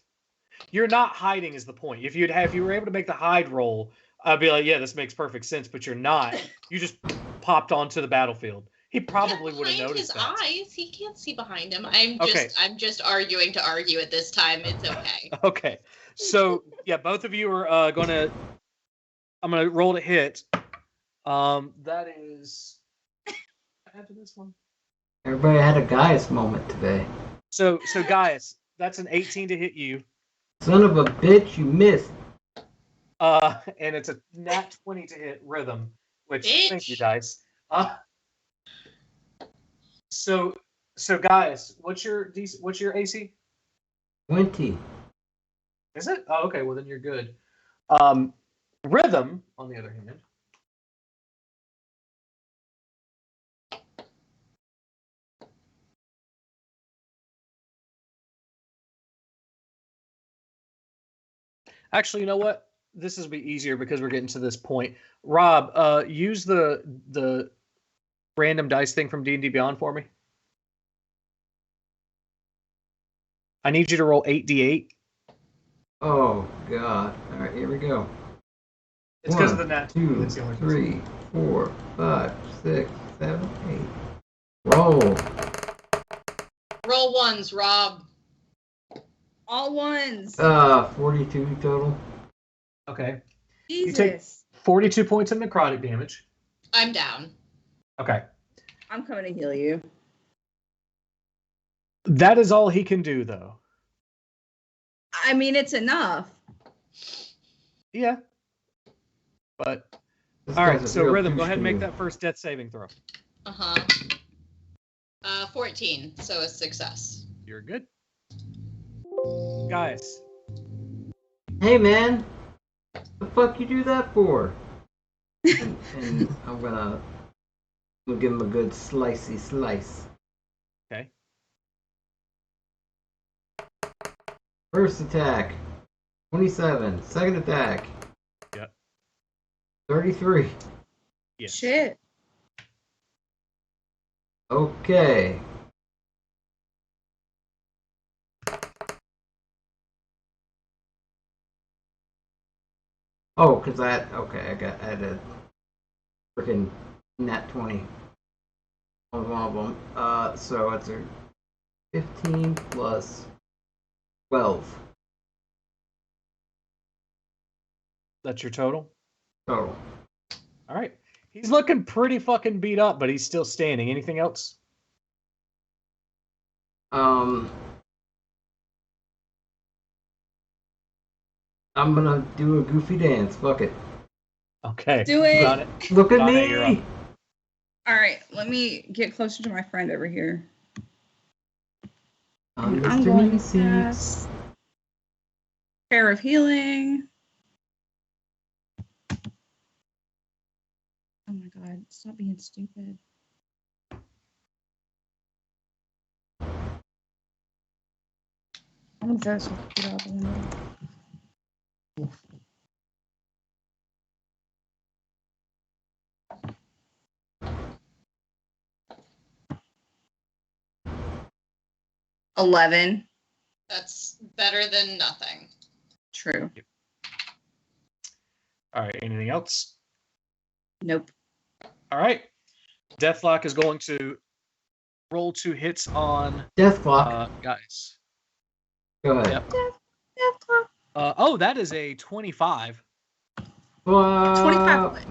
You're not hiding, is the point. If you were able to make the hide roll, I'd be like, yeah, this makes perfect sense. But you're not. You just popped onto the battlefield. He probably would have noticed that. His eyes, he can't see behind him. I'm just arguing to argue at this time. It's okay. Okay, so yeah, both of you are I'm gonna roll to hit. That is after this one. Everybody had a Gaius moment today. So Gaius, that's an 18 to hit you. Son of a bitch, you missed. And it's a nat 20 to hit Rhythm, which thank you, dice. So Gaius, what's your AC? 20. Is it? Oh, okay. Well, then you're good. Rhythm, on the other hand. Actually, you know what? This will be easier because we're getting to this point. Rob, use the random dice thing from D&D Beyond for me. I need you to roll 8d8. Oh, God. All right, here we go. It's because of the nat 2, 3, 4, 5, 6, 7, 8. Roll. Roll ones, Rob. All ones. 42 total. Okay. Jesus. You take 42 points of necrotic damage. I'm down. Okay. I'm coming to heal you. That is all he can do, though. I mean, it's enough. Yeah. But This all right. guy's a So real Rhythm, go ahead and make douche that first death saving throw. 14, so a success. You're good. Guys. Hey, man. The fuck you do that for? and I'm gonna give him a good slicey slice. Okay. First attack, 27. Second attack, Yep. 33. Yes. Shit. Okay. Oh, because I had a freaking nat 20 on one of them. So it's a 15 plus 12 That's your total? total. All right. He's looking pretty fucking beat up, but he's still standing. Anything else? I'm gonna do a goofy dance. Fuck it. Okay. Do it. Got it. Look at Donna, you're me. up. All right, let me get closer to my friend over here. I'm I'm Mr. going to Meeseeks. cast Prayer of Healing. Oh my god, stop being stupid. I'm gonna throw some computer out the window. $11. That's better than nothing. True. All right. Anything else? Nope. All right. Deathlock is going to roll 2 hits on Death clock. guys. Go ahead. Yep. Death clock. Oh, that is a 25. 25 what?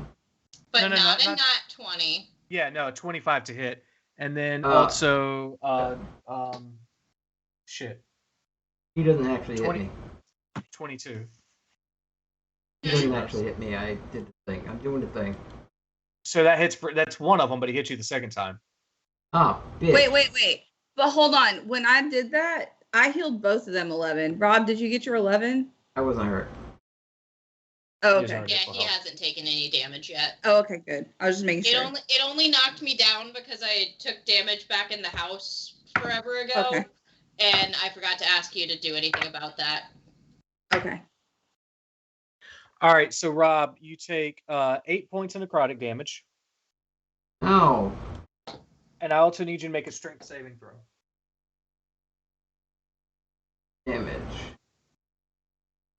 But No, not not 20. Yeah, no, 25 to hit. And then Uh, also shit. He doesn't actually 20. hit me. 22. He doesn't actually hit me. I did the thing. I'm doing the thing. So that hits that's one of them, but he hit you the second time. Ah, bitch. Wait. But hold on. When I did that, I healed both of them 11. Rob, did you get your 11? I wasn't hurt. Oh, He doesn't okay. have Yeah, additional he health. hasn't taken any damage yet. Oh, okay, good. I was just making sure. It only knocked me down because I took damage back in the house forever ago. Okay. And I forgot to ask you to do anything about that. Okay. All right, so Rob, you take 8 points of necrotic damage, Oh, and I also need you to make a strength saving throw. damage.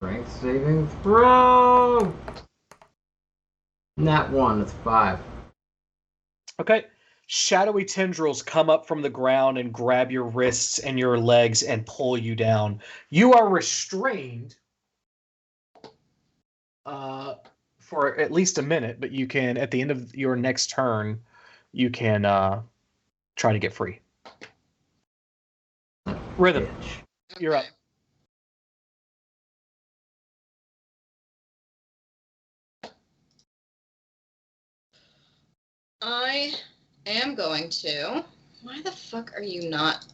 Strength saving throw. Not 1, it's 5. Okay. Shadowy tendrils come up from the ground and grab your wrists and your legs and pull you down. You are restrained for at least a minute, but you can, at the end of your next turn, you can try to get free. Rhythm, Bitch. you're up. I am going to. Why the fuck are you not?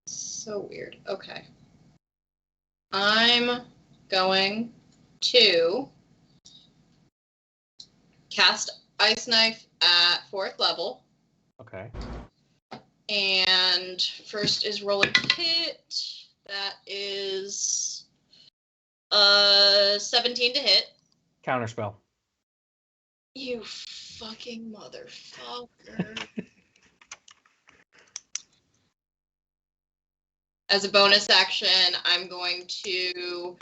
So weird. Okay. I'm going to cast Ice Knife at 4th level. Okay. And first is roll a hit. That is 17 to hit. Counterspell. You fucking motherfucker. As a bonus action, I'm going to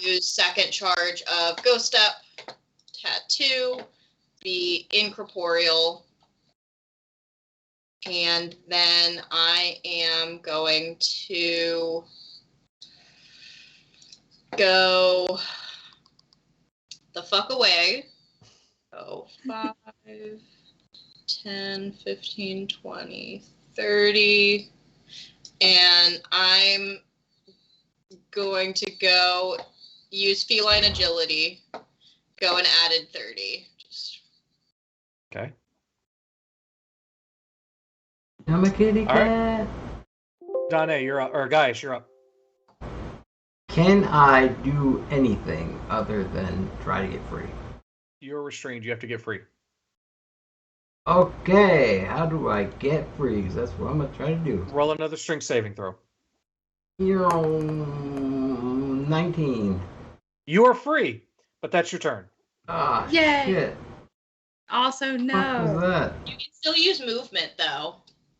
use second charge of Ghost Step, Tattoo, be incorporeal, and then I am going to go the fuck away. So 5, 10, 15, 20, 30. And I'm going to go use feline agility. Go and added 30. Okay. I'm a kitty cat. Donna, you're up. Or Gaius, you're up. Can I do anything other than try to get free? You're restrained. You have to get free. Okay, how do I get free? 'Cause that's what I'm gonna try to do. Roll another strength saving throw. You're on 19. You are free, but that's your turn. Ah, Yay. shit. Also, What was no. that? You can still use movement, though.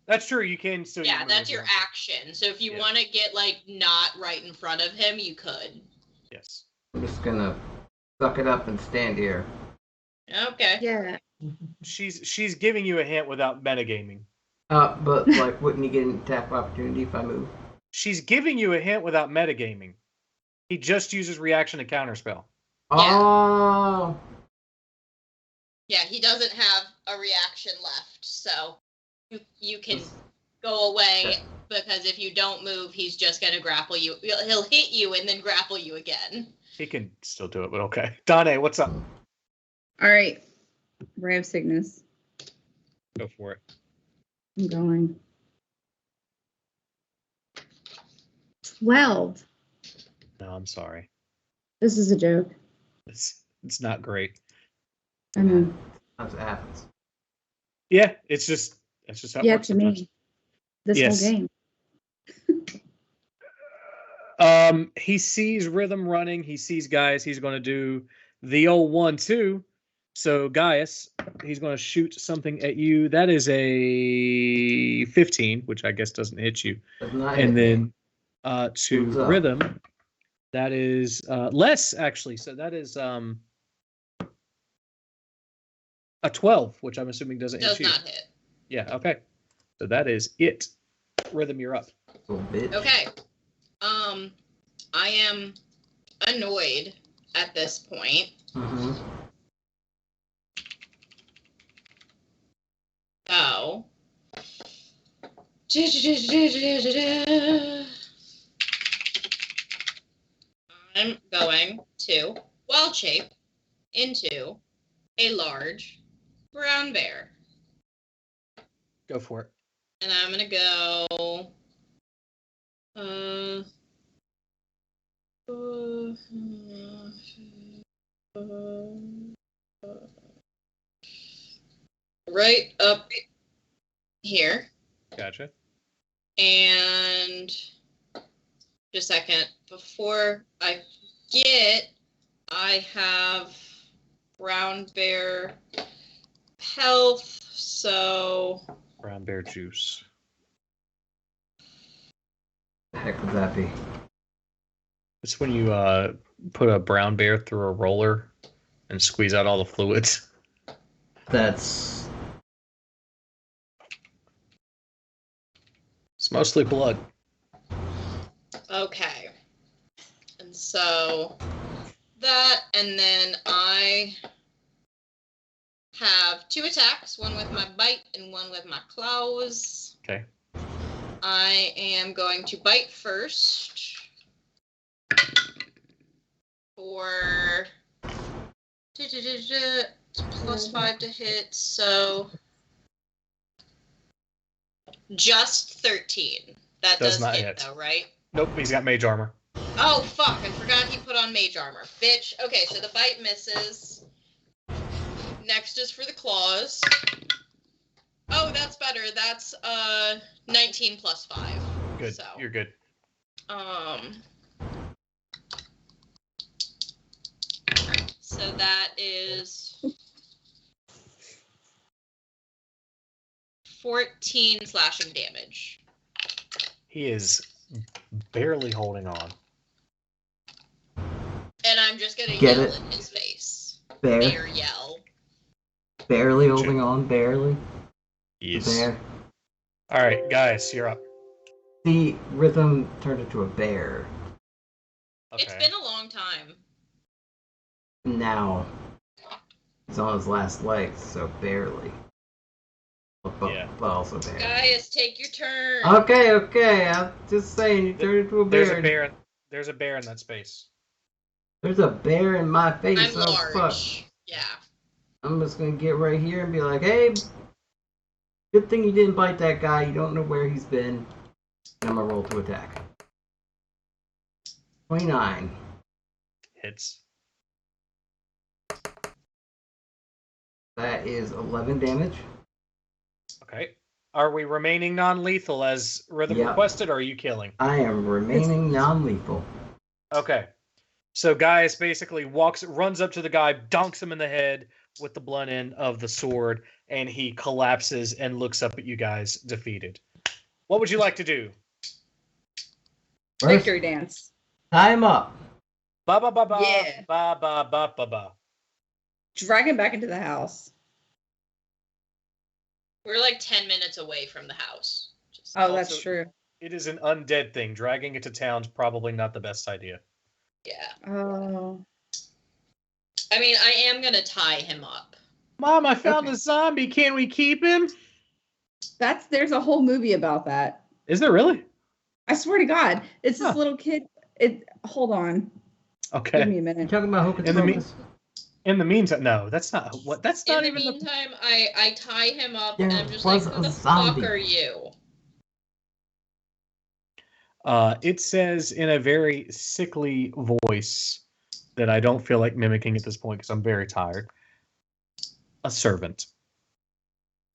That's true. You can still. Yeah, use that's your movement. action. So if you Yeah. want to get, like, not right in front of him, you could. Yes. I'm just gonna suck it up and stand here. Okay. Yeah. She's giving you a hint without metagaming. But like, wouldn't he get an attack opportunity if I move? She's giving you a hint without metagaming. He just uses reaction to counterspell. Oh, Yeah, he doesn't have a reaction left, so you can go away, because if you don't move, he's just going to grapple you. He'll hit you and then grapple you again. He can still do it, but okay. Donna, what's up? All right. Ray of Sickness. Go for it. I'm going. 12. No, I'm sorry. This is a joke. It's not great. I know. that's what happens. Yeah, that's just how it Yeah, works to sometimes. me. This Yes. whole game. He sees Rhythm running. He sees Gaius. He's going to do the old 1-2. So Gaius, he's going to shoot something at you. That is a 15, which I guess doesn't hit you. Does not And hit then me. to Moves up. Rhythm, that is less actually. So that is a 12, which I'm assuming doesn't Does hit you. not hit. Yeah. Okay. So that is it. Rhythm, you're up. Little bitch. Okay. I am annoyed at this point. Mm-hmm. So. I'm going to wild shape into a large brown bear. Go for it. And I'm going to go Uh, right up here. Gotcha. And just a second. Before I forget, I have brown bear health, so Brown bear juice. The heck would that be? It's when you put a brown bear through a roller and squeeze out all the fluids. That's It's mostly blood. okay. And so that, and then I have 2 attacks, one with my bite and one with my claws. Okay. I am going to bite first for +5 to hit, so just 13. That Does does not hit, hit. though, right? Nope, he's got mage armor. Oh, fuck, I forgot he put on mage armor. Bitch. Okay, so the bite misses. Next is for the claws. Oh, that's better. That's 19 plus 5. Good. So, You're good. So that is 14 slashing damage. He is barely holding on. And I'm just gonna Get yell it? in his face. bear. Bear yell. Barely holding on, barely. Yes. Bear. All right, guys, you're up. The rhythm turned into a bear. Okay. It's been a long time. Now he's on his last legs, so barely. But, Yeah. but also bear. Guys, take your turn. Okay. I'm just saying, you turned into a bear. There's a bear. There's a bear in that space. There's a bear in my face. I'm Oh, large. fuck. Yeah. I'm just gonna get right here and be like, hey, good thing you didn't bite that guy. You don't know where he's been. And I'm gonna roll to attack. 29. Hits. That is 11 damage. Okay. Are we remaining non-lethal as Rhythm Yep. requested, or are you killing? I am remaining non-lethal. Okay. So Gaius basically runs up to the guy, donks him in the head with the blunt end of the sword, and he collapses and looks up at you guys, defeated. What would you like to do? First, Victory dance. tie him up. Ba ba ba ba Yeah. ba ba ba ba ba. Drag him back into the house. We're like 10 minutes away from the house. Oh, that's Also- true. It is an undead thing. Dragging it to town's probably not the best idea. Yeah. Oh. I mean, I am going to tie him up. Mom, I found Okay. a zombie. Can we keep him? There's a whole movie about that. Is there really? I swear to God. It's this Huh. little kid. Hold on. Give Okay. me a You minute. talking about Hocus In the Pocus? In the meantime, no, that's not what. That's In not the even the. meantime, I tie him up There and I'm just like, was who a the zombie. fuck are you? It says in a very sickly voice that I don't feel like mimicking at this point because I'm very tired. A servant.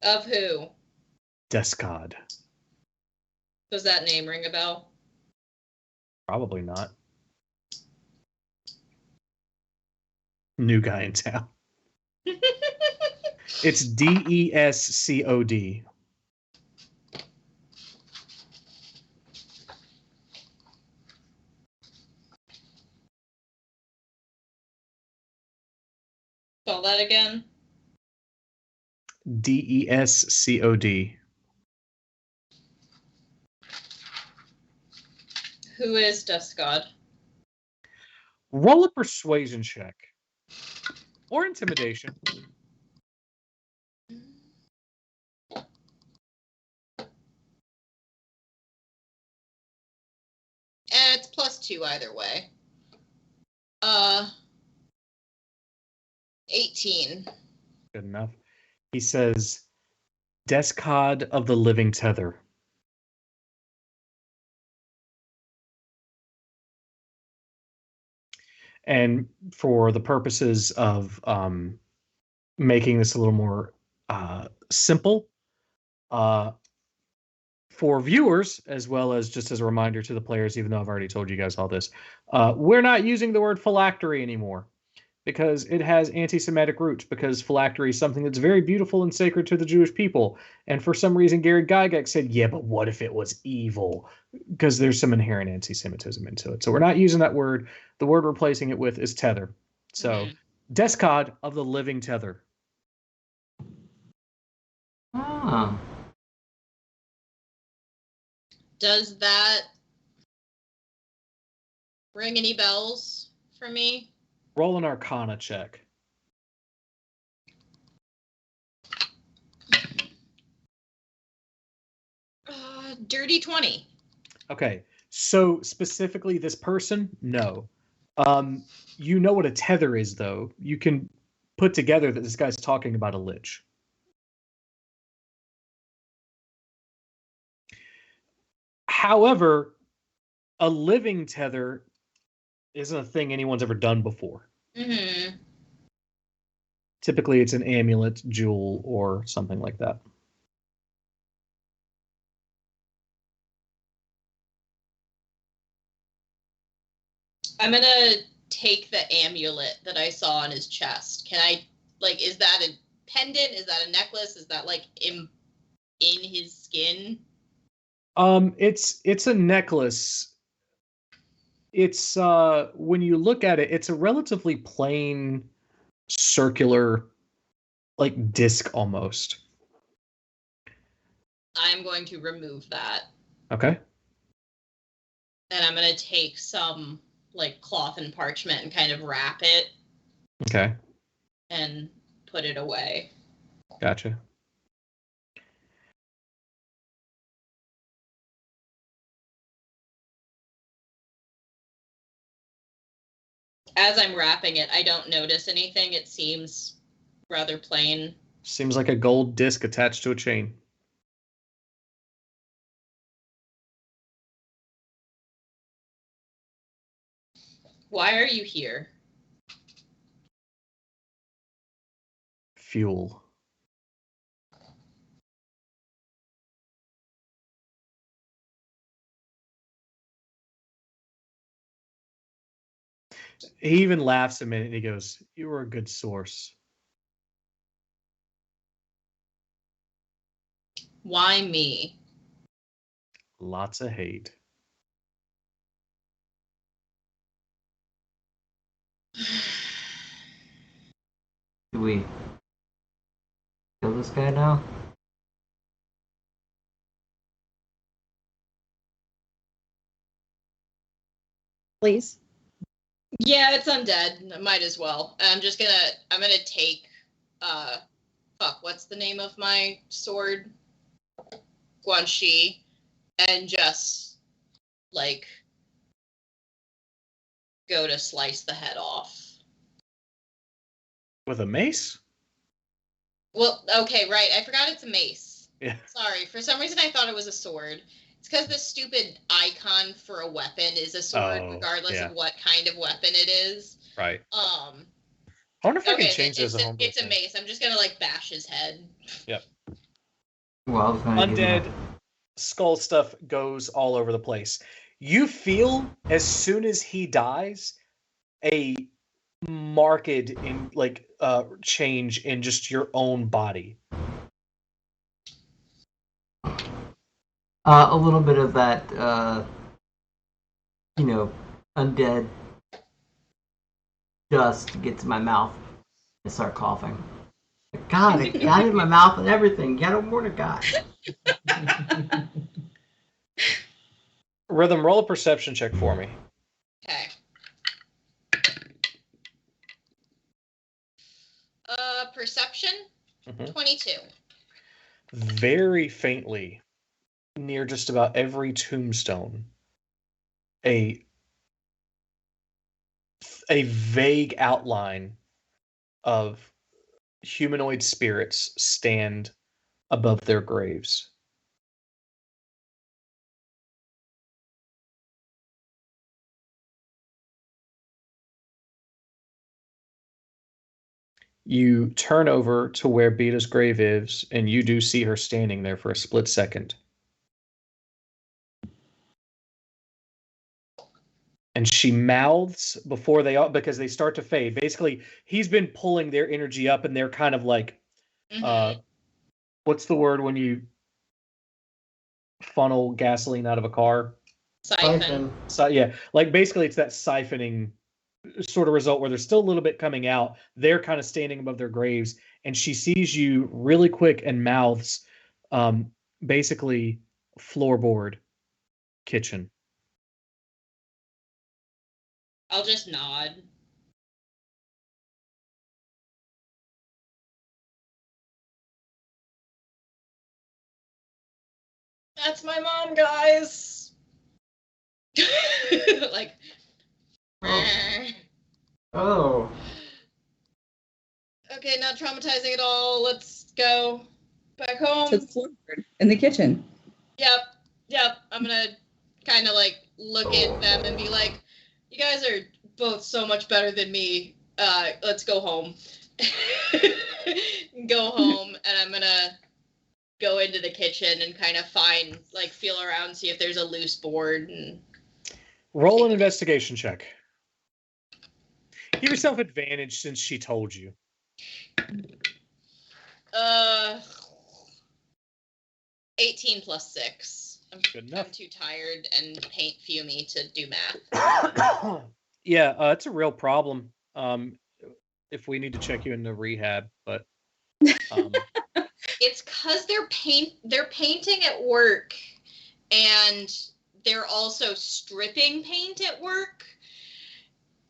Of who? Descod. Does that name ring a bell? Probably not. New guy in town. It's Descod. Spell that again. Descod. Who is Dust God? Roll a persuasion check. Or intimidation. It's +2 either way. 18. Good enough. He says, Descod of the Living Tether. And for the purposes of making this a little more simple, for viewers, as well as just as a reminder to the players, even though I've already told you guys all this, we're not using the word phylactery anymore because it has anti-Semitic roots, because phylactery is something that's very beautiful and sacred to the Jewish people. And for some reason, Gary Gygax said, yeah, but what if it was evil? Because there's some inherent anti-Semitism into it. So we're not using that word. The word we're replacing it with is tether. So, Descod of the living tether. Ah. Does that ring any bells for me? Roll an Arcana check. Dirty 20. Okay. So specifically this person, no. You know what a tether is, though. You can put together that this guy's talking about a lich. However, a living tether isn't a thing anyone's ever done before. Mm-hmm. Typically, it's an amulet, jewel, or something like that. I'm gonna take the amulet that I saw on his chest. Can I, like, is that a pendant? Is that a necklace? Is that, like, in his skin? It's a necklace. It's when you look at it, it's a relatively plain, circular, like disc almost. I'm going to remove that. Okay. And I'm gonna take some, like, cloth and parchment and kind of wrap it Okay. and put it away. Gotcha. As I'm wrapping it, I don't notice anything. It seems rather plain. Seems like a gold disc attached to a chain. Why are you here? Fuel. He even laughs a minute and he goes, "You were a good source." Why me? Lots of hate. Do we kill this guy now? Please. Yeah, it's undead. Might as well. I'm gonna take, what's the name of my sword? Guanxi. And just, like, go to slice the head off. With a mace? Well, okay, right. I forgot it's a mace. Yeah. Sorry. For some reason, I thought it was a sword. It's because the stupid icon for a weapon is a sword, regardless of what kind of weapon it is. Right. I wonder if I can change this. It's a mace. I'm just gonna, like, bash his head. Yep. Well, I was gonna Undead skull stuff goes all over the place. You feel as soon as he dies a marked in change in just your own body. A little bit of that, undead dust gets in my mouth. I start coughing. God, it got in my mouth and everything. Get a more to God. Rhythm, roll a perception check for me. Okay. Perception? 22. Very faintly, near just about every tombstone, a vague outline of humanoid spirits stand above their graves. You turn over to where Beta's grave is, and you do see her standing there for a split second. And she mouths before they all, because they start to fade. Basically, he's been pulling their energy up, and they're kind of like, what's the word when you funnel gasoline out of a car? Siphon. So yeah, like basically it's that siphoning sort of result where there's still a little bit coming out. They're kind of standing above their graves, and she sees you really quick and mouths, basically floorboard kitchen. I'll just nod. That's my mom, guys. Like. Oh. Okay, not traumatizing at all. Let's go back home. To the floorboard in the kitchen. Yep. I'm gonna kind of like look at them and be like, "You guys are both so much better than me. Let's go home." Go home, and I'm gonna go into the kitchen and kind of feel around, see if there's a loose board. And roll an investigation check. Give yourself advantage since she told you. 18 plus 6. Good enough. I'm too tired and paint fumey to do math. Yeah, it's a real problem. If we need to check you into rehab, but it's because they're painting at work, and they're also stripping paint at work,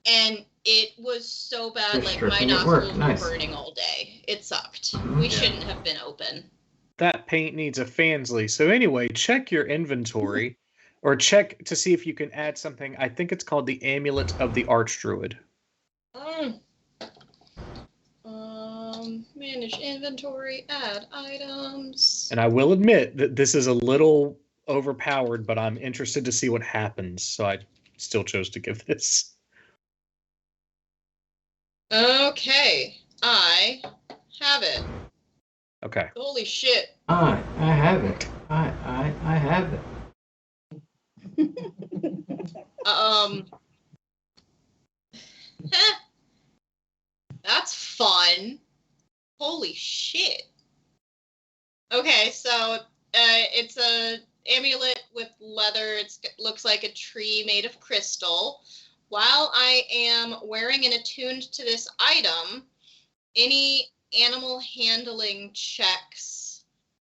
and it was so bad. They're Like, my stripping at nostrils work. Nice. were burning all day. It sucked. Mhm. We shouldn't have been open. that paint needs a Fansly. So anyway, check your inventory, or check to see if you can add something. I think it's called the Amulet of the Archdruid. Manage inventory, add items. And I will admit that this is a little overpowered, but I'm interested to see what happens. So I still chose to give this. Okay, I have it. Okay. Holy shit. I have it. I have it. That's fun. Holy shit. Okay, so it's a amulet with leather. It looks like a tree made of crystal. While I am wearing and attuned to this item, any animal handling checks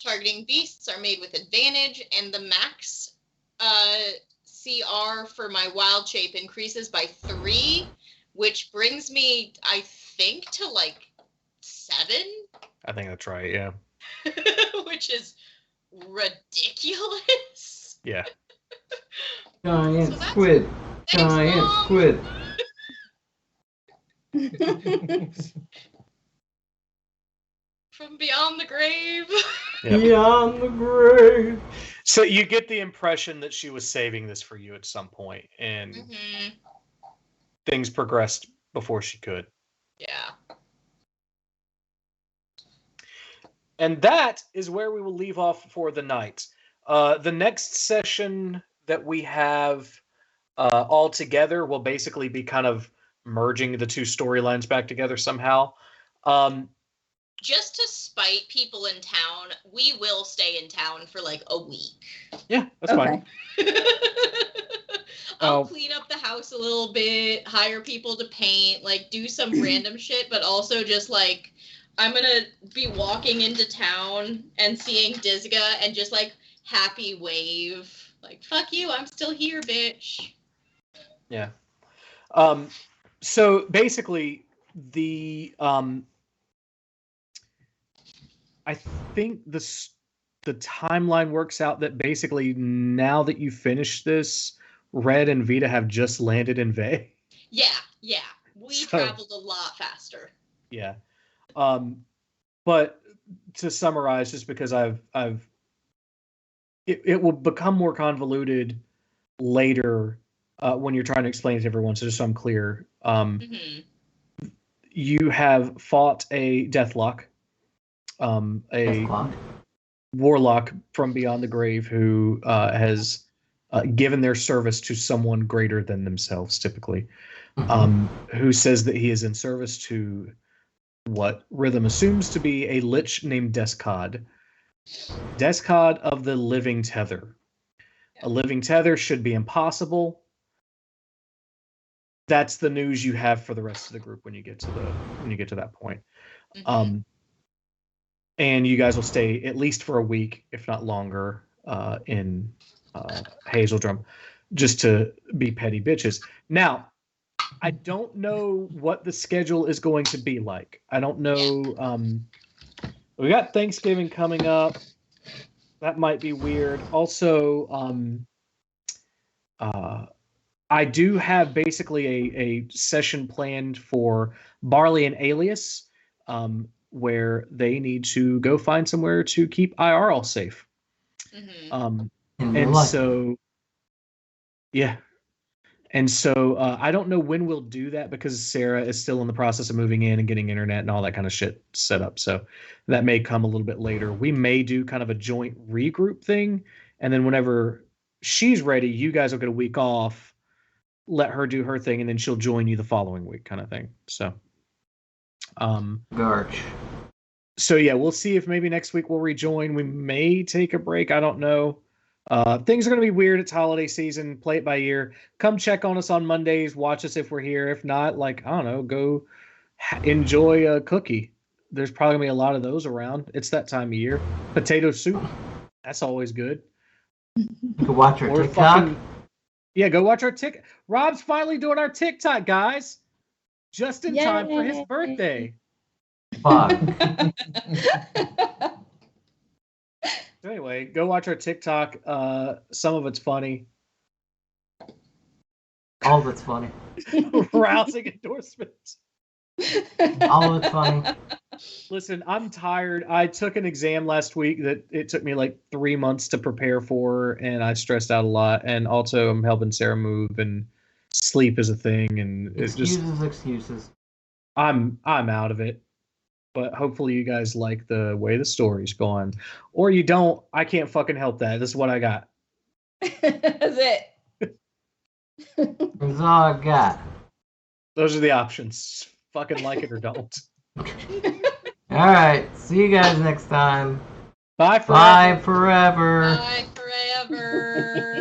targeting beasts are made with advantage, and the max CR for my wild shape increases by 3, which brings me, I think, to like 7. I think that's right, yeah. Which is ridiculous. Yeah. Giant So squid. Thanks, Giant Mom. squid. From beyond the grave. Yep. Beyond the grave. So you get the impression that she was saving this for you at some point, and things progressed before she could. Yeah. And that is where we will leave off for the night. The next session that we have all together will basically be kind of merging the two storylines back together somehow. Just to spite people in town, we will stay in town for like a week. Yeah, that's fine. I'll clean up the house a little bit, hire people to paint, like do some random shit, but also just like, I'm gonna be walking into town and seeing Dizga and just like happy wave. Like, fuck you, I'm still here, bitch. Yeah. So basically the I think the timeline works out that basically now that you finish this, Red and Vita have just landed in Vey. Yeah. We traveled a lot faster. Yeah. But to summarize, just because it will become more convoluted later when you're trying to explain it to everyone. So just so I'm clear, you have fought a Deathlock, a Deathlock. warlock from beyond the grave who has given their service to someone greater than themselves, typically, who says that he is in service to what Rhythm assumes to be a lich named Deskod. Deskod of the Living Tether. A living tether should be impossible. That's the news you have for the rest of the group when you get to that point. And you guys will stay at least for a week, if not longer, in Hazeldrum, just to be petty bitches. Now, I don't know what the schedule is going to be like. I don't know. We got Thanksgiving coming up. That might be weird. Also, I do have basically a session planned for Barley and Alias, where they need to go find somewhere to keep IRL safe. And so, yeah. And so I don't know when we'll do that because Sarah is still in the process of moving in and getting internet and all that kind of shit set up. So that may come a little bit later. We may do kind of a joint regroup thing. And then whenever she's ready, you guys will get a week off, let her do her thing, and then she'll join you the following week kind of thing. So, Garch. So yeah, we'll see if maybe next week we'll rejoin. We may take a break. I don't know. Things are going to be weird. It's holiday season. Play it by ear. Come check on us on Mondays. Watch us if we're here. If not, like, I don't know, go enjoy a cookie. There's probably going to be a lot of those around. It's that time of year. Potato soup. That's always good. You can watch our TikTok. Yeah, go watch our TikTok. Rob's finally doing our TikTok, guys. Just in time for his birthday. Fuck. So anyway, go watch our TikTok. Some of it's funny. All of it's funny. Rousing endorsements. All of it's funny. Listen, I'm tired. I took an exam last week that it took me like 3 months to prepare for, and I stressed out a lot. And also, I'm helping Sarah move, and sleep is a thing, and it's Excuses. I'm out of it. But hopefully you guys like the way the story's going. Or you don't. I can't fucking help that. This is what I got. That's it. That's all I got. Those are the options. Fucking like it or don't. Alright. See you guys next time. Bye forever. Bye forever. Bye forever.